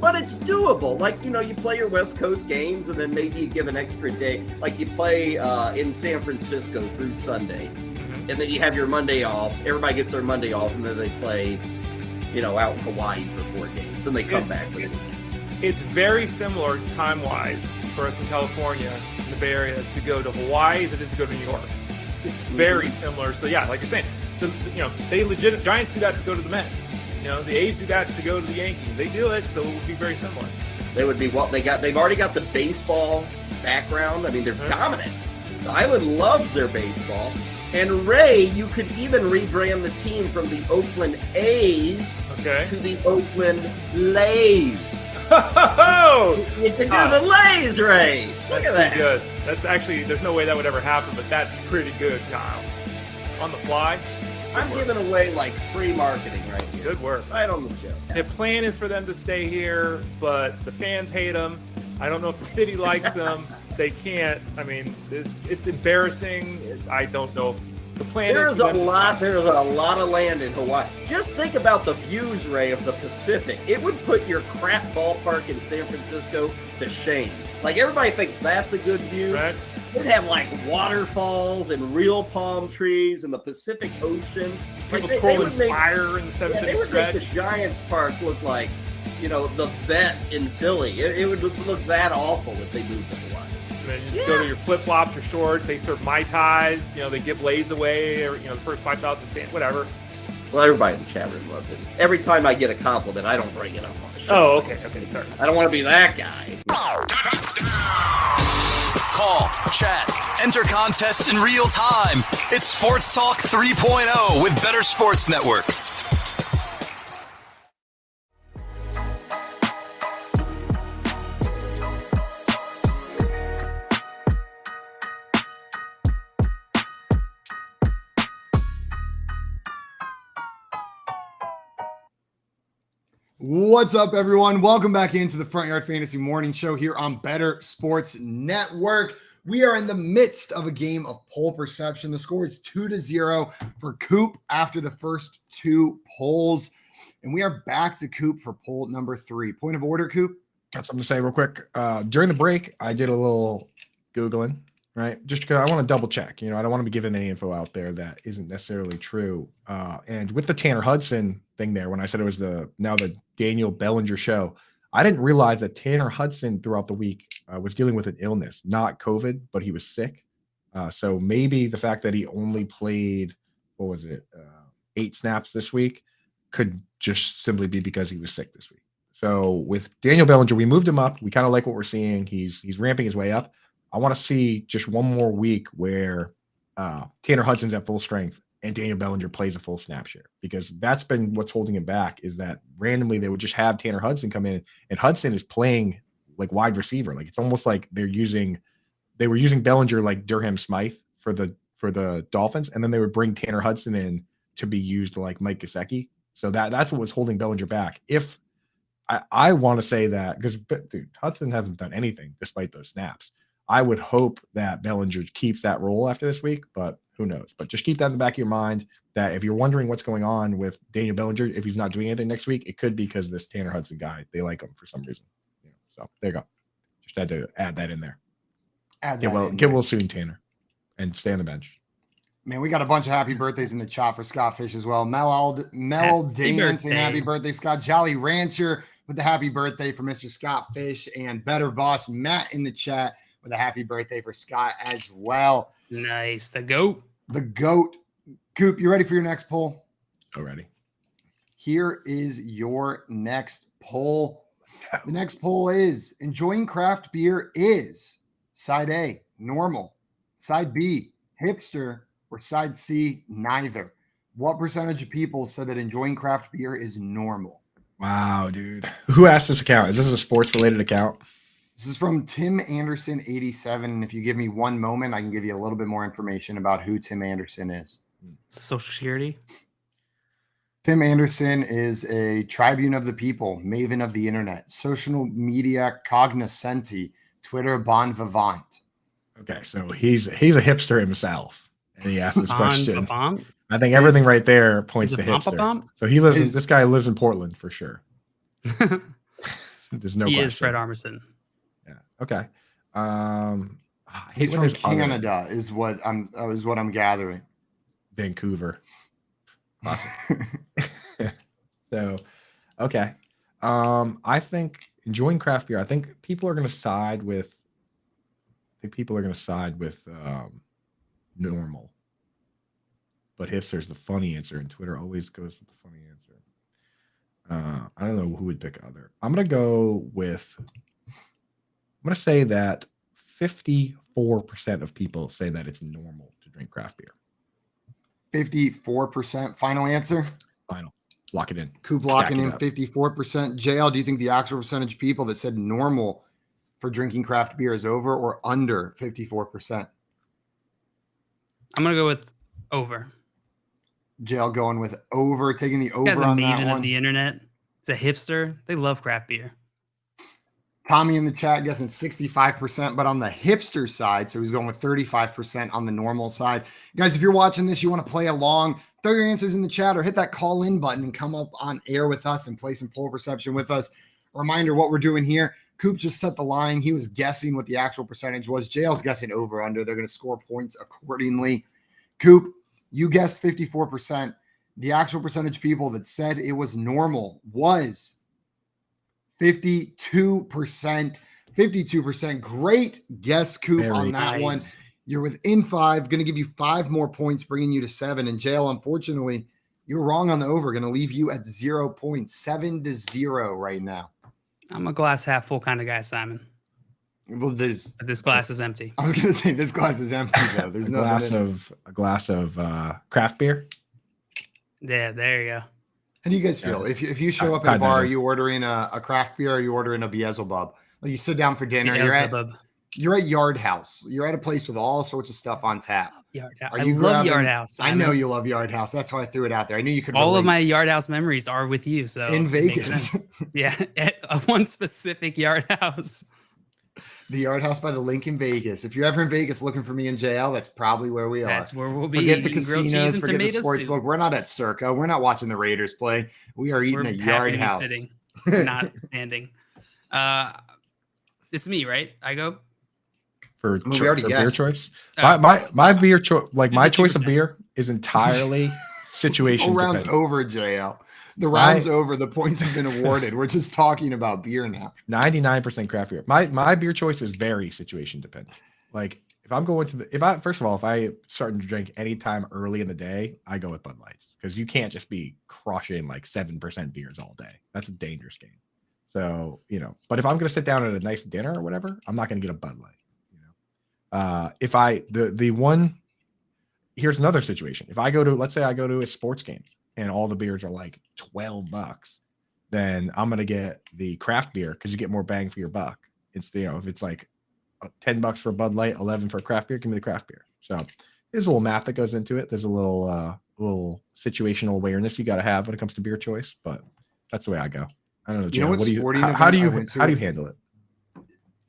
But it's doable. Like, you play your West Coast games and then maybe you give an extra day. Like you play in San Francisco through Sunday. Mm-hmm. And then you have your Monday off. Everybody gets their Monday off and then they play, out in Hawaii for 4 games. And they come back for the weekend. it's very similar time-wise for us in California, in the Bay Area, to go to Hawaii as it is to go to New York. It's very similar. So yeah, like you're saying, Giants do that to go to the Mets. The A's do that to go to the Yankees. They do it, so it would be very similar. They would be they've already got the baseball background. I mean, they're dominant. The island loves their baseball. And Ray, you could even rebrand the team from the Oakland A's to the Oakland Lays. You can do the Lays, Ray. Look at that. Good. That's actually, there's no way that would ever happen, but that's pretty good, Kyle. On the fly. I'm giving away like free marketing right here. Good work. Right on the show. The plan is for them to stay here, but the fans hate them. I don't know if the city likes them. They can't. I mean, it's embarrassing. I don't know. The plan There's a lot of land in Hawaii. Just think about the views, Ray, of the Pacific. It would put your crap ballpark in San Francisco to shame. Like, everybody thinks that's a good view. Right. They'd have like waterfalls and real palm trees and the Pacific Ocean. People like, trolling fire in the 7th inning They would stretch. make the Giants Park look like, the vet in Philly. It would look that awful if they moved to Hawaii. And then you go to your flip-flops or shorts. They serve Mai Tais. They give lays away. The first 5,000 fans, whatever. Well, everybody in the chat room loves it. Every time I get a compliment, I don't bring it up on the show. Oh, okay, sorry. I don't want to be that guy. Call, chat, enter contests in real time. It's Sports Talk 3.0 with Better Sports Network. What's up, everyone? Welcome back into the Front Yard Fantasy Morning Show here on Better Sports Network. We are in the midst of a game of poll perception. The score is 2-0 for Coop after the first two polls. And we are back to Coop for poll number 3. Point of order, Coop? Got something to say real quick. During the break, I did a little Googling, right? Just because I want to double check. I don't want to be giving any info out there that isn't necessarily true. And with the Tanner Hudson thing there, when I said it was the Daniel Bellinger show, I didn't realize that Tanner Hudson throughout the week was dealing with an illness, not COVID, but he was sick. So maybe the fact that he only played, 8 snaps this week could just simply be because he was sick this week. So with Daniel Bellinger, we moved him up. We kind of like what we're seeing. He's ramping his way up. I want to see just one more week where Tanner Hudson's at full strength and Daniel Bellinger plays a full snap share, because that's been what's holding him back, is that randomly they would just have Tanner Hudson come in and Hudson is playing like wide receiver. Like, it's almost like they were using Bellinger like Durham Smythe for the Dolphins, and then they would bring Tanner Hudson in to be used like Mike Gesicki. So that's what was holding Bellinger back. If I want to say that, because Hudson hasn't done anything despite those snaps. I would hope that Bellinger keeps that role after this week, but who knows? But just keep that in the back of your mind, that if you're wondering what's going on with Daniel Bellinger, if he's not doing anything next week, it could be because this Tanner Hudson guy, they like him for some reason. So there you go. Just had to add that in there. Get well soon, Tanner, and stay on the bench. Man, we got a bunch of happy birthdays in the chat for Scott Fish as well. Mel Dane saying happy birthday, Scott. Jolly Rancher with the happy birthday for Mr. Scott Fish, and Better Boss Matt in the chat with a happy birthday for Scott as well. Nice. The GOAT. The GOAT. Coop, you ready for your next poll? Oh, ready. Here is your next poll. The next poll is: enjoying craft beer is side A, normal, side B, hipster, or side C, neither. What percentage of people said that enjoying craft beer is normal? Wow, dude. Who asked this account? Is this a sports-related account? This is from Tim Anderson 87. And if you give me one moment, I can give you a little bit more information about who Tim Anderson is. Social Security. Tim Anderson is a tribune of the people, maven of the internet, social media cognoscenti, Twitter bon vivant. Okay, so he's a hipster himself, and he asked this question. Bon I think everything right there points to hipster. Bon? So this guy lives in Portland for sure. There's no he question. is Fred Armisen. Yeah. Okay. He's from Canada, is what I'm gathering. Vancouver. Awesome. So, okay. I think enjoying craft beer. I think people are going to side with. Normal. But hipster's the funny answer, and Twitter always goes with the funny answer. I don't know who would pick other. I'm going to say that 54% of people say that it's normal to drink craft beer. 54%. Final answer? Final. Lock it in. Coop locking in 54%. JL, do you think the actual percentage of people that said normal for drinking craft beer is over or under 54%? I'm going to go with over. JL going with over, taking the over this guy's a on maven that one. of the internet. It's a hipster. They love craft beer. Tommy in the chat guessing 65%, but on the hipster side, so he's going with 35% on the normal side. Guys, if you're watching this, you want to play along, throw your answers in the chat or hit that call in button and come up on air with us and play some poll perception with us. Reminder what we're doing here. Coop just set the line. He was guessing what the actual percentage was. JL's guessing over under. They're going to score points accordingly. Coop, you guessed 54%. The actual percentage of people that said it was normal was 52%. 52%. Great guess, Coop, on that one. You're within 5. Going to give you 5 more points, bringing you to 7. And JL, unfortunately, you were wrong on the over. Going to leave you at 0 points, 7-0 right now. I'm a glass half full kind of guy, Simon. Well, this glass is empty. I was going to say this glass is empty though. There's a glass of craft beer. Yeah, there you go. How do you guys feel? If you show up at a bar, are you ordering a craft beer or are you ordering a Beelzebub? Like you sit down for dinner, you're at Yard House. You're at a place with all sorts of stuff on tap. I love Yard House. I know you love Yard House. That's why I threw it out there. I knew you could. All of my Yard House memories are with you. So in Vegas, yeah, at one specific Yard House. The Yard House by the link in Vegas. If you're ever in Vegas looking for me in JL, that's probably where we are. That's where we'll be. Forget the casinos, forget the sports book. We're not at Circa. We're not watching the Raiders play. We are eating at Yard House. Sitting, not standing. It's me, right? I go for beer choice. My beer choice, like my choice of beer, is entirely situation. The round's over, JL. The round's over. The points have been awarded. We're just talking about beer now. 99% craft beer. My beer choice is very situation dependent. Like if I'm going to if I starting to drink anytime early in the day, I go with Bud Lights because you can't just be crushing like 7% beers all day. That's a dangerous game. So, but if I'm going to sit down at a nice dinner or whatever, I'm not going to get a Bud Light. Here's another situation. If I let's say I go to a sports game and all the beers are like $12, then I'm going to get the craft beer because you get more bang for your buck. It's, if it's like $10 for Bud Light, 11 for craft beer, give me the craft beer. So there's a little math that goes into it. There's a little situational awareness you got to have when it comes to beer choice, but that's the way I go. I don't know, Jim. How do you handle it?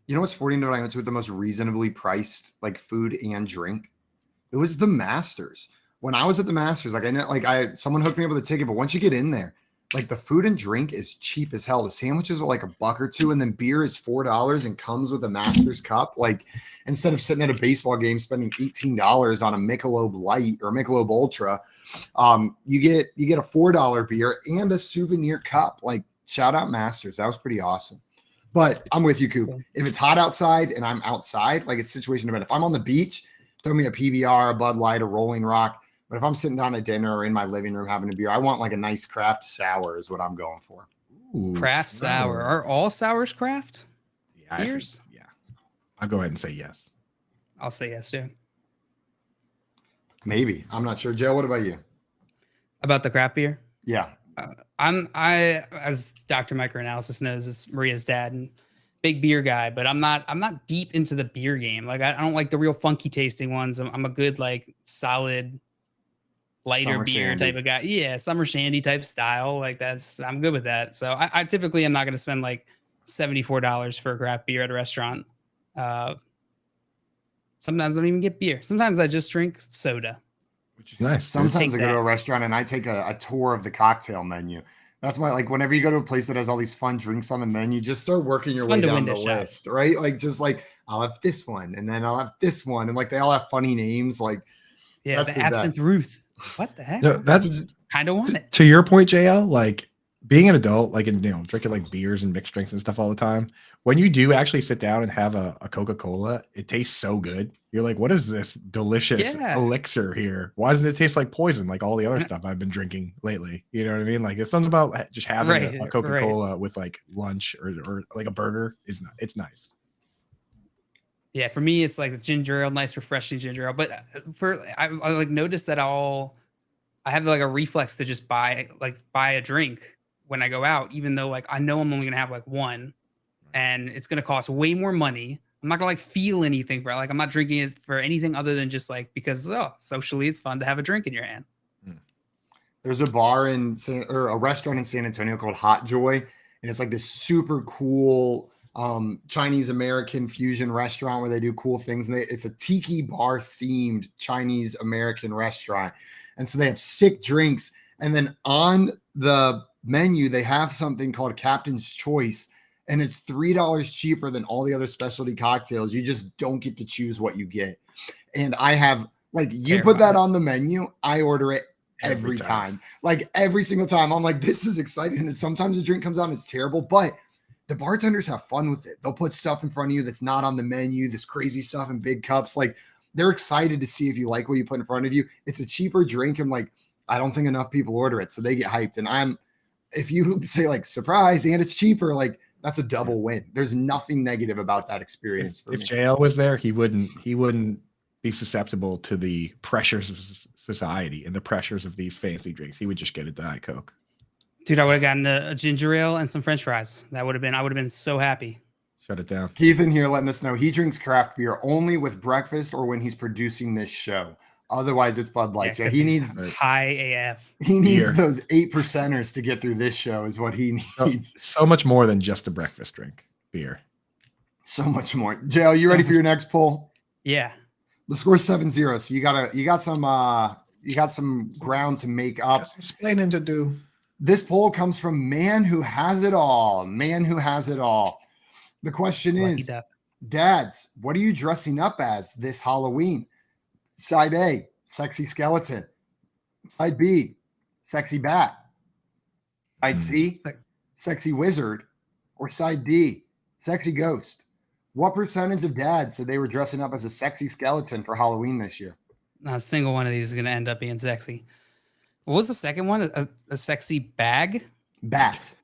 You know what sporting event I went to with the most reasonably priced like food and drink? It was the Masters. When I was at the Masters, someone hooked me up with a ticket, but once you get in there, like the food and drink is cheap as hell. The sandwiches are like $1 or $2, and then beer is $4 and comes with a Masters cup. Like instead of sitting at a baseball game spending $18 on a Michelob Light or Michelob Ultra, you get a $4 beer and a souvenir cup. Like shout out Masters. That was pretty awesome. But I'm with you, Coop. If it's hot outside and I'm outside, like it's situation dependent. If I'm on the beach, throw me a PBR, a Bud Light, a Rolling Rock. But if I'm sitting down at dinner or in my living room having a beer, I want like a nice craft sour is what I'm going for. Ooh, craft sour. Are all sours craft? Yeah, beers? I'll go ahead and say yes. I'll say yes too. Maybe. I'm not sure. Joe, what about you? About the craft beer? Yeah. I as Dr. Microanalysis knows, is Maria's dad and big beer guy, but I'm not deep into the beer game. Like I don't like the real funky tasting ones. I'm a good like solid lighter summer beer shandy type of guy. Yeah, summer shandy type style. Like I'm good with that. So I typically am not going to spend like $74 for a craft beer at a restaurant. Sometimes I don't even get beer. Sometimes I just drink soda. Which is nice. Sometimes I go to a restaurant and I take a tour of the cocktail menu. That's why, like, whenever you go to a place that has all these fun drinks on the menu, just start working your way down the list, right? Like, just like, I'll have this one, and then I'll have this one, and like they all have funny names. Like, yeah, the Absinthe Ruth. What the heck? No, that's kind of want it. To your point, JL, like being an adult, like, and, drinking like beers and mixed drinks and stuff all the time, when you do actually sit down and have a Coca-Cola, it tastes so good. You're like, what is this delicious elixir here? Why doesn't it taste like poison, like all the other stuff I've been drinking lately? You know what I mean? Like, it's something about just having a Coca-Cola with like lunch or like a burger it's nice. Yeah, for me, it's like ginger ale, nice, refreshing ginger ale. But I like noticed that I have like a reflex to just buy a drink when I go out, even though like I know I'm only gonna have like one, and it's gonna cost way more money. I'm not gonna like feel anything for it. Like I'm not drinking it for anything other than just like because socially it's fun to have a drink in your hand. There's a bar or a restaurant in San Antonio called Hot Joy, and it's like this super cool Chinese American fusion restaurant where they do cool things. And it's a tiki bar themed Chinese American restaurant. And so they have sick drinks. And then on the menu, they have something called Captain's Choice. And it's $3 cheaper than all the other specialty cocktails. You just don't get to choose what you get. And I have you put that on the menu, I order it every time. Like every single time. I'm like, this is exciting. And sometimes the drink comes out and it's terrible, but the bartenders have fun with it. They'll put stuff in front of you that's not on the menu, this crazy stuff in big cups. Like they're excited to see if you like what you put in front of you. It's a cheaper drink. And like, I don't think enough people order it. So they get hyped. And if you say like surprise and it's cheaper, like that's a double win. There's nothing negative about that experience. If JL was there, he wouldn't be susceptible to the pressures of society and the pressures of these fancy drinks. He would just get a Diet Coke. Dude, I would have gotten a ginger ale and some French fries. I would have been so happy. Shut it down. Keith in here letting us know he drinks craft beer only with breakfast or when he's producing this show. Otherwise, it's Bud Light. Yeah, he needs high AF. He needs those 8%ers to get through this show is what he needs. So much more than just a breakfast drink, beer. So much more. JL, you ready for your next poll? Yeah. The score's 7-0. So you got some ground to make up. Explaining to do. This poll comes from Man Who Has It All. Man Who Has It All. The question is, dads, what are you dressing up as this Halloween? Side A, sexy skeleton. Side B, sexy bat. Side C, sexy wizard. Or side D, sexy ghost. What percentage of dads said they were dressing up as a sexy skeleton for Halloween this year? Not a single one of these is going to end up being sexy. What was the second one? A sexy bag? Bat.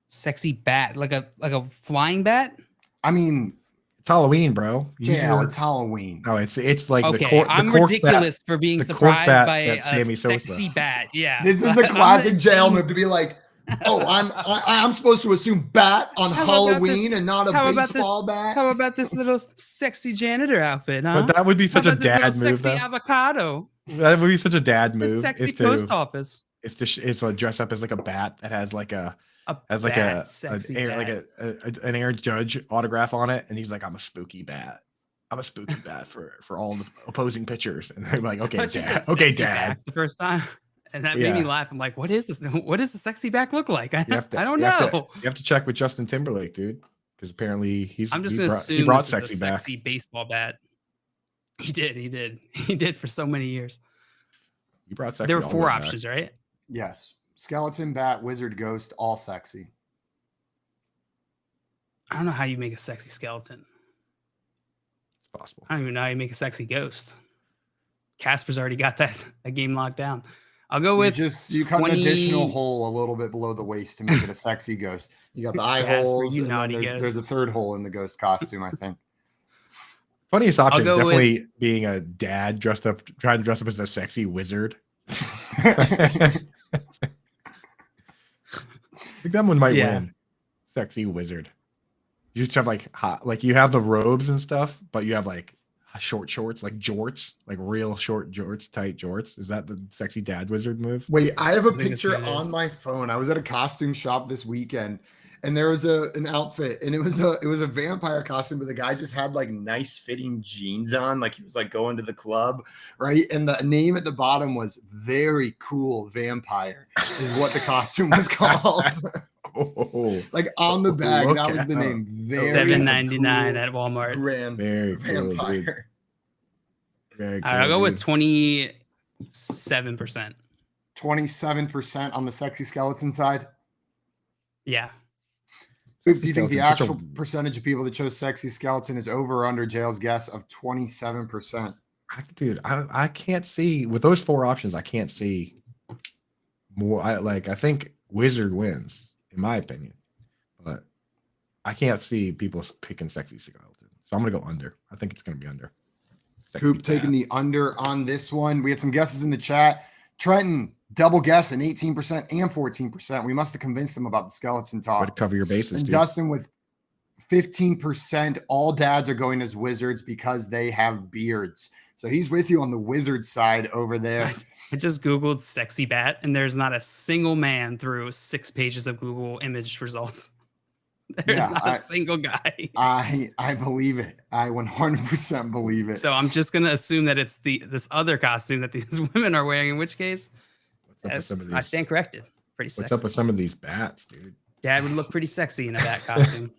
Sexy bat. Like a flying bat? I mean, it's Halloween, bro. Yeah, it's Halloween. No, it's like okay. I'm ridiculous for being surprised by a sexy bat. Yeah. This is a classic jail move to be like, oh, I'm supposed to assume bat on Halloween and not a baseball bat. How about this little sexy janitor outfit? Huh? But that would be such a dad move. Sexy avocado. That would be such a dad move. The sexy post office. It's to dress up as like a bat that has like an Aaron Judge autograph on it, and he's like, I'm a spooky bat. I'm a spooky bat for all the opposing pitchers. And they're like, okay, dad. Okay, dad. The first time. And that made me laugh. I'm like, what is this? What does the sexy back look like? I don't know. You have to check with Justin Timberlake, dude, because apparently I'm just going to assume brought this is a sexy baseball bat. He did for so many years. You brought sexy. There were 4 options, right? Yes. Skeleton, bat, wizard, ghost, all sexy. I don't know how you make a sexy skeleton. It's possible. I don't even know how you make a sexy ghost. Casper's already got a game locked down. I'll go with you cut an additional hole a little bit below the waist to make it a sexy ghost. You got the eye holes, and then there's a third hole in the ghost costume, I think. Funniest option is definitely being a dad trying to dress up as a sexy wizard. I think that one might win. Sexy wizard. You just have you have the robes and stuff, but you have like short shorts, like jorts, like real short jorts, tight jorts. Is that the sexy dad wizard move? Wait, I have a picture on my phone. I was at a costume shop this weekend, and there was an outfit, and it was a vampire costume, but the guy just had like nice fitting jeans on, like he was like going to the club, right? And the name at the bottom was Very Cool Vampire, is what the costume was called. Like on the bag, that was the name. $7.99 at Walmart. Grand Very Vampire. Cool, very cool, I'll go with 27%. 27% on the sexy skeleton side. Yeah. Do you think the actual percentage of people that chose sexy skeleton is over or under Jail's guess of 27%? Dude, I can't see with those 4 options. I can't see more. I think Wizard wins, in my opinion, but I can't see people picking sexy skeleton. So I'm gonna go under. I think it's gonna be under. Coop taking the under on this one. We had some guesses in the chat. Trenton double guessing 18% and 14%. We must have convinced them about the skeleton talk. Way to cover your bases, and dude. Dustin with 15%. All dads are going as wizards because they have beards. So he's with you on the wizard side over there. I just Googled sexy bat, and there's not a single man through 6 pages of Google image results. There's not a single guy. I believe it. I 100% believe it. So I'm just gonna assume that it's this other costume that these women are wearing. In which case, I stand corrected. Pretty sexy. What's up with some of these bats, dude? Dad would look pretty sexy in a bat costume.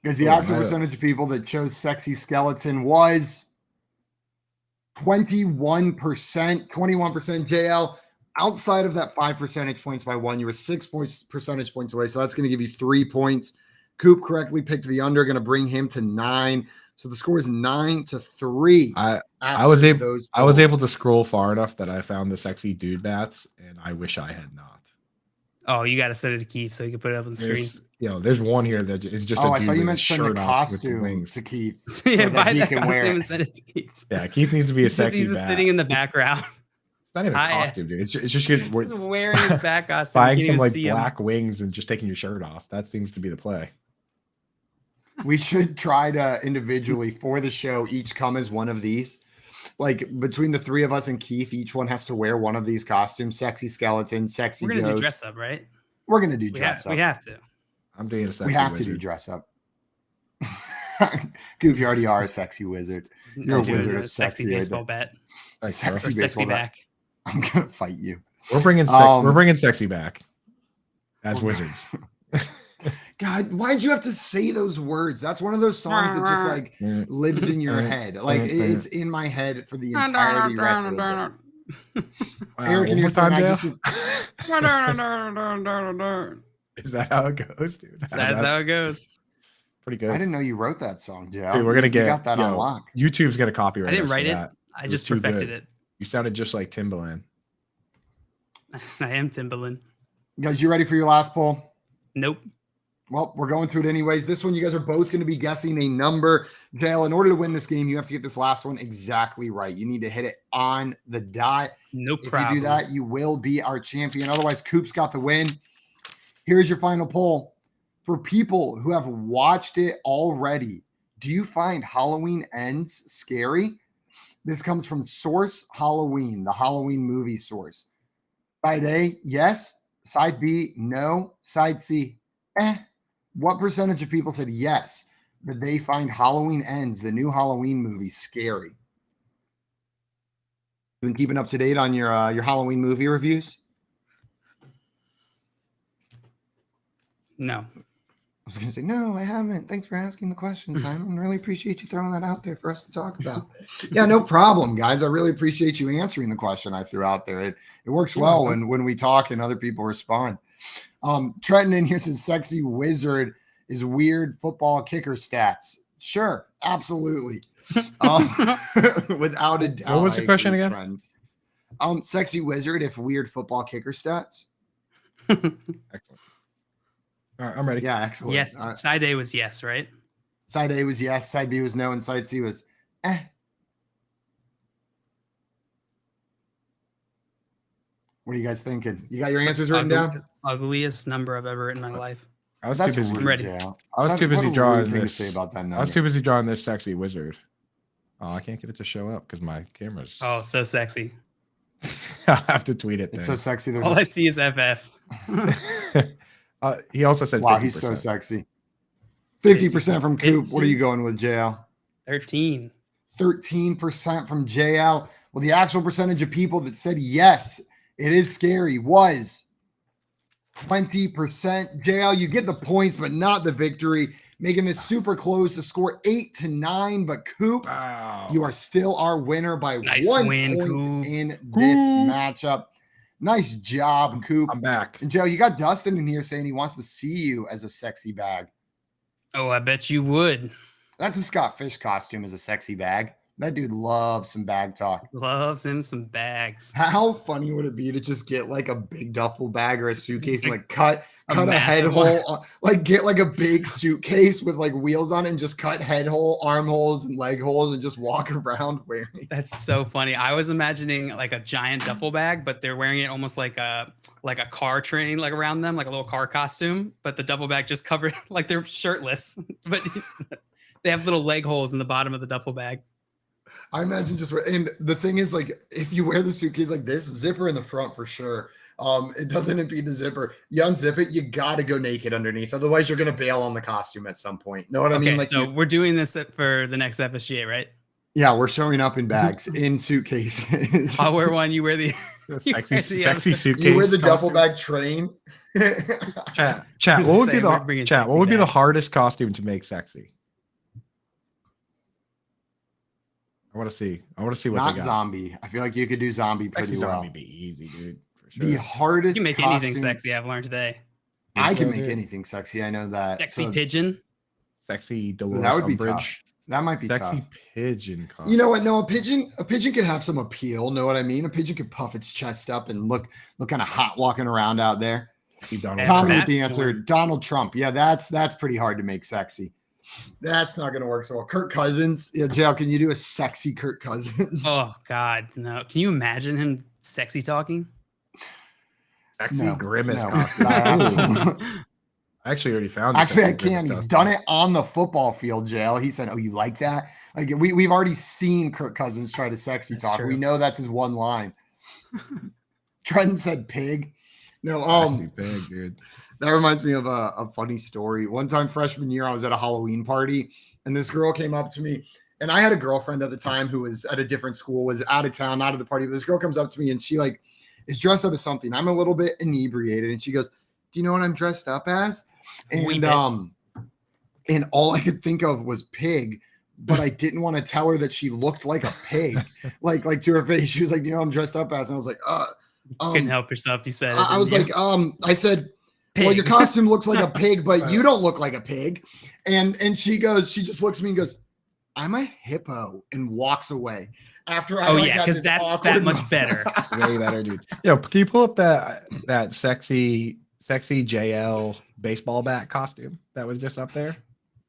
Because the actual percentage of people that chose sexy skeleton was 21%. 21% JL. Outside of that 5 percentage points by 1, you were 6 percentage points away. So that's going to give you 3 points. Coop correctly picked the under, going to bring him to 9. So the score is 9-3. I was able to scroll far enough that I found the sexy dude bats, and I wish I had not. Oh, you got to set it to Keith so you can put it up on the screen. There's one here that is just. I thought you meant send the costume to Keith. So yeah, that buy he that can costume wear it. and send it to Keith. Yeah, Keith needs to be a sexy. He's just sitting in the background. It's not even a costume, dude. It's just good. He's wearing his back costume. Buying some like black wings and just taking your shirt off. That seems to be the play. We should try to individually for the show each come as one of these. Like between the 3 of us and Keith, each one has to wear one of these costumes. Sexy skeleton, sexy ghost. We're gonna ghost. do dress up, right? We're gonna do dress up. We have to. I'm doing a sexy We have wizard. to do dress up. Coop, you already are a sexy wizard. You're a wizard of sexy baseball bat. Sexy or baseball sexy bat. back. I'm gonna fight you. We're bringing sexy back as wizards. God, why'd you have to say those words? That's one of those songs that just like lives in your head. Like it's in my head for the entirety rest of the day. Eric, in your time, Is that how it goes, dude? That's how it goes. Pretty good. I didn't know you wrote that song, Joe. Dude, we're gonna got that on lock. YouTube's gonna copyright. I didn't write it. That. I just perfected it. You sounded just like Timbaland. I am Timbaland. Guys, you ready for your last poll? Nope. Well, we're going through it anyways. This one, you guys are both going to be guessing a number. Dale, in order to win this game, you have to get this last one exactly right. You need to hit it on the dot. No problem. problem. If you do that, you will be our champion. Otherwise, Coop's got the win. Here's your final poll. For people who have watched it already, do you find Halloween Ends scary? This comes from Source Halloween, the Halloween movie source. Side A, yes. Side B, no. Side C, What percentage of people said yes, that they find Halloween Ends, the new Halloween movie, scary? You been keeping up to date on your Halloween movie reviews? No. I was going to say, no, I haven't. Thanks for asking the question, Simon. Really appreciate you throwing that out there for us to talk about. Yeah, no problem, guys. I really appreciate you answering the question I threw out there. It works well when we talk and other people respond. Trenton in here says sexy wizard is weird football kicker stats. Sure, absolutely. Without a doubt. What was the question again? Sexy wizard if weird football kicker stats. Excellent. All right, I'm ready. Yeah, excellent. Yes. Side A was yes, right? Side A was yes, side B was no, and side C was What are you guys thinking? You got your answers written down? Ugliest number I've ever written in my life. I was too busy. I'm ready. I was too busy drawing this. Say about that number? I was too busy drawing this sexy wizard. Oh, I can't get it to show up because my camera's. Oh, so sexy. I have to tweet it. It's so sexy. All I see is FF. He also said, "Wow, 50%. He's so sexy." 50% from Coop. What are you going with, JL? 13% from JL. Well, the actual percentage of people that said yes, it is scary, was 20%. JL, you get the points, but not the victory, making this super close. The score 8-9. But Coop, you are still our winner by 1 point Coop. in this matchup. Nice job, Coop. I'm back. And Joe, you got Dustin in here saying he wants to see you as a sexy bag. Oh, I bet you would. That's a Scott Fish costume as a sexy bag. That dude loves some bag talk. Loves him some bags. How funny would it be to just get like a big duffel bag or a suitcase and like cut a head one. hole, like get like a big suitcase with like wheels on it and just cut head hole, arm holes, and leg holes and just walk around wearing. That's so funny. I was imagining like a giant duffel bag, but they're wearing it almost like a car train, like around them, like a little car costume. But the duffel bag just covered, like they're shirtless, but they have little leg holes in the bottom of the duffel bag. I imagine and the thing is, like, if you wear the suitcase like this, zipper in the front for sure. It doesn't impede the zipper. You unzip it, you gotta go naked underneath. Otherwise, you're gonna bail on the costume at some point. Know what I mean? Like, so we're doing this for the next FSGA, right? Yeah, we're showing up in bags, in suitcases. I'll wear one. You wear the sexy suitcase. You wear the duffel bag train. Chat. What would be the hardest costume to make sexy? I want to see what they got. Not zombie. I feel like you could do zombie pretty well. Zombie be easy, dude. For sure. The hardest. You can make anything sexy. I've learned today. I can make anything sexy. I know that. Sexy pigeon. Sexy Dolores that would be Umbridge. tough. That might be sexy tough. Pigeon. Costume. You know what? No, a pigeon could have some appeal. Know what I mean? A pigeon could puff its chest up and look kind of hot walking around out there. Tommy with the answer. Donald Trump. Yeah, that's pretty hard to make sexy. That's not going to work so well. Kirk Cousins. Yeah, Jail, can you do a sexy Kirk Cousins? Oh, God, no. Can you imagine him sexy talking? Sexy grimace. No. I actually already found it. Actually, I can. He's done it on the football field, Jail. He said, oh, you like that? Like we've already seen Kirk Cousins try to sexy talk. True. We know that's his one line. Trenton said pig. No, pig, dude. That reminds me of a funny story. One time freshman year, I was at a Halloween party and this girl came up to me, and I had a girlfriend at the time who was at a different school, was out of town, out of the party. This girl comes up to me and she like is dressed up as something. I'm a little bit inebriated and she goes, do you know what I'm dressed up as? And and all I could think of was pig, but I didn't want to tell her that she looked like a pig, like to her face. She was like, you know what I'm dressed up as? And I was like, couldn't help yourself. You said it, I was like, I said, pig. Well, your costume looks like a pig, but you don't look like a pig. And she just looks at me and goes, I'm a hippo, and walks away. After I because that's that much better. Way better, dude. Yo, can you pull up that sexy JL baseball bat costume that was just up there?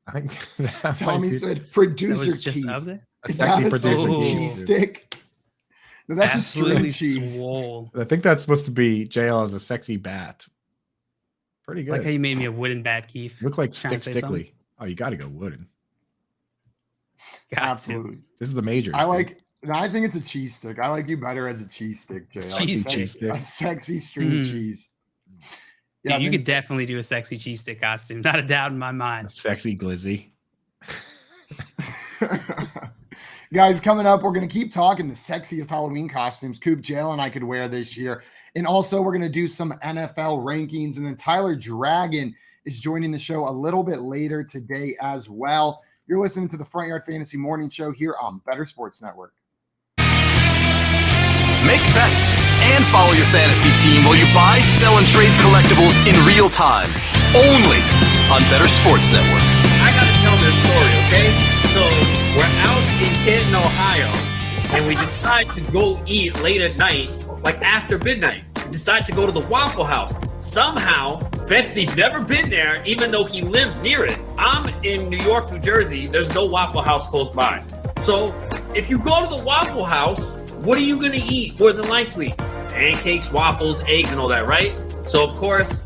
I think Tommy said producer just up there. Is that a producer cheese stick? No, that's absolutely a string cheese. Swole. I think that's supposed to be JL as a sexy bat. Pretty good. Like how you made me a wooden bat, Keith. Look like Stickly. Oh, you got to go wooden. Absolutely. This is the major. I think it's a cheese stick. I like you better as a cheese stick, Jay. Cheese stick. A sexy string cheese. Yeah, you could definitely do a sexy cheese stick costume. Not a doubt in my mind. Sexy glizzy. Guys, coming up, we're going to keep talking the sexiest Halloween costumes Coop, Jail, and I could wear this year. And also, we're going to do some NFL rankings. And then Tyler Dragon is joining the show a little bit later today as well. You're listening to the Front Yard Fantasy Morning Show here on Better Sports Network. Make bets and follow your fantasy team while you buy, sell, and trade collectibles in real time. Only on Better Sports Network. I got to tell this story, okay? So we're out in Canton, Ohio, and we decide to go eat late at night, like after midnight. We decide to go to the Waffle House. Somehow, Fenstey's never been there, even though he lives near it. I'm in New York, New Jersey. There's no Waffle House close by. So if you go to the Waffle House, what are you going to eat more than likely? Pancakes, waffles, eggs, and all that, right? So, of course,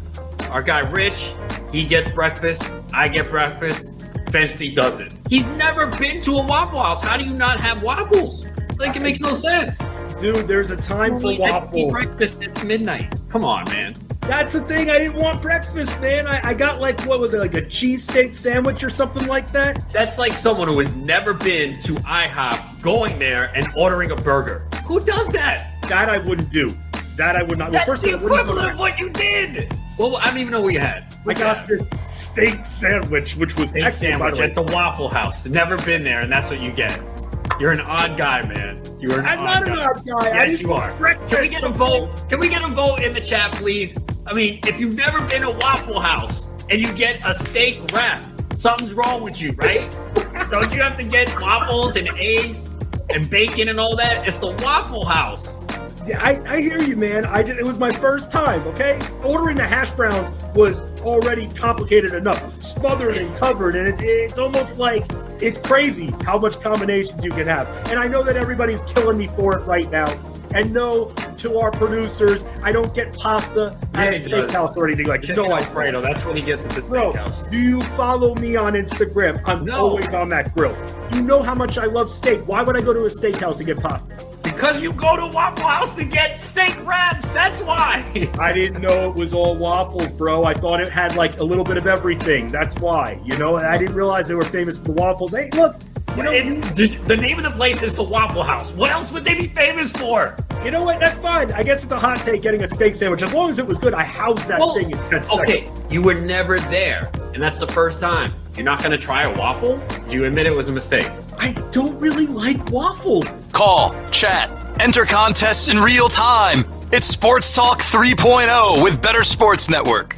our guy Rich, he gets breakfast. I get breakfast. Fenstey doesn't. He's never been to a Waffle House. How do you not have waffles? Like, it makes no sense. Dude, there's a time for waffles. I eat breakfast at midnight. Come on, man. That's the thing. I didn't want breakfast, man. I got like, what was it, like a cheesesteak sandwich or something like that? That's like someone who has never been to IHOP going there and ordering a burger. Who does that? That I wouldn't do. That I would not. That's the equivalent of what you did. Well, I don't even know what you had. I got this steak sandwich, which was steak excellent. Sandwich at the Waffle House. Never been there, and that's what you get. You're an odd guy, man. You are. I'm not an odd guy. Yes, you are. Can we get a vote? Can we get a vote in the chat, please? I mean, if you've never been to Waffle House and you get a steak wrap, something's wrong with you, right? Don't you have to get waffles and eggs and bacon and all that? It's the Waffle House. Yeah, I hear you, man. It was my first time, okay? Ordering the hash browns was already complicated enough. Smothered and covered, and it's almost like it's crazy how much combinations you can have. And I know that everybody's killing me for it right now. And no, to our producers, I don't get pasta at a steakhouse or anything like that. No, Alfredo, that's what he gets at the steakhouse. Do you follow me on Instagram? I'm always on that grill. You know how much I love steak. Why would I go to a steakhouse and get pasta? Because you go to Waffle House to get steak wraps. That's why. I didn't know it was all waffles, bro. I thought it had like a little bit of everything. That's why. You know, I didn't realize they were famous for the waffles. Hey, look. You know, the name of the place is the Waffle House. What else would they be famous for? You know what? That's fine. I guess it's a hot take getting a steak sandwich. As long as it was good, I housed that thing in 10 seconds. Okay, you were never there, and that's the first time. You're not going to try a waffle? Do you admit it was a mistake? I don't really like waffles. Call, chat, enter contests in real time. It's Sports Talk 3.0 with Better Sports Network.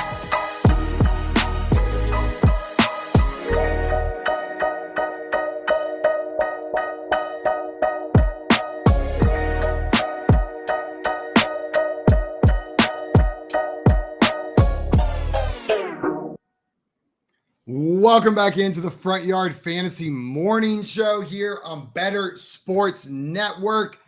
Welcome back into the Front Yard Fantasy Morning Show here on Better Sports Network.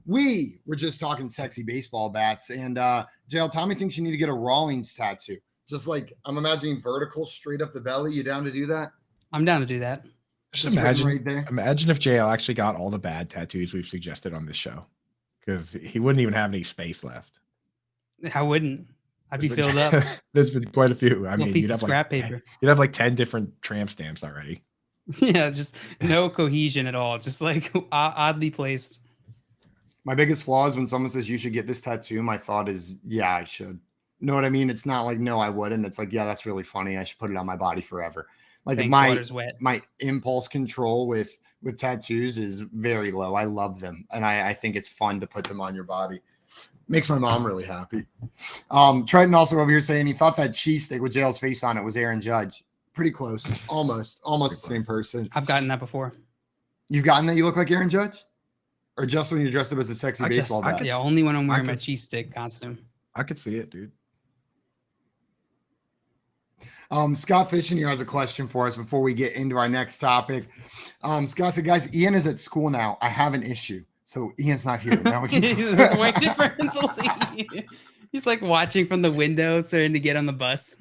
We were just talking sexy baseball bats, and JL, Tommy thinks you need to get a Rawlings tattoo. Just like, I'm imagining vertical straight up the belly. You down to do that? I'm down to do that. Just imagine right there. Imagine if JL actually got all the bad tattoos we've suggested on this show, because he wouldn't even have any space left. I wouldn't. I'd be filled up. There's been quite a few. I mean, piece of scrap paper. You'd have like 10 different tramp stamps already. Yeah, just no cohesion at all. Just like oddly placed. My biggest flaw is when someone says you should get this tattoo, my thought is, yeah, I should. Know what I mean? It's not like, no, I wouldn't. It's like, yeah, that's really funny. I should put it on my body forever. Like my impulse control with tattoos is very low. I love them. And I think it's fun to put them on your body. Makes my mom really happy. Trenton also over here saying he thought that cheesesteak with JL's face on it was Aaron Judge. Pretty close. Almost the same person. I've gotten that before. You've gotten that? You look like Aaron Judge? Or just when you're dressed up as a sexy baseball bat? Yeah, only when I'm wearing my cheesesteak costume. I could see it, dude. Scott Fishing here has a question for us before we get into our next topic. Scott said, guys, Ian is at school now. I have an issue. So Ian's not here. Now we can He's waiting for him to leave. He's like watching from the window, starting to get on the bus.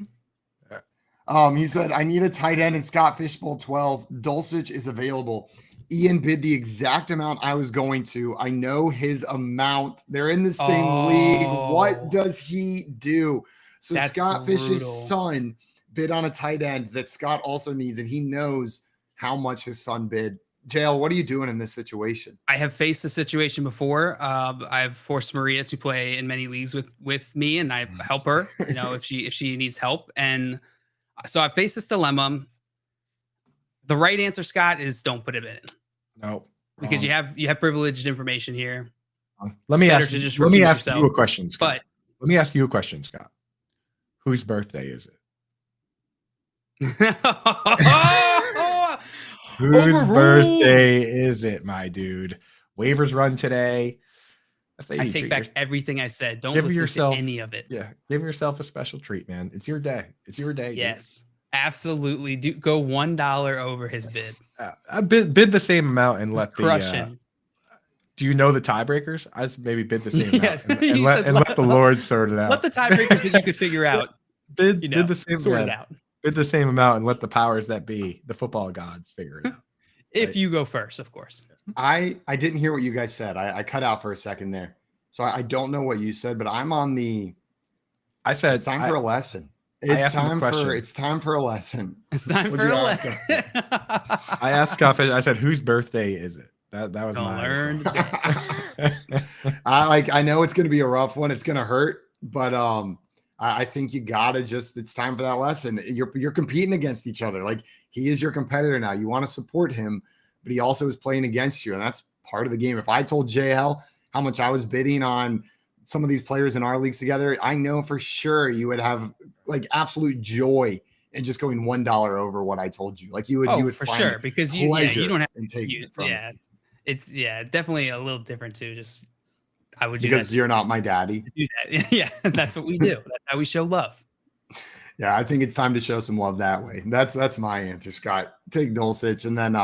He said, I need a tight end in Scott Fishbowl 12. Dulcich is available. Ian bid the exact amount I was going to. I know his amount. They're in the same league. What does he do? So Scott Fish's son bid on a tight end that Scott also needs, and he knows how much his son bid. JL, what are you doing in this situation? I have faced this situation before. I've forced Maria to play in many leagues with me, and I help her, you know, if she needs help. And so I faced this dilemma. The right answer, Scott, is don't put him in it. No, because you have privileged information here. Let me ask you a question, Scott. Let me ask you a question, Scott. Whose birthday is it? Whose birthday is it, my dude? Waivers run today. I take back everything I said. Don't listen to any of it. Yeah, give yourself a special treat, man. It's your day. It's your day. Yes, absolutely. Do go $1 over his bid. I bid the same amount and let crushing. Do you know the tiebreakers? I just maybe bid the same amount and let the Lord sort it out. Let the tiebreakers that you could figure out. Bid the same. Sort it out. Bid the same amount and let the powers that be, the football gods, figure it out. If you go first, of course. I didn't hear what you guys said. I cut out for a second there. So I don't know what you said, but I'm on the. I said it's time for a lesson. It's time for a lesson. It's time for a lesson. I asked Scott. I said, "Whose birthday is it?" That was mine. I know it's going to be a rough one. It's going to hurt, but I think you gotta it's time for that lesson. You're competing against each other. Like, he is your competitor now. You want to support him, but he also is playing against you, and that's part of the game. If I told JL how much I was bidding on some of these players in our leagues together, I know for sure you would have like absolute joy in just going $1 over what I told you. Like you would for find sure, because you don't have to take it from it. It's definitely a little different too. Just I would do because that you're not my daddy. do that. Yeah, that's what we do. That's how we show love. Yeah, I think it's time to show some love that way. That's my answer, Scott. Take Dulcich and then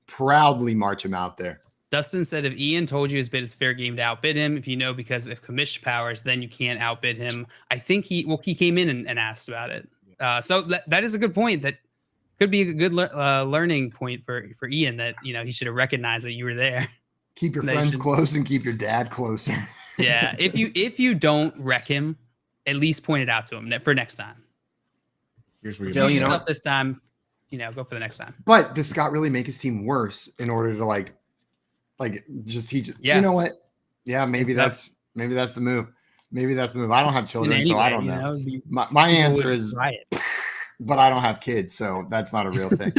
proudly march him out there. Dustin said if Ian told you his bid, it's fair game to outbid him. If you know, because if commission powers, then you can't outbid him. I think he came in and asked about it. So that is a good point. That could be a good learning point for Ian, that, you know, he should have recognized that you were there. Keep your friends close and keep your dad closer. Yeah. If you don't wreck him, at least point it out to him for next time. Here's where you know this time, go for the next time. But does Scott really make his team worse in order to like just teach it? Yeah. You know what? Yeah, maybe that's the move. Maybe that's the move. I don't have children, so I don't know. My answer is, but I don't have kids, so that's not a real thing.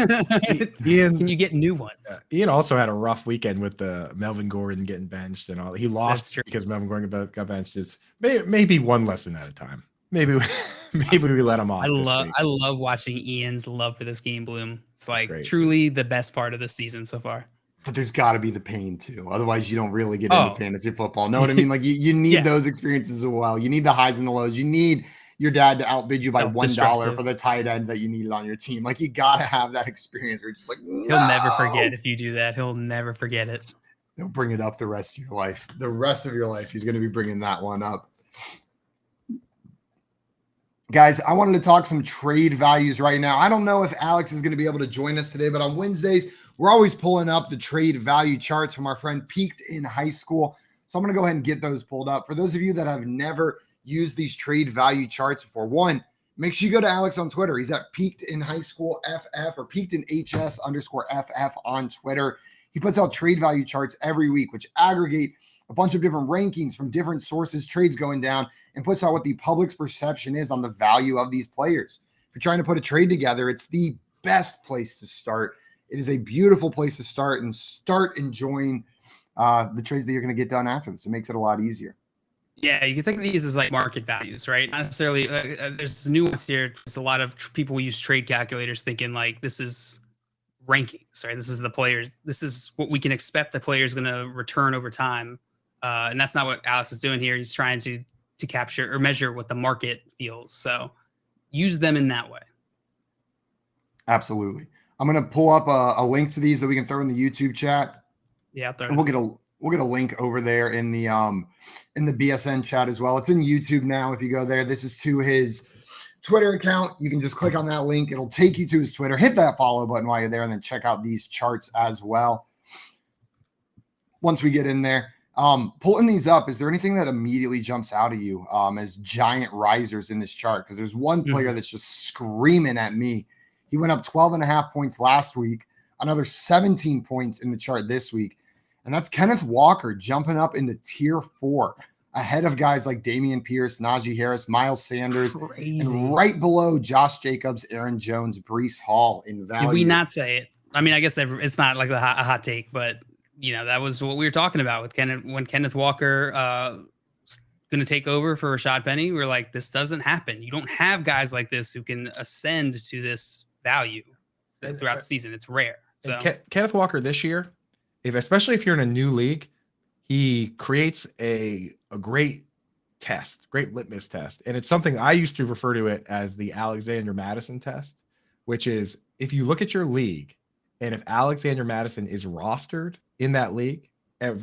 Ian, can you get new ones? Ian also had a rough weekend with Melvin Gordon getting benched and all. He lost because Melvin Gordon got benched. It's maybe one lesson at a time. Maybe we let him off. I love watching Ian's love for this game bloom. It's like truly the best part of the season so far. But there's got to be the pain too. Otherwise, you don't really get into fantasy football. Know what I mean? Like you need those experiences as well. You need the highs and the lows. You need your dad to outbid you by $1 for the tight end that you needed on your team. Like you got to have that experience where you're just like, no! He'll never forget if you do that. He'll never forget it. He'll bring it up the rest of your life. The rest of your life, he's going to be bringing that one up. Guys, I wanted to talk some trade values right now. I don't know if Alex is going to be able to join us today, but on Wednesdays, we're always pulling up the trade value charts from our friend Peaked in High School. So I'm going to go ahead and get those pulled up. For those of you that have never used these trade value charts before, one, make sure you go to Alex on Twitter. He's at Peaked in High School FF or Peaked in HS_FF on Twitter. He puts out trade value charts every week, which aggregate a bunch of different rankings from different sources, trades going down, and puts out what the public's perception is on the value of these players. If you're trying to put a trade together, it's the best place to start. It is a beautiful place to start and start enjoying the trades that you're going to get done after this. It makes it a lot easier. Yeah, you can think of these as like market values, right? Not necessarily. There's nuance here. There's a lot of people use trade calculators thinking like this is rankings, right? This is the players. This is what we can expect the player is going to return over time. And that's not what Alex is doing here. He's trying to capture or measure what the market feels. So use them in that way. Absolutely. I'm going to pull up a link to these that we can throw in the YouTube chat. Yeah, and we'll get a link over there in the BSN chat as well. It's in YouTube now. If you go there, this is to his Twitter account. You can just click on that link. It'll take you to his Twitter. Hit that follow button while you're there, and then check out these charts as well. Once we get in there, pulling these up, is there anything that immediately jumps out at you as giant risers in this chart? Because there's one player that's just screaming at me. He went up 12.5 points last week, another 17 points in the chart this week. And that's Kenneth Walker jumping up into tier 4 ahead of guys like Damian Pierce, Najee Harris, Miles Sanders, and right below Josh Jacobs, Aaron Jones, Breece Hall in value. Did we not say it? I mean, I guess it's not like a hot take, but that was what we were talking about with Kenneth Walker going to take over for Rashad Penny. We were like, this doesn't happen. You don't have guys like this who can ascend to this value throughout the season. It's rare. So Kenneth Walker this year, especially if you're in a new league, he creates a great test, great litmus test. And it's something I used to refer to it as the Alexander Madison test, which is if you look at your league and if Alexander Madison is rostered in that league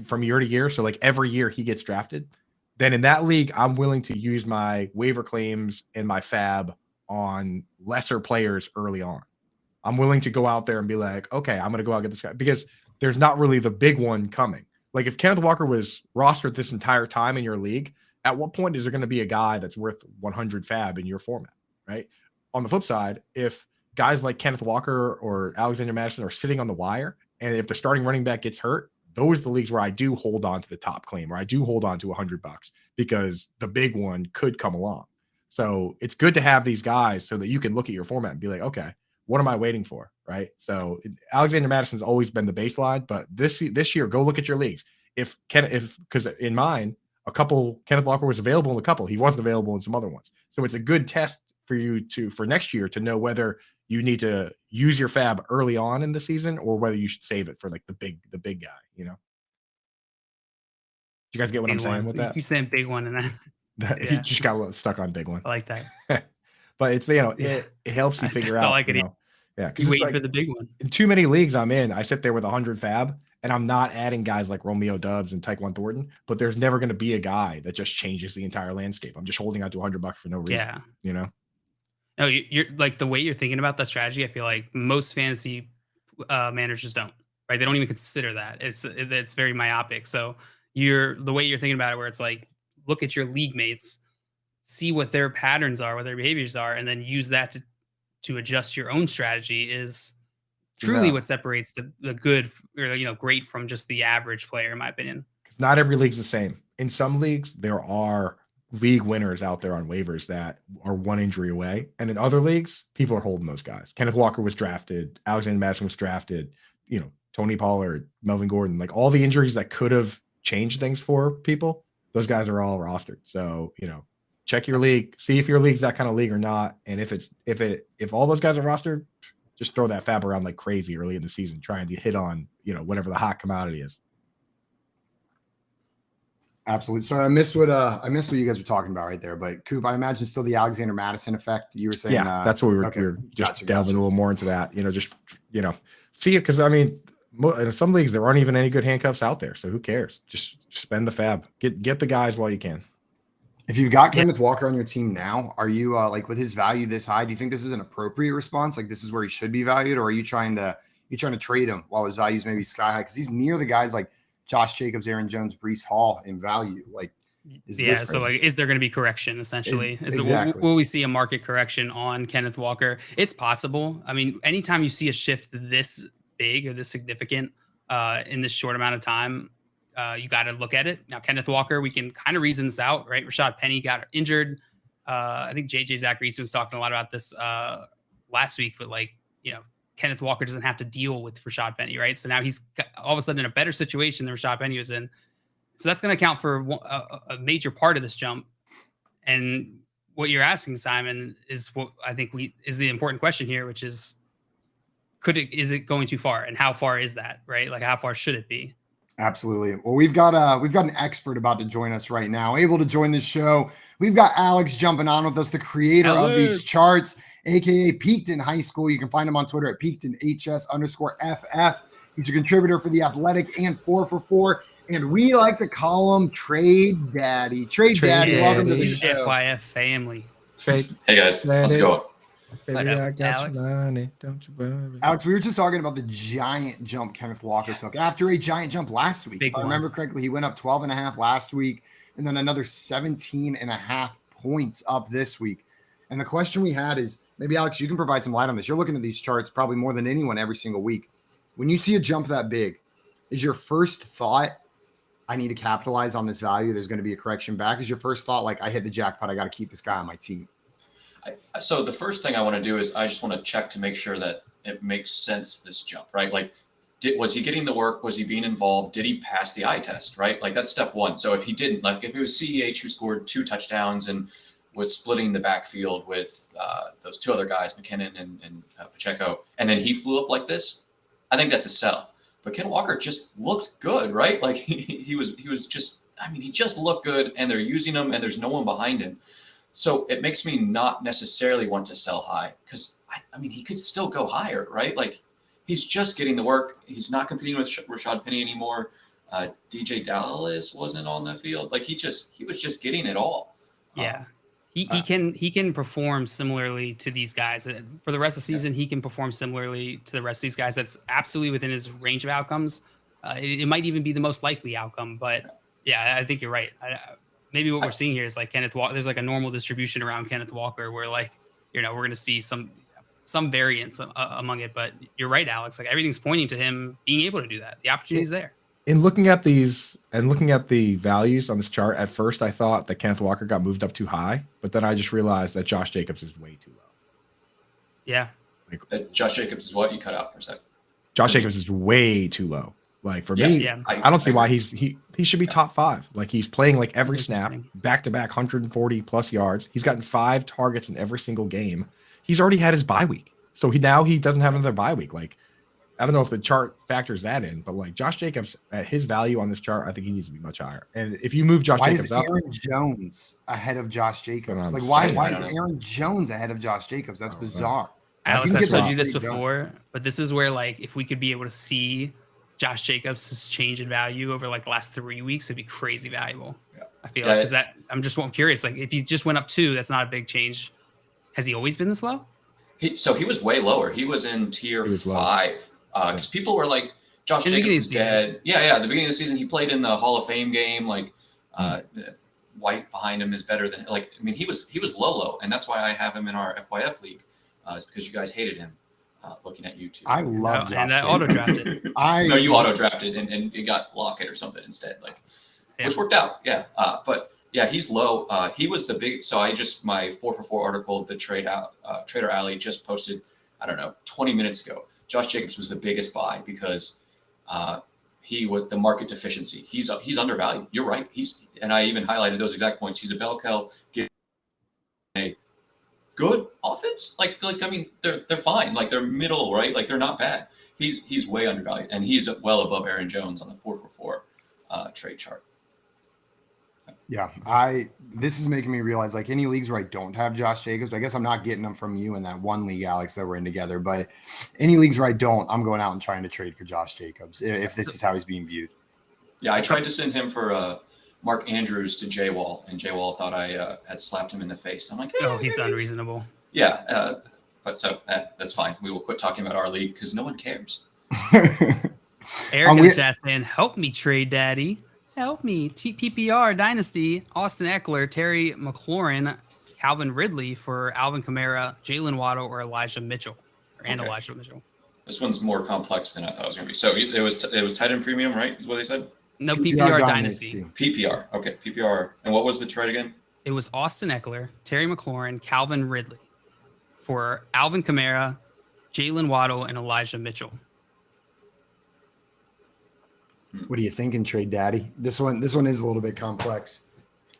from year to year, so like every year he gets drafted, then in that league, I'm willing to use my waiver claims and my fab on lesser players early on. I'm willing to go out there and be like, okay, I'm going to go out and get this guy because there's not really the big one coming. Like if Kenneth Walker was rostered this entire time in your league, at what point is there going to be a guy that's worth 100 fab in your format, right? On the flip side, if guys like Kenneth Walker or Alexander Madison are sitting on the wire, and if the starting running back gets hurt, those are the leagues where I do hold on to the top claim, where I do hold on to $100 because the big one could come along. So it's good to have these guys so that you can look at your format and be like, okay, what am I waiting for? Right. So Alexander Madison's always been the baseline, but this year, go look at your leagues. Because in mine, a couple, Kenneth Walker was available in a couple. He wasn't available in some other ones. So it's a good test for you for next year to know whether you need to use your fab early on in the season or whether you should save it for like the big guy, Do you guys get what I'm saying with that? You keep saying big one, and then He just got stuck on big one. I like that. But it's, it helps you figure out, yeah, because wait for the big one. In too many leagues I'm in, I sit there with 100 fab and I'm not adding guys like Romeo Dubs and Taekwon Thornton, but there's never going to be a guy that just changes the entire landscape. I'm just holding out to $100 for no reason. Yeah. No, you're like, the way you're thinking about that strategy, I feel like most fantasy managers don't, right? They don't even consider that. It's very myopic. So the way you're thinking about it, where it's like, look at your league mates, see what their patterns are, what their behaviors are, and then use that to adjust your own strategy is truly what separates the good or great from just the average player, in my opinion. Not every league's the same. In some leagues, there are league winners out there on waivers that are one injury away. And in other leagues, people are holding those guys. Kenneth Walker was drafted. Alexander Madison was drafted. Tony Pollard, Melvin Gordon, like all the injuries that could have changed things for people, those guys are all rostered. So, check your league, see if your league's that kind of league or not. And if all those guys are rostered, just throw that fab around like crazy early in the season, trying to hit on, whatever the hot commodity is. Absolutely. Sorry, I missed what you guys were talking about right there. But Coop, I imagine still the Alexander Madison effect you were saying. Yeah, that's what we were just delving a little more into that. See it, because in some leagues there aren't even any good handcuffs out there. So who cares? Just spend the fab. Get the guys while you can. If you've got Kenneth Walker on your team now, are you like, with his value this high, do you think this is an appropriate response? Like, this is where he should be valued, or are you trying to trade him while his value's maybe sky high? Because he's near the guys like Josh Jacobs, Aaron Jones, Breece Hall in value. Like, is there going to be correction essentially? Exactly. Will we see a market correction on Kenneth Walker? It's possible. I mean, anytime you see a shift this big or this significant in this short amount of time, you got to look at it. Now, Kenneth Walker, we can kind of reason this out, right? Rashad Penny got injured. I think Zach Reese was talking a lot about this last week, but Kenneth Walker doesn't have to deal with Rashad Penny, right? So now he's all of a sudden in a better situation than Rashad Penny was in. So that's going to account for a major part of this jump. And what you're asking, Simon, is what I think is the important question here, which is, is it going too far, and how far is that, right? Like, how far should it be? Absolutely. Well, we've got an expert about to join us right now, able to join the show. We've got Alex jumping on with us, the creator of these charts, aka Peaked in High School. You can find him on Twitter at PeakedInHS_FF. He's a contributor for The Athletic and 4for4, and we like to call him Trade Daddy. Trade Daddy, welcome to the show. FYF family. Hey guys, how's it going? Baby, I got your money, don't you worry. Alex, we were just talking about the giant jump Kenneth Walker took after a giant jump last week. If I remember correctly, he went up 12.5 last week and then another 17.5 points up this week. And the question we had is, maybe Alex, you can provide some light on this. You're looking at these charts probably more than anyone every single week. When you see a jump that big, is your first thought, I need to capitalize on this value, there's going to be a correction back? Is your first thought like, I hit the jackpot, I got to keep this guy on my team? So the first thing I want to do is I just want to check to make sure that it makes sense, this jump, right? Like, was he getting the work? Was he being involved? Did he pass the eye test, right? Like, that's step one. So if he didn't, like if it was CEH who scored 2 touchdowns and was splitting the backfield with those 2 other guys, McKinnon and Pacheco, and then he flew up like this, I think that's a sell. But Ken Walker just looked good, right? Like he was just, I mean, he just looked good, and they're using him and there's no one behind him. So it makes me not necessarily want to sell high, because I mean, he could still go higher, right? Like, he's just getting the work. He's not competing with Rashad Penny anymore. DJ Dallas wasn't on the field. Like, he was just getting it all. Yeah. He can perform similarly to these guys. For the rest of the season, he can perform similarly to the rest of these guys. That's absolutely within his range of outcomes. It might even be the most likely outcome. But yeah, I think you're right. Maybe what we're seeing here is like Kenneth Walker. There's like a normal distribution around Kenneth Walker where, like, we're going to see some variance among it. But you're right, Alex. Like, everything's pointing to him being able to do that. The opportunity is there. In looking at these and looking at the values on this chart, at first I thought that Kenneth Walker got moved up too high, but then I just realized that Josh Jacobs is way too low. Yeah. Like that Josh Jacobs is what you cut out for a second. Josh Jacobs is way too low. Like for me, I don't see why he should be top 5. Like he's playing like every snap, back to back 140 plus yards. He's gotten 5 targets in every single game. He's already had his bye week, so he doesn't have another bye week. Like I don't know if the chart factors that in, but like Josh Jacobs at his value on this chart, I think he needs to be much higher. And if you move Josh Jacobs up, Aaron Jones ahead of Josh Jacobs? Like why is Aaron Jones ahead of Josh Jacobs? That's bizarre. Alex, I've told you this before, but this is where like if we could be able to see Josh Jacobs' change in value over like the last 3 weeks, it'd be crazy valuable. Yeah. I feel like because I'm curious. Like if he just went up 2, that's not a big change. Has he always been this low? So he was way lower. He was in tier 5 because people were like, Josh Jacobs is dead. Yeah. At the beginning of the season, he played in the Hall of Fame game. Like White behind him is better than like. I mean, he was low, and that's why I have him in our FYF league. It's because you guys hated him. Looking at YouTube, I love Josh. And I auto drafted. No, you auto drafted and you got Lockett or something instead, which worked out. Yeah, but yeah, he's low. He was the big. So my 4for4 article, the Trader Alley just posted. I don't know, 20 minutes ago. Josh Jacobs was the biggest buy because he was the market deficiency. He's undervalued. You're right. And I even highlighted those exact points. He's a bell cow. A good offense, like I mean, they're fine. Like they're middle, right? Like they're not bad. He's way undervalued, and he's well above Aaron Jones on the 4for4 trade chart. Yeah, this is making me realize like any leagues where I don't have Josh Jacobs, but I guess I'm not getting them from you in that one league, Alex, that we're in together. But any leagues where I don't, I'm going out and trying to trade for Josh Jacobs if this is how he's being viewed. Yeah, I tried to send him for Mark Andrews to J-Wall, and J-Wall thought I had slapped him in the face. I'm like, he's unreasonable. Yeah, but so that's fine. We will quit talking about our league because no one cares. Eric in the chat saying, "Help me, trade daddy. Help me." PPR Dynasty: Austin Eckler, Terry McLaurin, Calvin Ridley for Alvin Kamara, Jalen Waddle, or Elijah Mitchell, Elijah Mitchell. This one's more complex than I thought it was going to be. So it was tight end premium, right? Is what they said. No, PPR Dynasty. PPR. Okay, PPR. And what was the trade again? It was Austin Eckler, Terry McLaurin, Calvin Ridley for Alvin Kamara, Jalen Waddle, and Elijah Mitchell. What are you thinking, Trade Daddy? This one is a little bit complex.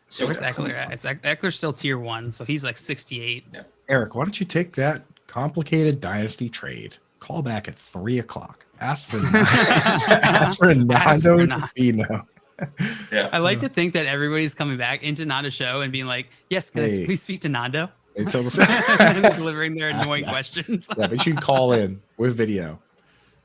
So where's Eckler at? Eckler's still tier 1, so he's like 68. Yeah. Eric, why don't you take that complicated dynasty trade? Call back at 3:00. Ask for Nando Fino. Yeah. I like to think that everybody's coming back into Nando's show and being like, "Yes, can I please speak to Nando?" And delivering their annoying questions. Yeah, but you should call in with video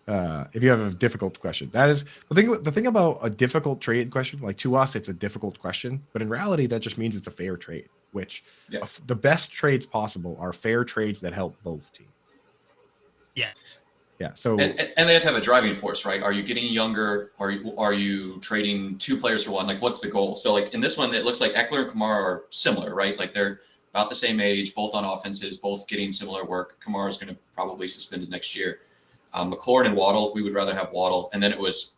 if you have a difficult question. That is the thing about a difficult trade question. Like to us, it's a difficult question, but in reality, that just means it's a fair trade. Which the best trades possible are fair trades that help both teams. Yes. Yeah. So and they have to have a driving force, right? Are you getting younger? Are you trading 2 players for 1? Like, what's the goal? So, like in this one, it looks like Eckler and Kamara are similar, right? Like they're about the same age, both on offenses, both getting similar work. Kamara's going to probably suspended next year. McLaurin and Waddle, we would rather have Waddle. And then it was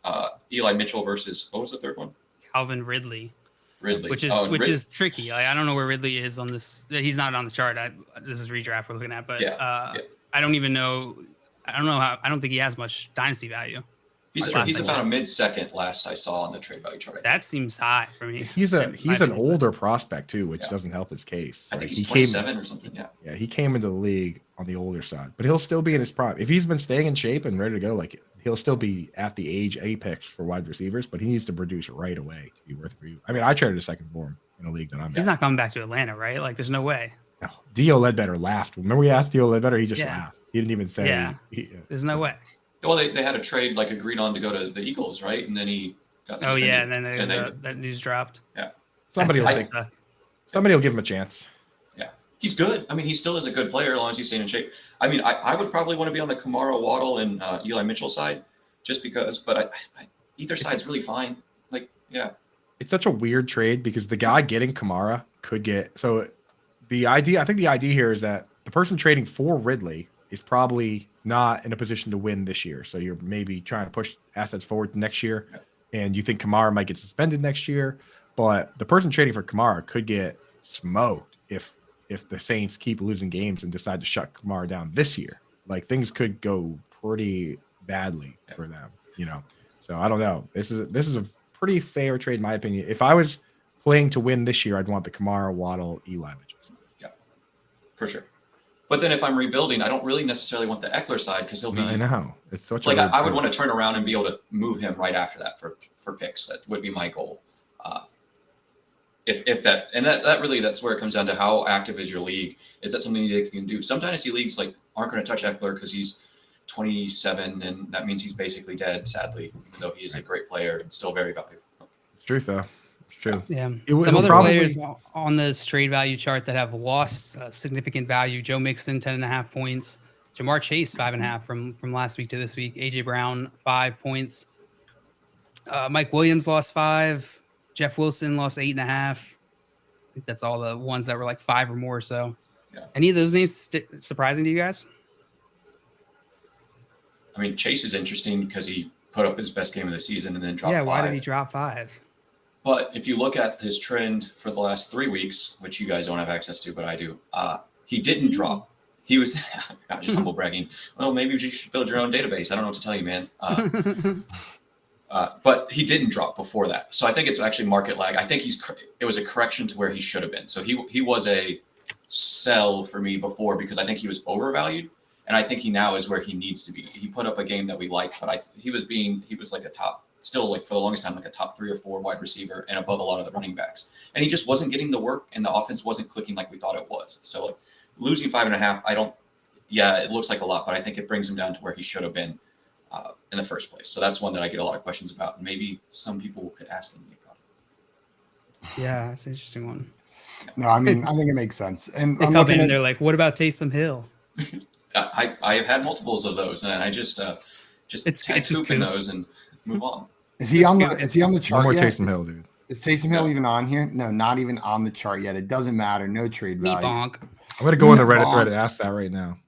Eli Mitchell versus what was the third one? Calvin Ridley. Which is tricky. Like, I don't know where Ridley is on this. He's not on the chart. This is redraft we're looking at, but I don't even know. I don't know how. I don't think he has much dynasty value. He's about a mid-second last I saw on the trade value chart. That seems high for me. He's an older prospect too, which doesn't help his case. I think he's 27 or something. Yeah, he came into the league on the older side, but he'll still be in his prime. If he's been staying in shape and ready to go, like he'll still be at the age apex for wide receivers, but he needs to produce right away to be worth it for you. I mean, I traded a second for him in a league that I'm in. He's not coming back to Atlanta, right? Like, there's no way. No. Dio Ledbetter laughed. Remember we asked Dio Ledbetter? He just laughed. He didn't even say. Yeah. There's no way. Well, they had a trade like agreed on to go to the Eagles, right? And then he got suspended. Oh yeah, and then that news dropped. Yeah. Somebody will give him a chance. Yeah, he's good. I mean, he still is a good player as long as he's staying in shape. I mean, I would probably want to be on the Kamara, Waddle, and Eli Mitchell side, just because. But either side's really fine. Like, yeah. It's such a weird trade because the guy getting Kamara could get. So the idea, I think the idea here is that the person trading for Ridley is probably not in a position to win this year. So you're maybe trying to push assets forward next year, and you think Kamara might get suspended next year. But the person trading for Kamara could get smoked if the Saints keep losing games and decide to shut Kamara down this year, like things could go pretty badly for them, you know. So I don't know. This is a pretty fair trade, in my opinion. If I was playing to win this year, I'd want the Kamara, Waddle, Eli bitches. Yeah, for sure. But then if I'm rebuilding, I don't really necessarily want the Eckler side because he'll be. I know it's such like I would want to turn around and be able to move him right after that for picks. That would be my goal. If that, and that really, that's where it comes down to how active is your league. Is that something that you can do? Some dynasty leagues like aren't going to touch Eckler because he's 27, and that means he's basically dead. Sadly, even though he is a great player and still very valuable. It's truth though. It's true. Yeah. Some other players on this trade value chart that have lost significant value: Joe Mixon 10.5 points, Jamar Chase 5.5 from last week to this week, AJ Brown 5 points, Mike Williams lost 5. Jeff Wilson lost 8.5. I think that's all the ones that were like 5 or more. So, any of those names surprising to you guys? I mean, Chase is interesting because he put up his best game of the season and then dropped 5. Why did he drop 5? But if you look at his trend for the last 3 weeks, which you guys don't have access to, but I do, he didn't drop. He was not just humble bragging. Well, maybe you should build your own database. I don't know what to tell you, man. But he didn't drop before that. So I think it's actually market lag. I think it was a correction to where he should have been. So he was a sell for me before because I think he was overvalued. And I think he now is where he needs to be. He put up a game that we like, but he was like a top, still like for the longest time, like a top 3 or 4 wide receiver and above a lot of the running backs. And he just wasn't getting the work and the offense wasn't clicking like we thought it was. So like losing 5.5, it looks like a lot, but I think it brings him down to where he should have been in the first place. So that's one that I get a lot of questions about. And maybe some people could ask me about it. Yeah, that's an interesting one. No, I mean, I think it makes sense. And they come in and they're like, what about Taysom Hill? I have had multiples of those, and I just tag hoop in those and move on. Is he on the chart more yet? Taysom Hill, dude. Is Taysom Hill even on here? No, not even on the chart yet. It doesn't matter. No trade value. Bonk. I'm gonna go on the Reddit thread and ask that right now.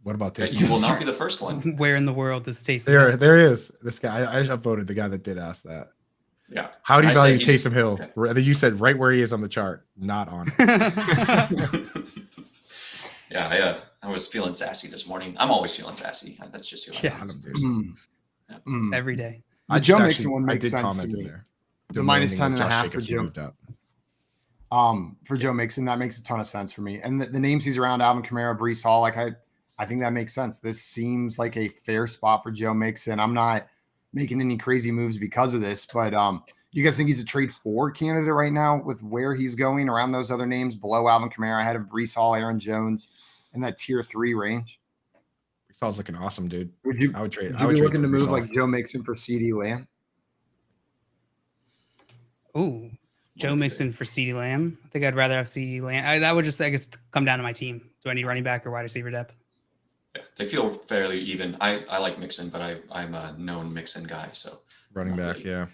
What about Taysom? You will not be the first one. Where in the world does Taysom Hill? There is. This guy. I just upvoted the guy that did ask that. Yeah. How do you value Taysom Hill? Yeah. You said right where he is on the chart, not on it. Yeah, I was feeling sassy this morning. I'm always feeling sassy. That's just who I am. Every day. The Joe Mixon one makes sense to me. The minus 10.5 for Joe. For Joe Mixon, that makes a ton of sense for me. And the names he's around, Alvin Kamara, Breece Hall, like I think that makes sense. This seems like a fair spot for Joe Mixon. I'm not making any crazy moves because of this, but you guys think he's a trade for candidate right now with where he's going around those other names below Alvin Kamara, ahead of Breece Hall, Aaron Jones, in that tier 3 range? Breece Hall's looking awesome, dude. I would trade. Would you be looking to move like Joe Mixon for CeeDee Lamb? Ooh, Joe Mixon for CeeDee Lamb. I think I'd rather have CeeDee Lamb. That would just, I guess, come down to my team. Do I need running back or wide receiver depth? Yeah, they feel fairly even. I like Mixon, but I'm a known Mixon guy. So running back, really. Yeah.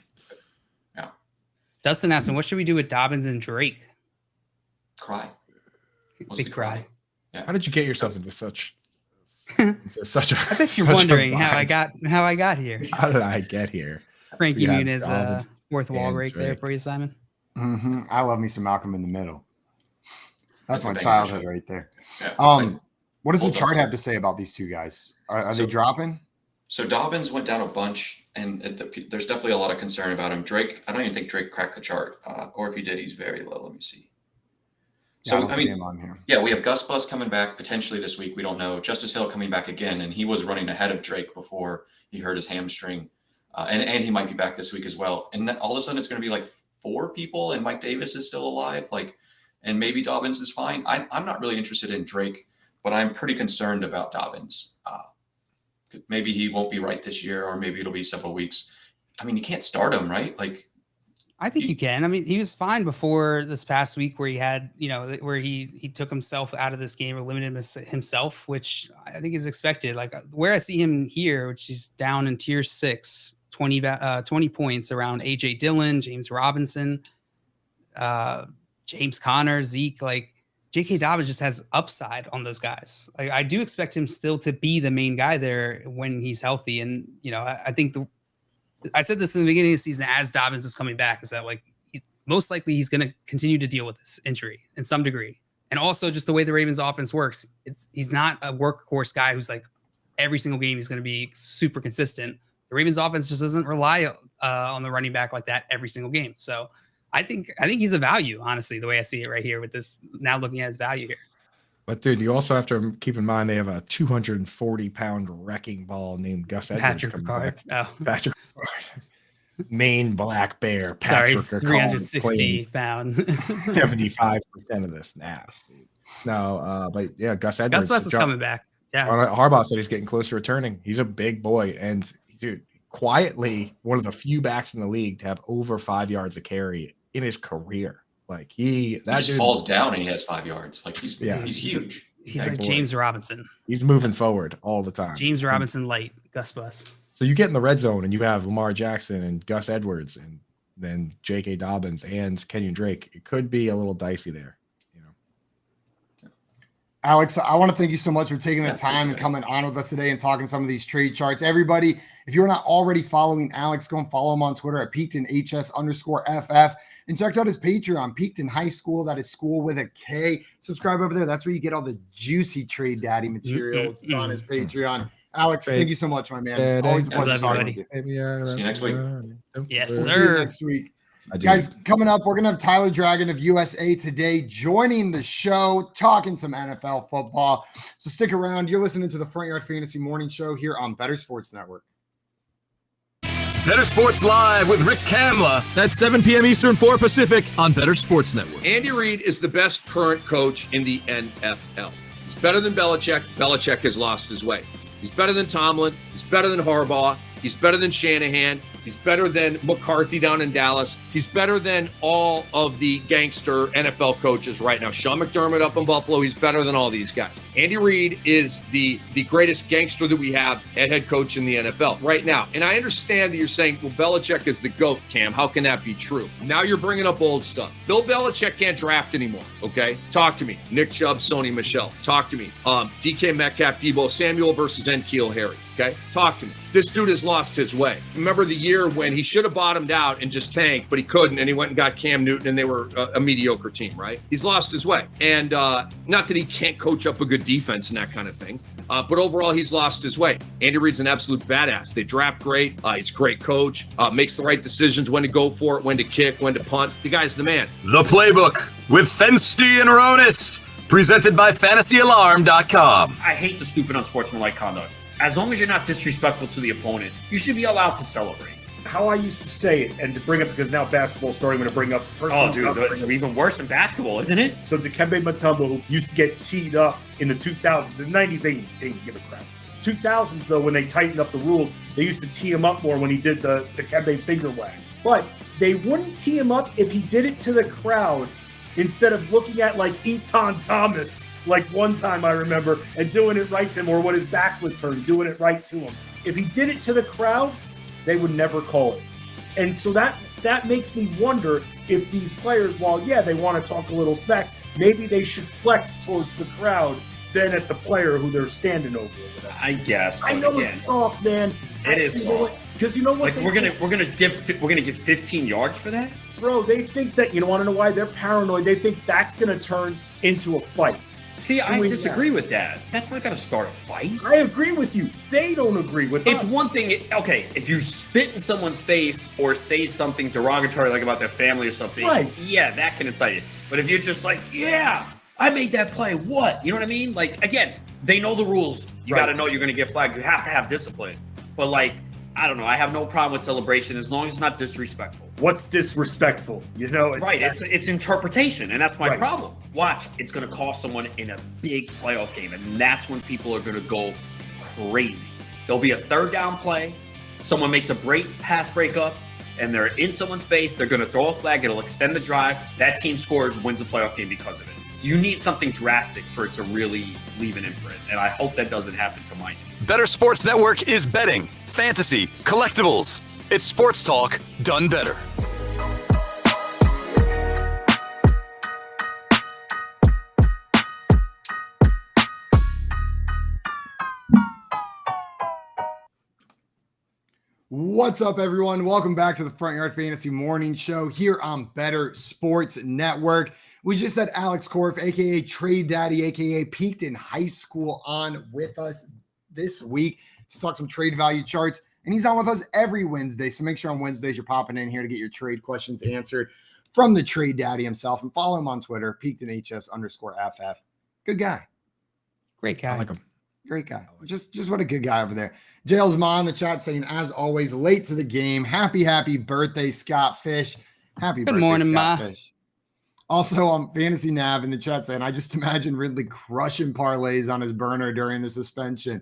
Dustin asked him, what should we do with Dobbins and Drake? Cry. Big cry. Yeah. How did you get yourself into such a? I bet you're wondering how I got here. How did I get here? Frankie Muniz, fourth wall break there for you, Simon. Mm-hmm. I love me some Malcolm in the Middle. That's my childhood right there. Yeah, what does the chart have to say about these two guys? Are they dropping? So Dobbins went down a bunch, and there's definitely a lot of concern about him. Drake, I don't even think Drake cracked the chart, or if he did, he's very low. Let me see. So I mean, him on here. Yeah, we have Gus Bus coming back potentially this week. We don't know. Justice Hill coming back again, and he was running ahead of Drake before he hurt his hamstring, and he might be back this week as well. And then all of a sudden, it's going to be like 4 people, and Mike Davis is still alive, and maybe Dobbins is fine. I'm not really interested in Drake, but I'm pretty concerned about Dobbins. Maybe he won't be right this year, or maybe it'll be several weeks. I mean, you can't start him, right? I think you can. I mean, he was fine before this past week where he had, where he took himself out of this game or limited himself, which I think is expected. Like where I see him here, which is down in tier 6, 20 points around AJ Dillon, James Robinson, James Conner, Zeke, J.K. Dobbins just has upside on those guys. I do expect him still to be the main guy there when he's healthy. And, I think I said this in the beginning of the season as Dobbins was coming back, is that most likely he's going to continue to deal with this injury in some degree. And also just the way the Ravens offense works, he's not a workhorse guy who's every single game he's going to be super consistent. The Ravens offense just doesn't rely on the running back like that every single game. So I think he's a value, honestly, the way I see it right here with this, now looking at his value here. But dude, you also have to keep in mind they have a 240-pound wrecking ball named Gus Edwards. Patrick Ricard. Oh. Patrick Ricard. Maine black bear. Patrick Sorry, 360-pound. 75% of the snaps. Dude. No, but yeah, Gus Edwards. Gus West is coming back. Yeah. Harbaugh said he's getting close to returning. He's a big boy, and dude, quietly one of the few backs in the league to have over 5 yards of carry in his career. Like he just falls down and he has 5 yards. Like he's huge. He's like James Robinson. He's moving forward all the time. James Robinson light, Gus Bus. So you get in the red zone and you have Lamar Jackson and Gus Edwards and then J.K. Dobbins and Kenyon Drake. It could be a little dicey there. Alex, I want to thank you so much for taking the time and coming on with us today and talking some of these trade charts. Everybody, if you're not already following Alex, go and follow him on Twitter at PeaktonHS_FF and check out his Patreon, Peakton High School. That is school with a K. Subscribe over there. That's where you get all the juicy Trade Daddy materials. It's on his Patreon. Alex, thank you so much, my man. Always a pleasure talking with you. See you next week. Yes, sir. See you next week. Guys, coming up, we're going to have Tyler Dragon of USA Today joining the show, talking some NFL football. So stick around. You're listening to the Front Yard Fantasy Morning Show here on Better Sports Network. Better Sports Live with Rick Kamla at 7 p.m. Eastern, 4 Pacific on Better Sports Network. Andy Reid is the best current coach in the NFL. He's better than Belichick. Belichick has lost his way. He's better than Tomlin. He's better than Harbaugh. He's better than Shanahan. He's better than McCarthy down in Dallas. He's better than all of the gangster NFL coaches right now. Sean McDermott up in Buffalo, he's better than all these guys. Andy Reid is the greatest gangster that we have at head coach in the NFL right now. And I understand that you're saying, well, Belichick is the GOAT, Cam. How can that be true? Now you're bringing up old stuff. Bill Belichick can't draft anymore, okay? Talk to me. Nick Chubb, Sony Michel. Talk to me. DK Metcalf, Debo Samuel versus N'Keal Harry. Okay, talk to me. This dude has lost his way. Remember the year when he should have bottomed out and just tanked, but he couldn't, and he went and got Cam Newton, and they were a mediocre team, right? He's lost his way. And not that he can't coach up a good defense and that kind of thing, but overall, he's lost his way. Andy Reid's an absolute badass. They draft great. He's a great coach, makes the right decisions, when to go for it, when to kick, when to punt. The guy's the man. The Playbook with Fensty and Ronis, presented by FantasyAlarm.com. I hate the stupid unsportsmanlike conduct. As long as you're not disrespectful to the opponent, you should be allowed to celebrate. How I used to say it, and to bring up, because now basketball starting to bring up. Oh, dude, it's even worse than basketball, isn't it? So Dikembe Mutombo, who used to get teed up in the 2000s, the 90s, they didn't give a crap. 2000s, though, when they tightened up the rules, they used to tee him up more when he did the Dikembe finger wag. But they wouldn't tee him up if he did it to the crowd instead of looking at like Eton Thomas. Like one time I remember, and doing it right to him, or when his back was turned, doing it right to him. If he did it to the crowd, they would never call it. And so that makes me wonder if these players, while, yeah, they want to talk a little smack, maybe they should flex towards the crowd than at the player who they're standing over. I guess. I know it's soft, man. It is soft. Because you know what? Like we're gonna give 15 yards for that, bro. They think that, you want to know why they're paranoid? They think that's gonna turn into a fight. See, I disagree with that. That's not going to start a fight. I agree with you. They don't agree with us. It's one thing, okay, if you spit in someone's face or say something derogatory like about their family or something, right, yeah, that can incite you. But if you're just like, yeah, I made that play, what? You know what I mean? Like, again, they know the rules. You got to know you're going to get flagged. You have to have discipline. But like, I don't know. I have no problem with celebration as long as it's not disrespectful. What's disrespectful? It's interpretation, and that's my problem. Watch, it's going to cost someone in a big playoff game, and that's when people are going to go crazy. There'll be a third down play. Someone makes a pass breakup, and they're in someone's face. They're going to throw a flag. It'll extend the drive. That team scores, wins the playoff game because of it. You need something drastic for it to really leave an imprint, and I hope that doesn't happen to my team. Better Sports Network is betting, fantasy, collectibles. It's sports talk done better. What's up, everyone? Welcome back to the Front Yard Fantasy Morning Show here on Better Sports Network. We just had Alex Korf, a.k.a. Trade Daddy, a.k.a. Peakton High School, on with us. this week to talk some trade value charts. And he's on with us every Wednesday. So make sure on Wednesdays you're popping in here to get your trade questions answered from the trade daddy himself. And follow him on Twitter, peaked_FF. Good guy. Great guy. I like him. Great guy. Just what a good guy over there. Jails Ma in the chat saying, as always, late to the game. Happy birthday, Scott Fish. Happy birthday, morning, Scott Ma. Fish. Also on Fantasy Nav in the chat saying, I just imagine Ridley crushing parlays on his burner during the suspension.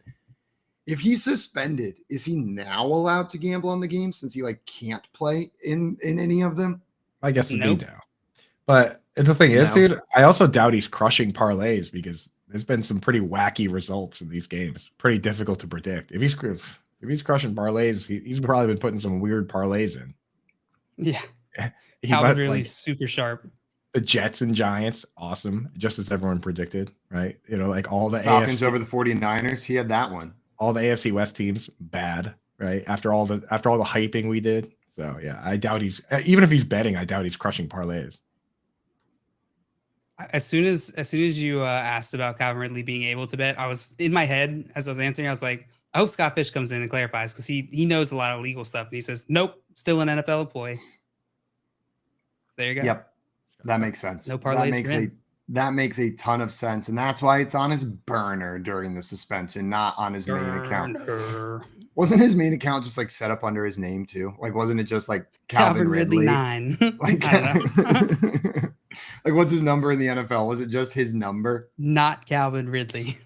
If he's suspended, is he now allowed to gamble on the game since he can't play in any of them? I guess it'd be now. But the thing is, dude, I also doubt he's crushing parlays because there's been some pretty wacky results in these games. Pretty difficult to predict. If he's crushing parlays, he's probably been putting some weird parlays in. Yeah. Calvin really super sharp. The Jets and Giants, awesome, just as everyone predicted, right? All the Falcons AFC, over the 49ers, he had that one. All the AFC West teams, bad, right? After all the hyping we did. So yeah, I doubt he's, even if he's betting, I doubt he's crushing parlays. As soon as you asked about Calvin Ridley being able to bet, I was in my head as I was answering. I was like, I hope Scott Fish comes in and clarifies because he knows a lot of legal stuff. And he says, nope, still an NFL employee. There you go. Yep, that makes sense. No parlays. That makes a ton of sense, and that's why it's on his burner during the suspension, not on his main account. Wasn't his main account just set up under his name too? Wasn't it just Calvin Ridley 9? What's his number in the NFL? Was it just his number? Not Calvin Ridley.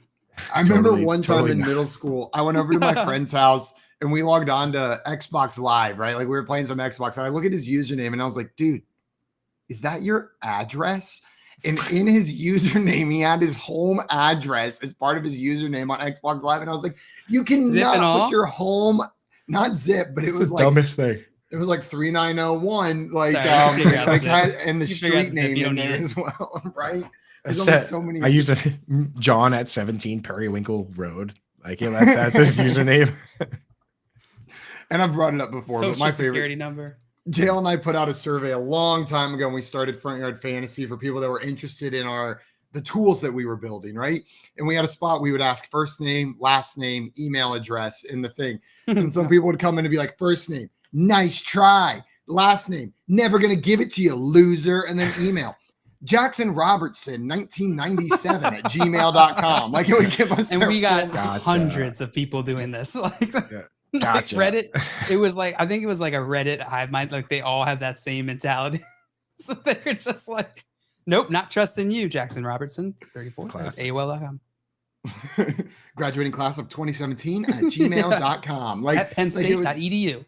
I remember one time in middle school, I went over to my friend's house and we logged on to Xbox Live, right? We were playing some Xbox, and I look at his username and I was like, dude, is that your address? And in his username, he had his home address as part of his username on Xbox Live. And I was like, you cannot put your home, not zip, but it was dumbest thing. It was 3901, and the street name in there as well, right? There's only so many. I used John at 17 Periwinkle Road. That's his username. And I've brought it up before, but my favorite security number. Jail and I put out a survey a long time ago when we started Front Yard Fantasy for people that were interested in the tools that we were building, right? And we had a spot we would ask first name, last name, email address in the thing. And some people would come in and be like, first name, nice try. Last name, never going to give it to you, loser. And then email, Jackson Robertson, 1997 at gmail.com. It would give us. And we got hundreds of people doing this. Gotcha. Reddit, it was I think it was a Reddit hive mind. They all have that same mentality. So they're just nope, not trusting you, Jackson Robertson, 34, AOL.com. Graduating class of 2017 at gmail.com. At pennstate.edu.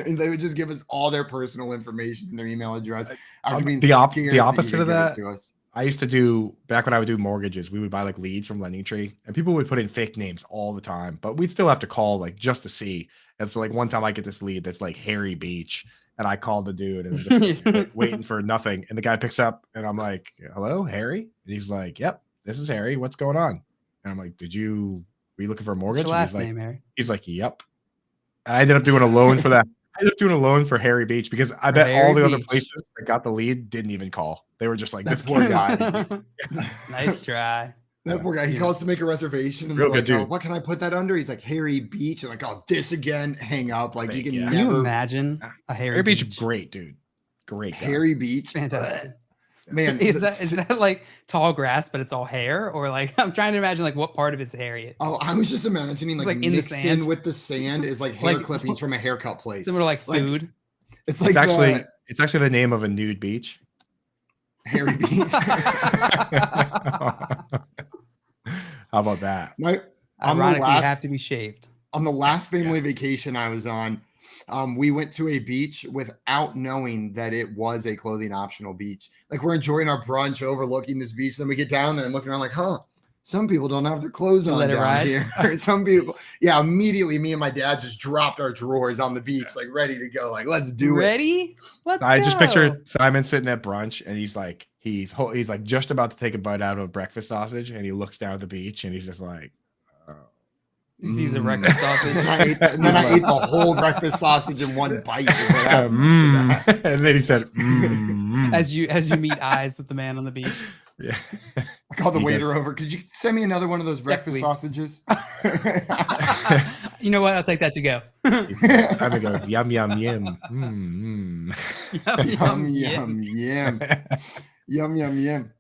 And they would just give us all their personal information and their email address. The opposite of that, to us. I used to do, back when I would do mortgages, we would buy leads from Lending Tree, and people would put in fake names all the time, but we'd still have to call just to see. And so one time I get this lead that's Harry Beach, and I called the dude and just waiting for nothing. And the guy picks up and I'm like, hello, Harry? And he's like, yep, this is Harry. What's going on? And I'm like, were you looking for a mortgage? What's your last name, Harry? He's like, yep. And I ended up doing a loan for that. I ended up doing a loan for Harry Beach because I bet all the other places that got the lead didn't even call. They were just this poor guy. Nice try. That poor guy. He calls to make a reservation. And real good dude. Oh, what can I put that under? He's like, Harry Beach. And this again. Hang up. You can never. Can you imagine a Harry Beach? Great dude. Great guy. Harry Beach. Fantastic. Man, is that tall grass, but it's all hair, or I'm trying to imagine what part of his hair. Oh, I was just imagining in the mixed sand in with the sand is hair clippings from a haircut place. Similar food. It's actually the name of a nude beach. Harry Beach. How about that? Ironically, you have to be shaved. On the last family vacation I was on, we went to a beach without knowing that it was a clothing optional beach. We're enjoying our brunch overlooking this beach. Then we get down there and looking around some people don't have their clothes on down here. Some people, immediately me and my dad just dropped our drawers on the beach, ready to go. Let's do it. Ready? Let's go. I just picture Simon sitting at brunch and he's just about to take a bite out of a breakfast sausage and he looks down at the beach and he's just he sees a breakfast sausage. And then I ate the whole breakfast sausage in one bite. And then he said, as you meet eyes with the man on the beach. Yeah. I called the waiter over. Could you send me another one of those breakfast sausages? You know what? I'll take that to go. Simon goes, yum, yum, yum. Yum, yum, yum. Yum, yum, yum.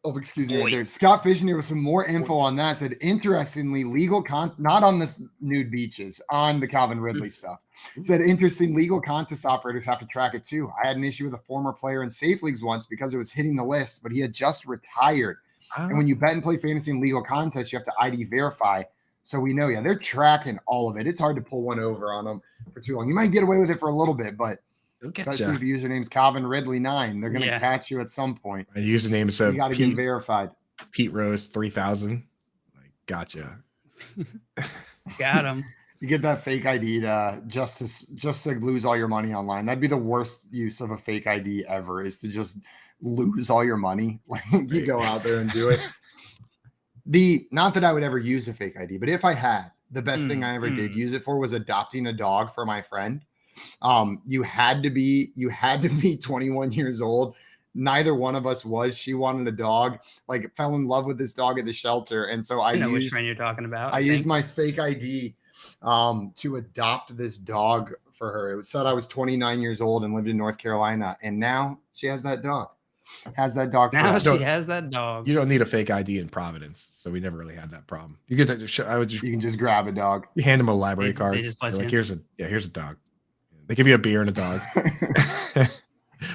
Oh, excuse me. Right there. Scott Fishing here with some more info on that. Said, interestingly, not on the nude beaches, on the Calvin Ridley stuff. Said, interesting, legal contest operators have to track it too. I had an issue with a former player in safe leagues once because it was hitting the list, but he had just retired. And when you bet and play fantasy in legal contests, you have to ID verify. So we know, they're tracking all of it. It's hard to pull one over on them for too long. You might get away with it for a little bit, but especially if your username's Calvin Ridley 9, they're going to catch you at some point. My username is you got to get verified. Pete Rose 3000. Like, gotcha. Got him. You get that fake ID just to lose all your money online. That'd be the worst use of a fake ID ever, is to just lose all your money. Like, you go out there and do it. Not that I would ever use a fake ID, but if I had, the best thing I ever did use it for was adopting a dog for my friend. You had to be 21 years old. Neither one of us was. She wanted a dog, like fell in love with this dog at the shelter. And so I know which friend you're talking about. I used my fake ID to adopt this dog for her. It was said I was 29 years old and lived in North Carolina. And now she has that dog. Has that dog. Now she has that dog. You don't need a fake ID in Providence. So we never really had that problem. You can just grab a dog. You hand them a library card. They just let like, you. here's a dog. They give you a beer and a dog.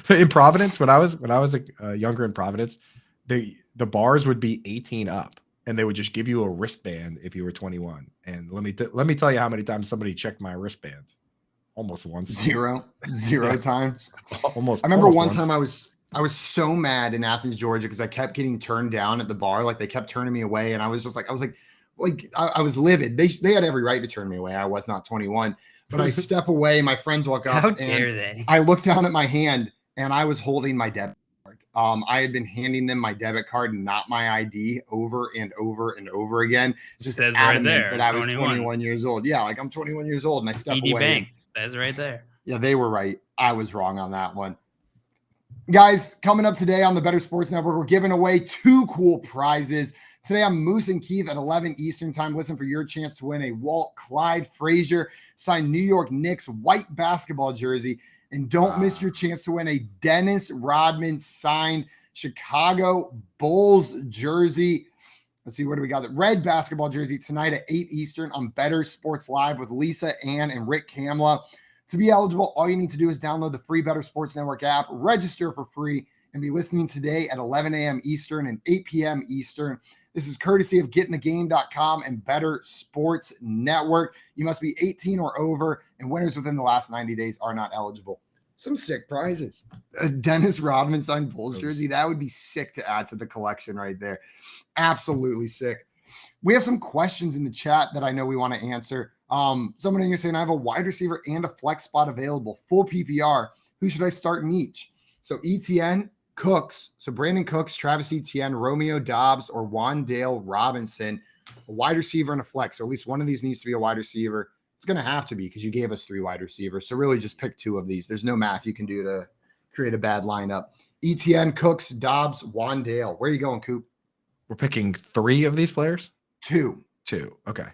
But in Providence, when I was younger in Providence, the bars would be 18 up, and they would just give you a wristband if you were 21. And let me tell you how many times somebody checked my wristbands. Almost once. Zero times. Almost. I remember one time I was so mad in Athens, Georgia, because I kept getting turned down at the bar. Like, they kept turning me away, and I was livid. They had every right to turn me away. I was not 21. But I step away, my friends walk up. How dare they? I look down at my hand, and I was holding my debit card. I had been handing them my debit card, not my ID, over and over and over again. Just says adamant right there that I was 21 years old. Yeah, like, I'm 21 years old, and I step TD away. Bank says right there. Yeah, they were right. I was wrong on that one. Guys, coming up today on the Better Sports Network, we're giving away 2 cool prizes. Today on Moose and Keith at 11 Eastern time. Listen for your chance to win a Walt Clyde Frazier signed New York Knicks white basketball jersey. And don't miss your chance to win a Dennis Rodman signed Chicago Bulls jersey. Let's see, what do we got? The red basketball jersey tonight at 8 Eastern on Better Sports Live with Lisa, Ann, and Rick Kamla. To be eligible, all you need to do is download the free Better Sports Network app, register for free, and be listening today at 11 a.m. Eastern and 8 p.m. Eastern. This is courtesy of gettingthegame.com and Better Sports Network. You must be 18 or over, and winners within the last 90 days are not eligible. Some sick prizes. A Dennis Rodman signed Bulls jersey. That would be sick to add to the collection right there. Absolutely sick. We have some questions in the chat that I know we want to answer. Someone in here saying, I have a wide receiver and a flex spot available, full PPR. Who should I start in each? So ETN, Cooks. So Brandon Cooks, Travis Etienne, Romeo Dobbs, or Wan'Dale Robinson, a wide receiver and a flex. So at least one of these needs to be a wide receiver. It's going to have to be because you gave us 3 wide receivers. So really just pick 2 of these. There's no math you can do to create a bad lineup. ETN, Cooks, Dobbs, Wan'Dale. Where are you going, Coop? We're picking 3 of these players? 2. Okay.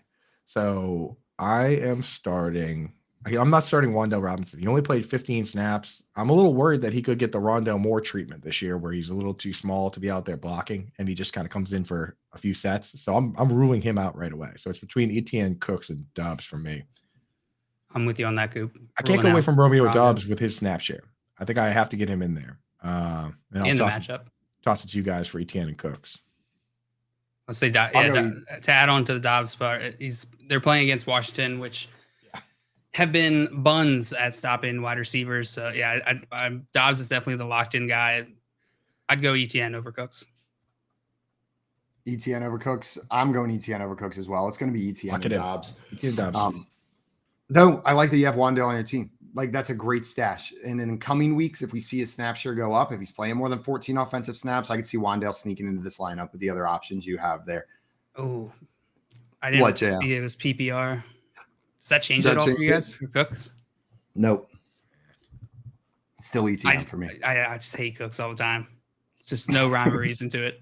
So I am starting. I'm not starting Wan'Dale Robinson. He only played 15 snaps. I'm a little worried that he could get the Rondale Moore treatment this year, where he's a little too small to be out there blocking, and he just kind of comes in for a few sets. So I'm ruling him out right away. So it's between Etienne, Cooks, and Dobbs for me. I'm with you on that, Coop. I can't go away from Romeo Dobbs with his snap share. I think I have to get him in there. And I'll in the matchup. Toss it to you guys for Etienne and Cooks. Let's say, to add on to the Dobbs part, they're playing against Washington, which have been buns at stopping wide receivers. So Dobbs is definitely the locked-in guy. I'd go ETN over Cooks. ETN over Cooks. I'm going ETN over Cooks as well. It's going to be ETN and Dobbs. Though I like that you have Wan'Dale on your team. Like, that's a great stash. And in coming weeks, if we see his snap share go up, if he's playing more than 14 offensive snaps, I could see Wan'Dale sneaking into this lineup with the other options you have there. Oh, I didn't see it was PPR. Does that change it all for you guys, for Cooks? Nope. Still ETN for me. I just hate Cooks all the time. It's just no rhyme or reason to it.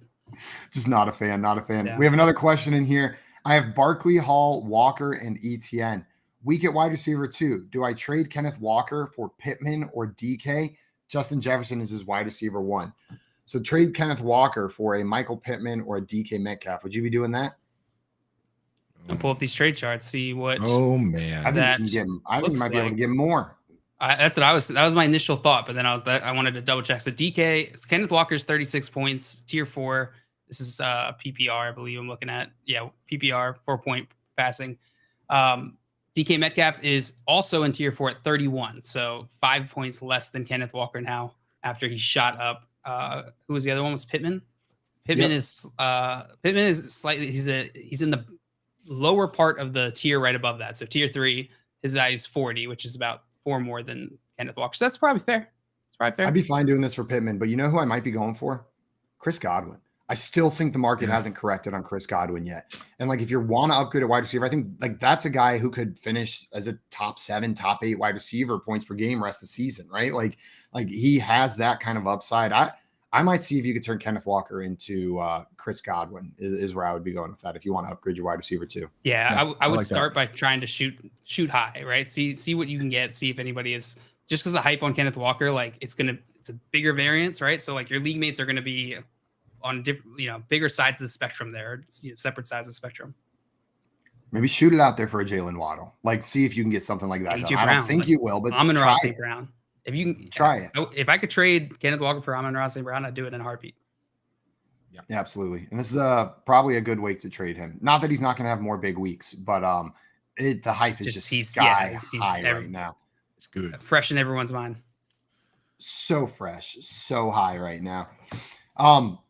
Just not a fan. Not a fan. Yeah. We have another question in here. I have Barkley, Hall, Walker, and ETN. Weak at wide receiver 2. Do I trade Kenneth Walker for Pittman or DK? Justin Jefferson is his wide receiver 1. So trade Kenneth Walker for a Michael Pittman or a DK Metcalf. Would you be doing that? I'll pull up these trade charts, see what. Oh man, I think you might be able to get more. That's what I was. That was my initial thought, but then I wanted to double check. So DK, Kenneth Walker's 36 points, tier 4. This is PPR, I believe I'm looking at. Yeah, PPR, 4-point passing. DK Metcalf is also in tier 4 at 31, so 5 points less than Kenneth Walker now after he shot up. Who was the other one? Was Pittman? Pittman is slightly. He's in the lower part of the tier right above that. So tier 3, his value is 40, which is about 4 more than Kenneth Walker. So that's probably fair. It's probably fair. I'd be fine doing this for Pittman, but you know who I might be going for? Chris Godwin. I still think the market hasn't corrected on Chris Godwin yet. And like, if you want to upgrade a wide receiver, I think like that's a guy who could finish as a top 7, top 8 wide receiver, points per game rest of the season, right? Like he has that kind of upside. I might see if you could turn Kenneth Walker into Chris Godwin is where I would be going with that. If you want to upgrade your wide receiver too. Yeah, I would like start by trying to shoot high, right? See what you can get. See if anybody is, just because the hype on Kenneth Walker, like it's a bigger variance, right? So like your league mates are going to be on different, bigger sides of the spectrum there, separate sides of the spectrum. Maybe shoot it out there for a Jalen Waddle. Like, see if you can get something like that. I don't think you will, but Amon-Ra St. Brown. If you can try it. If I could trade Kenneth Walker for Amon-Ra St. Brown, I'd do it in a heartbeat. Yeah, absolutely. And this is probably a good week to trade him. Not that he's not going to have more big weeks, but the hype is just sky high right now. It's good. Fresh in everyone's mind. So fresh, so high right now.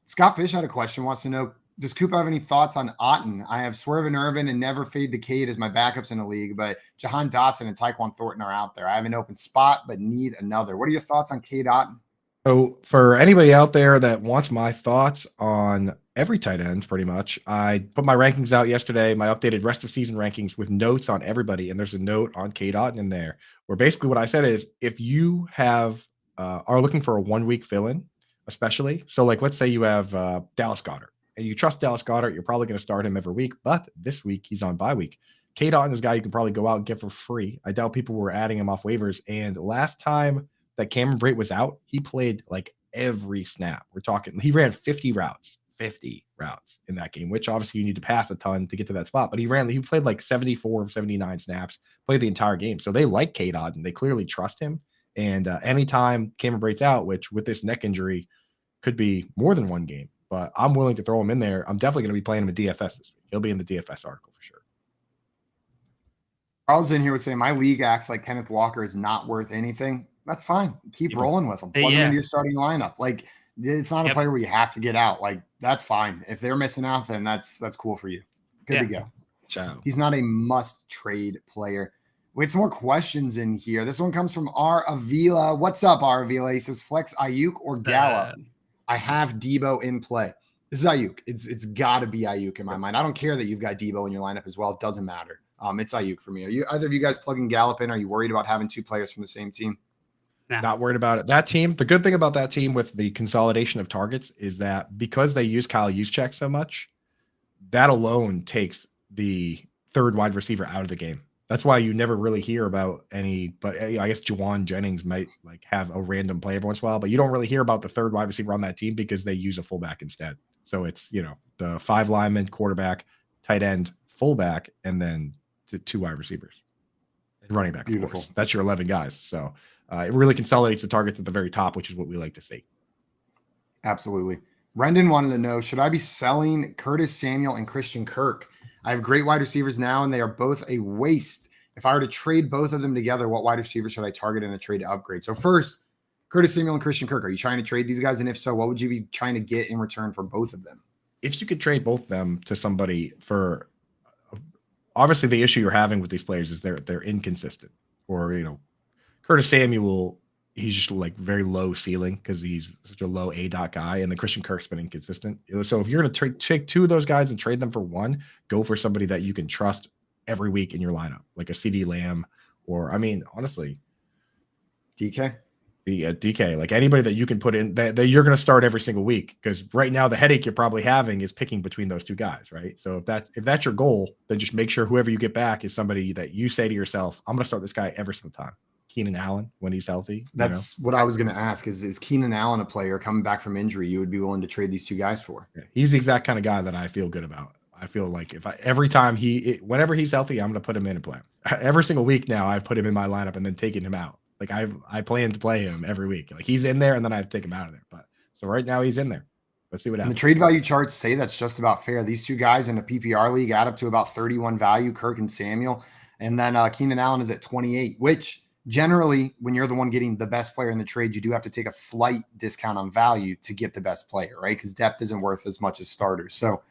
Scott Fish had a question, wants to know, does Coop have any thoughts on Otton? I have Swerve and Irvin and Never Fade the Cade as my backups in the league, but Jahan Dotson and Tyquan Thornton are out there. I have an open spot, but need another. What are your thoughts on Cade Otton? So for anybody out there that wants my thoughts on every tight end, pretty much, I put my rankings out yesterday, my updated rest of season rankings with notes on everybody. And there's a note on Cade Otton in there where basically what I said is, if you have are looking for a 1 week fill-in, especially. So like, let's say you have Dallas Goedert and you trust Dallas Goedert, you're probably going to start him every week, but this week he's on bye week. Cade Otton is a guy you can probably go out and get for free. I doubt people were adding him off waivers. And last time that Cameron Brate was out, he played like every snap. We're talking, he ran 50 routes in that game, which obviously you need to pass a ton to get to that spot, but he played like 74 of 79 snaps, played the entire game. So they like Cade Otton. They clearly trust him. And anytime Cameron Brate's out, which with this neck injury could be more than 1 game, but I'm willing to throw him in there. I'm definitely going to be playing him in DFS this week. He'll be in the DFS article for sure. Charles in here would say, my league acts like Kenneth Walker is not worth anything. That's fine. Keep rolling with him. Plug him into your starting lineup. Like, it's not a player where you have to get out. Like, that's fine. If they're missing out, then that's cool for you. Good to go. Ciao. He's not a must trade player. We had some more questions in here. This one comes from R. Avila. What's up, R. Avila? He says, flex Ayuk or Gallup? I have Debo in play. This is Ayuk. It's got to be Ayuk in my mind. I don't care that you've got Debo in your lineup as well. It doesn't matter. It's Ayuk for me. Are either of you guys plugging Gallup in? Are you worried about having 2 players from the same team? Not worried about it. That team, the good thing about that team with the consolidation of targets is that because they use Kyle Juszczyk so much, that alone takes the third wide receiver out of the game. That's why you never really hear about any, but I guess Juwan Jennings might like have a random play every once in a while, but you don't really hear about the third wide receiver on that team because they use a fullback instead. So it's, the 5 lineman, quarterback, tight end, fullback, and then the 2 wide receivers and running back. Beautiful. Of course. That's your 11 guys. So it really consolidates the targets at the very top, which is what we like to see. Absolutely. Brendan wanted to know, should I be selling Curtis Samuel and Christian Kirk? I have great wide receivers now, and they are both a waste. If I were to trade both of them together, what wide receiver should I target in a trade to upgrade? So first, Curtis Samuel and Christian Kirk, are you trying to trade these guys? And if so, what would you be trying to get in return for both of them? If you could trade both of them to somebody for, obviously the issue you're having with these players is they're inconsistent. Or, Curtis Samuel, he's just like very low ceiling because he's such a low A-dot guy, and the Christian Kirk's been inconsistent. So if you're going to take 2 of those guys and trade them for 1, go for somebody that you can trust every week in your lineup, like a CD Lamb, or honestly, DK. the DK, like anybody that you can put in that you're going to start every single week. Because right now the headache you're probably having is picking between those two guys, right? So if that's your goal, then just make sure whoever you get back is somebody that you say to yourself, I'm going to start this guy every single time. Keenan Allen when he's healthy. That's what I was going to ask. Is Keenan Allen a player coming back from injury you would be willing to trade these two guys for? Yeah, he's the exact kind of guy that I feel good about. I feel like whenever he's healthy, I'm going to put him in and play him. Every single week now, I've put him in my lineup and then taken him out. Like I plan to play him every week. Like he's in there and then I have to take him out of there. But so right now he's in there. Let's see what happens. And the trade value charts say that's just about fair. These two guys in a PPR league add up to about 31 value, Kirk and Samuel. And then Keenan Allen is at 28, which generally when you're the one getting the best player in the trade, you do have to take a slight discount on value to get the best player, right? Because depth isn't worth as much as starters. So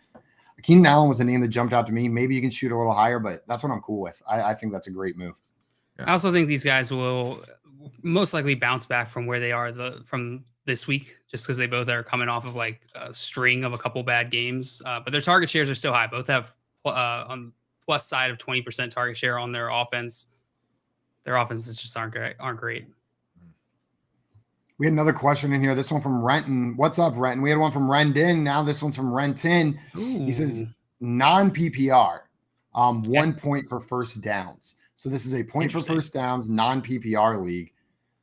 Keenan Allen was a name that jumped out to me. Maybe you can shoot a little higher, but that's what I'm cool with. I think that's a great move. Yeah. I also think these guys will most likely bounce back from where they are from this week, just because they both are coming off of like a string of a couple bad games. But their target shares are still high. Both have on plus side of 20% target share on their offense. Their offenses just aren't great. We had another question in here. This one from Renton. What's up, Renton? We had one from Rendon. Now this one's from Renton. He says non-PPR, 1 point for first downs. So this is a point for first downs, non-PPR league.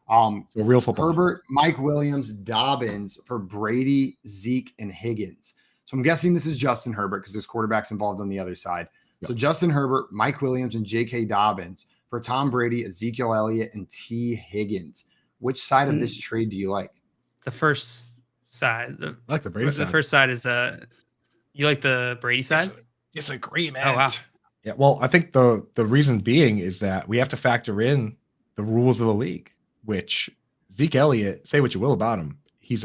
So real football. Herbert, Mike Williams, Dobbins for Brady, Zeke, and Higgins. So I'm guessing this is Justin Herbert because there's quarterbacks involved on the other side. Yep. So Justin Herbert, Mike Williams, and J.K. Dobbins for Tom Brady, Ezekiel Elliott, and T. Higgins. Which side of this trade do you like? The first side. I like the Brady side. The first side is you like the Brady side? Disagreement. Oh, wow. Yeah, well, I think the reason being is that we have to factor in the rules of the league, which Zeke Elliott, say what you will about him, he's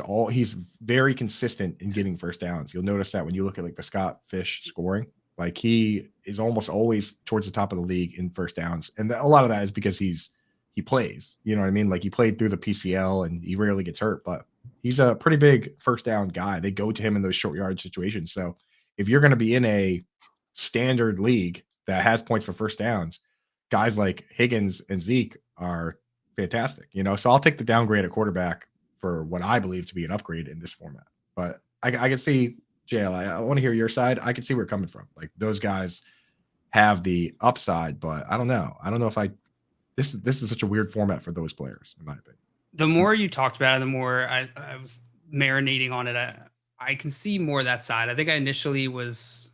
very consistent in getting first downs. You'll notice that when you look at like the Scott Fish scoring, like he is almost always towards the top of the league in first downs. And a lot of that is because he plays, you know what I mean? Like he played through the PCL and he rarely gets hurt, but he's a pretty big first down guy. They go to him in those short yard situations. So if you're going to be in a standard league that has points for first downs, guys like Higgins and Zeke are fantastic, you know? So I'll take the downgrade at quarterback for what I believe to be an upgrade in this format. But I can see, JL, I want to hear your side. I can see where you're coming from. Like those guys have the upside, but I don't know. I don't know if this is such a weird format for those players, in my opinion. The more you talked about it, the more I was marinating on it. I can see more of that side. I think I initially was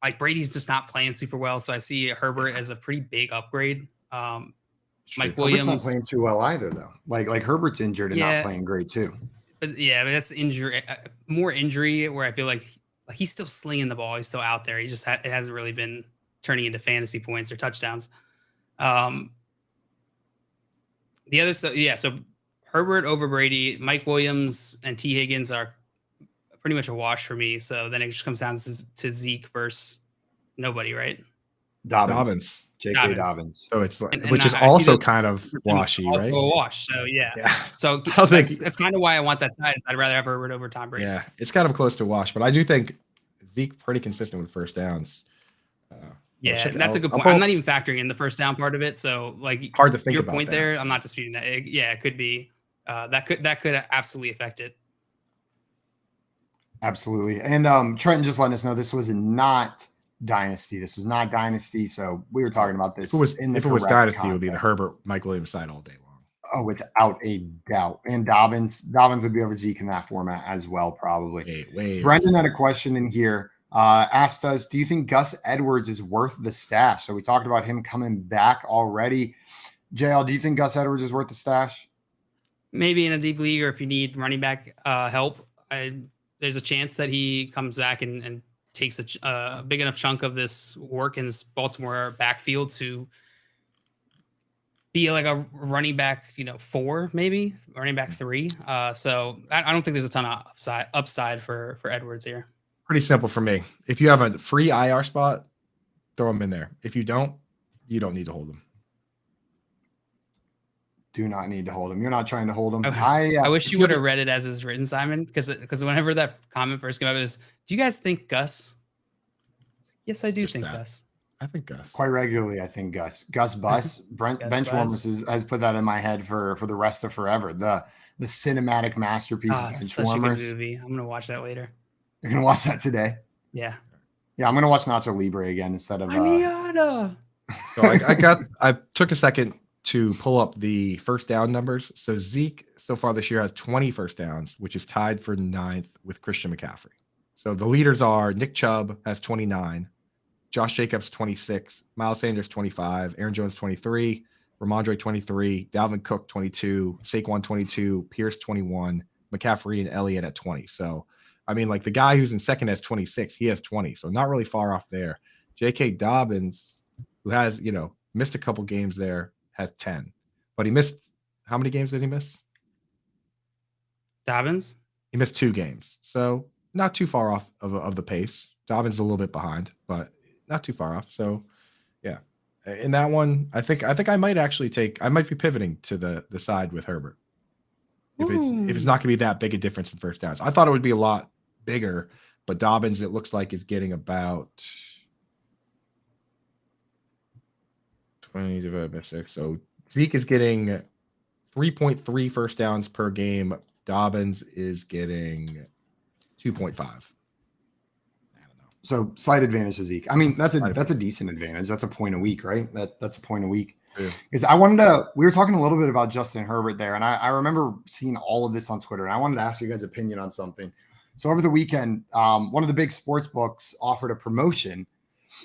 like Brady's just not playing super well, so I see Herbert as a pretty big upgrade. Mike Williams Herbert's not playing too well either, though. Like Herbert's injured and not playing great too. But that's injury, more injury where I feel like he's still slinging the ball. He's still out there. He just it hasn't really been turning into fantasy points or touchdowns. The other so Herbert over Brady, Mike Williams and T. Higgins are pretty much a wash for me. So then it just comes down to Zeke versus nobody, right? Dobbins. J.K. Dobbins. So it's like, which is also kind of washy, right? A wash. So yeah. So that's kind of why I want that side. I'd rather have Herbert over Tom Brady. Yeah, it's kind of close to wash, but I do think Zeke pretty consistent with first downs. That's a good point. I'm not even factoring in the first down part of it. So like hard to think your about point that. there. I'm not disputing that. It could be that could absolutely affect it. Absolutely. And Trenton just letting us know this was not Dynasty. This was not Dynasty. So we were talking about this. If it was Dynasty, it would be the Herbert, Mike Williams side all day long. Oh, without a doubt. And Dobbins would be over Zeke in that format as well, probably. Brendan had a question in here. Asked us, do you think Gus Edwards is worth the stash? So we talked about him coming back already. JL, do you think Gus Edwards is worth the stash? Maybe in a deep league, or if you need running back help, there's a chance that he comes back and takes a big enough chunk of this work in this Baltimore backfield to be like a running back, 4, maybe running back 3. So I don't think there's a ton of upside for Edwards here. Pretty simple for me. If you have a free IR spot, throw him in there. If you don't need to hold him. Do not need to hold him. You're not trying to hold him. I wish you would have read it as is written, Simon, because whenever that comment first came up, it was, do you guys think Gus? Yes, I do think Gus. I think Gus. Quite regularly, I think Gus. Gus Bus. Benchwarmers has put that in my head for the rest of forever. The cinematic masterpiece of It's such a good movie. I'm gonna watch that later. You're gonna watch that today? Yeah. Yeah, I'm gonna watch Nacho Libre again instead of So I took a second to pull up the first down numbers. So Zeke so far this year has 20 first downs, which is tied for 9th with Christian McCaffrey. So the leaders are Nick Chubb has 29, Josh Jacobs 26, Miles Sanders 25, Aaron Jones 23, Ramondre 23, Dalvin Cook 22, Saquon 22, Pierce 21, McCaffrey and Elliott at 20. So I mean, like the guy who's in second has 26, he has 20. So not really far off there. J.K. Dobbins, who has, missed a couple games there, has 10. But he missed, how many games did he miss? Dobbins? He missed 2 games. So not too far off of the pace. Dobbins is a little bit behind, but not too far off. So yeah. In that one, I think I might be pivoting to the side with Herbert. If it's not going to be that big a difference in first downs. I thought it would be a lot bigger, but Dobbins, it looks like, is getting about 20 divided by 6. So Zeke is getting 3.3 first downs per game. Dobbins is getting 2.5. So slight advantage to Zeke. I mean, that's a decent advantage. That's a point a week, right? That's a point a week. Because we were talking a little bit about Justin Herbert there, and I remember seeing all of this on Twitter, and I wanted to ask you guys' opinion on something. So over the weekend, one of the big sports books offered a promotion.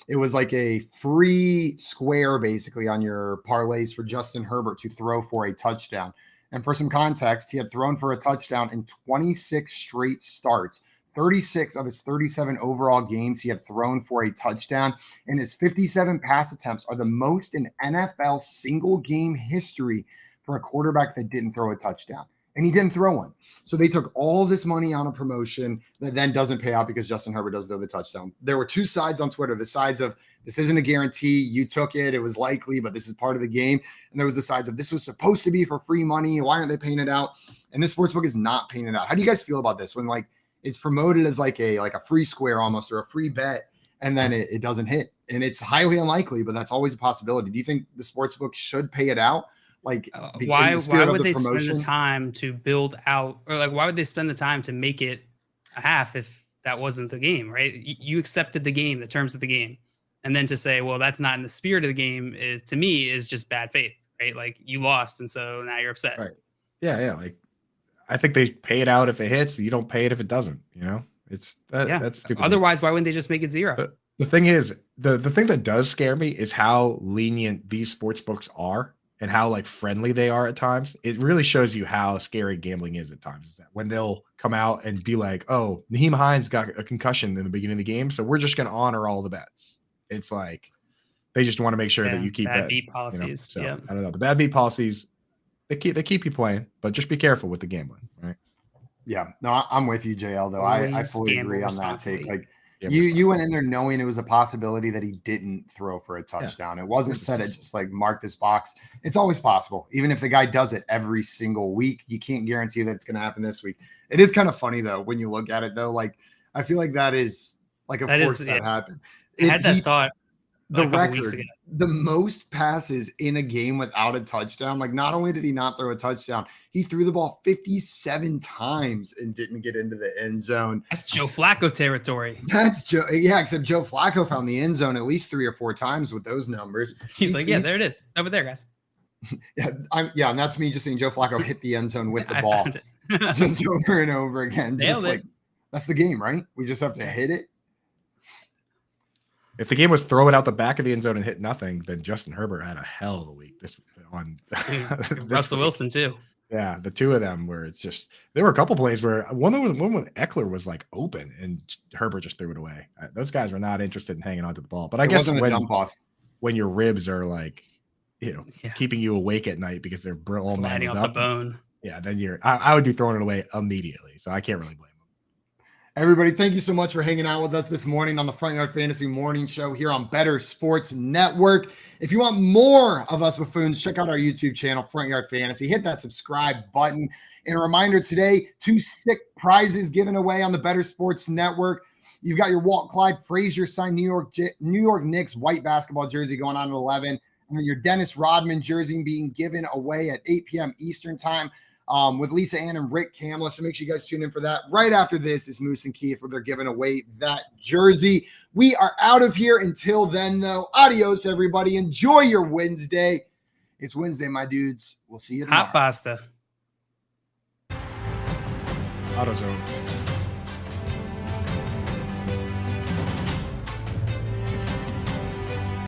It was like a free square basically on your parlays for Justin Herbert to throw for a touchdown. And for some context, he had thrown for a touchdown in 26 straight starts. 36 of his 37 overall games he had thrown for a touchdown, and his 57 pass attempts are the most in NFL single game history for a quarterback that didn't throw a touchdown. And he didn't throw one. So they took all this money on a promotion that then doesn't pay out because Justin Herbert doesn't throw the touchdown. There were 2 sides on Twitter, the sides of this isn't a guarantee, you took it, it was likely, but this is part of the game. And there was the sides of this was supposed to be for free money, why aren't they paying it out? And this sportsbook is not paying it out. How do you guys feel about this when it's promoted as like a free square almost, or a free bet, and then it doesn't hit? And it's highly unlikely, but that's always a possibility. Do you think the sportsbook should pay it out? Like, why would they spend the time to build out, or why would they spend the time to make it a half if that wasn't the game, right? You accepted the game, the terms of the game, and then to say, well, that's not in the spirit of the game is, to me, is just bad faith, right? Like, you lost, and so now you're upset. Right. Yeah. Like, I think they pay it out if it hits. You don't pay it if it doesn't. That's stupid. Otherwise, why wouldn't they just make it 0? The thing is, the thing that does scare me is how lenient these sports books are and how friendly they are at times. It really shows you how scary gambling is at times. Is that when they'll come out and be like, "Oh, Naheem Hines got a concussion in the beginning of the game, so we're just going to honor all the bets." It's like they just want to make sure that you keep bad beat policies. So, I don't know, the bad beat policies. They keep you playing, but just be careful with the gambling, right? Yeah, no, I'm with you, JL. Though I fully agree on that take. You went in there knowing it was a possibility that he didn't throw for a touchdown. Yeah. It wasn't said it just mark this box. It's always possible, even if the guy does it every single week. You can't guarantee that it's going to happen this week. It is kind of funny though when you look at it though. I feel like that is of course that happened. I had that thought. The record, the most passes in a game without a touchdown. Not only did he not throw a touchdown, he threw the ball 57 times and didn't get into the end zone. That's Joe Flacco territory. That's Joe. Yeah, except Joe Flacco found the end zone at least 3 or 4 times with those numbers. He's like, yeah, there it is. Over there, guys. And that's me just seeing Joe Flacco hit the end zone with the ball just over and over again. Just that's the game, right? We just have to hit it. If the game was throw it out the back of the end zone and hit nothing, then Justin Herbert had a hell of a week Russell Wilson too. Yeah, the 2 of them where it's just there were a couple plays where one when Eckler was open and Herbert just threw it away. Those guys were not interested in hanging onto the ball. But I guess when your ribs are keeping you awake at night because they're all sliding off the bone. Yeah, then I would be throwing it away immediately. So I can't really blame. Everybody, thank you so much for hanging out with us this morning on the Front Yard Fantasy Morning Show here on Better Sports Network. If you want more of us buffoons, check out our YouTube channel, Front Yard Fantasy. Hit that subscribe button. And a reminder today, 2 sick prizes given away on the Better Sports Network. You've got your Walt Clyde Frazier signed New York Knicks white basketball jersey going on at 11. And then your Dennis Rodman jersey being given away at 8 p.m. Eastern time with Lisa Ann and Rick Kamla. So make sure you guys tune in for that. Right after this is Moose and Keith, where they're giving away that jersey. We are out of here. Until then, though, adios, everybody. Enjoy your Wednesday. It's Wednesday, my dudes. We'll see you tomorrow. Hot pasta. AutoZone.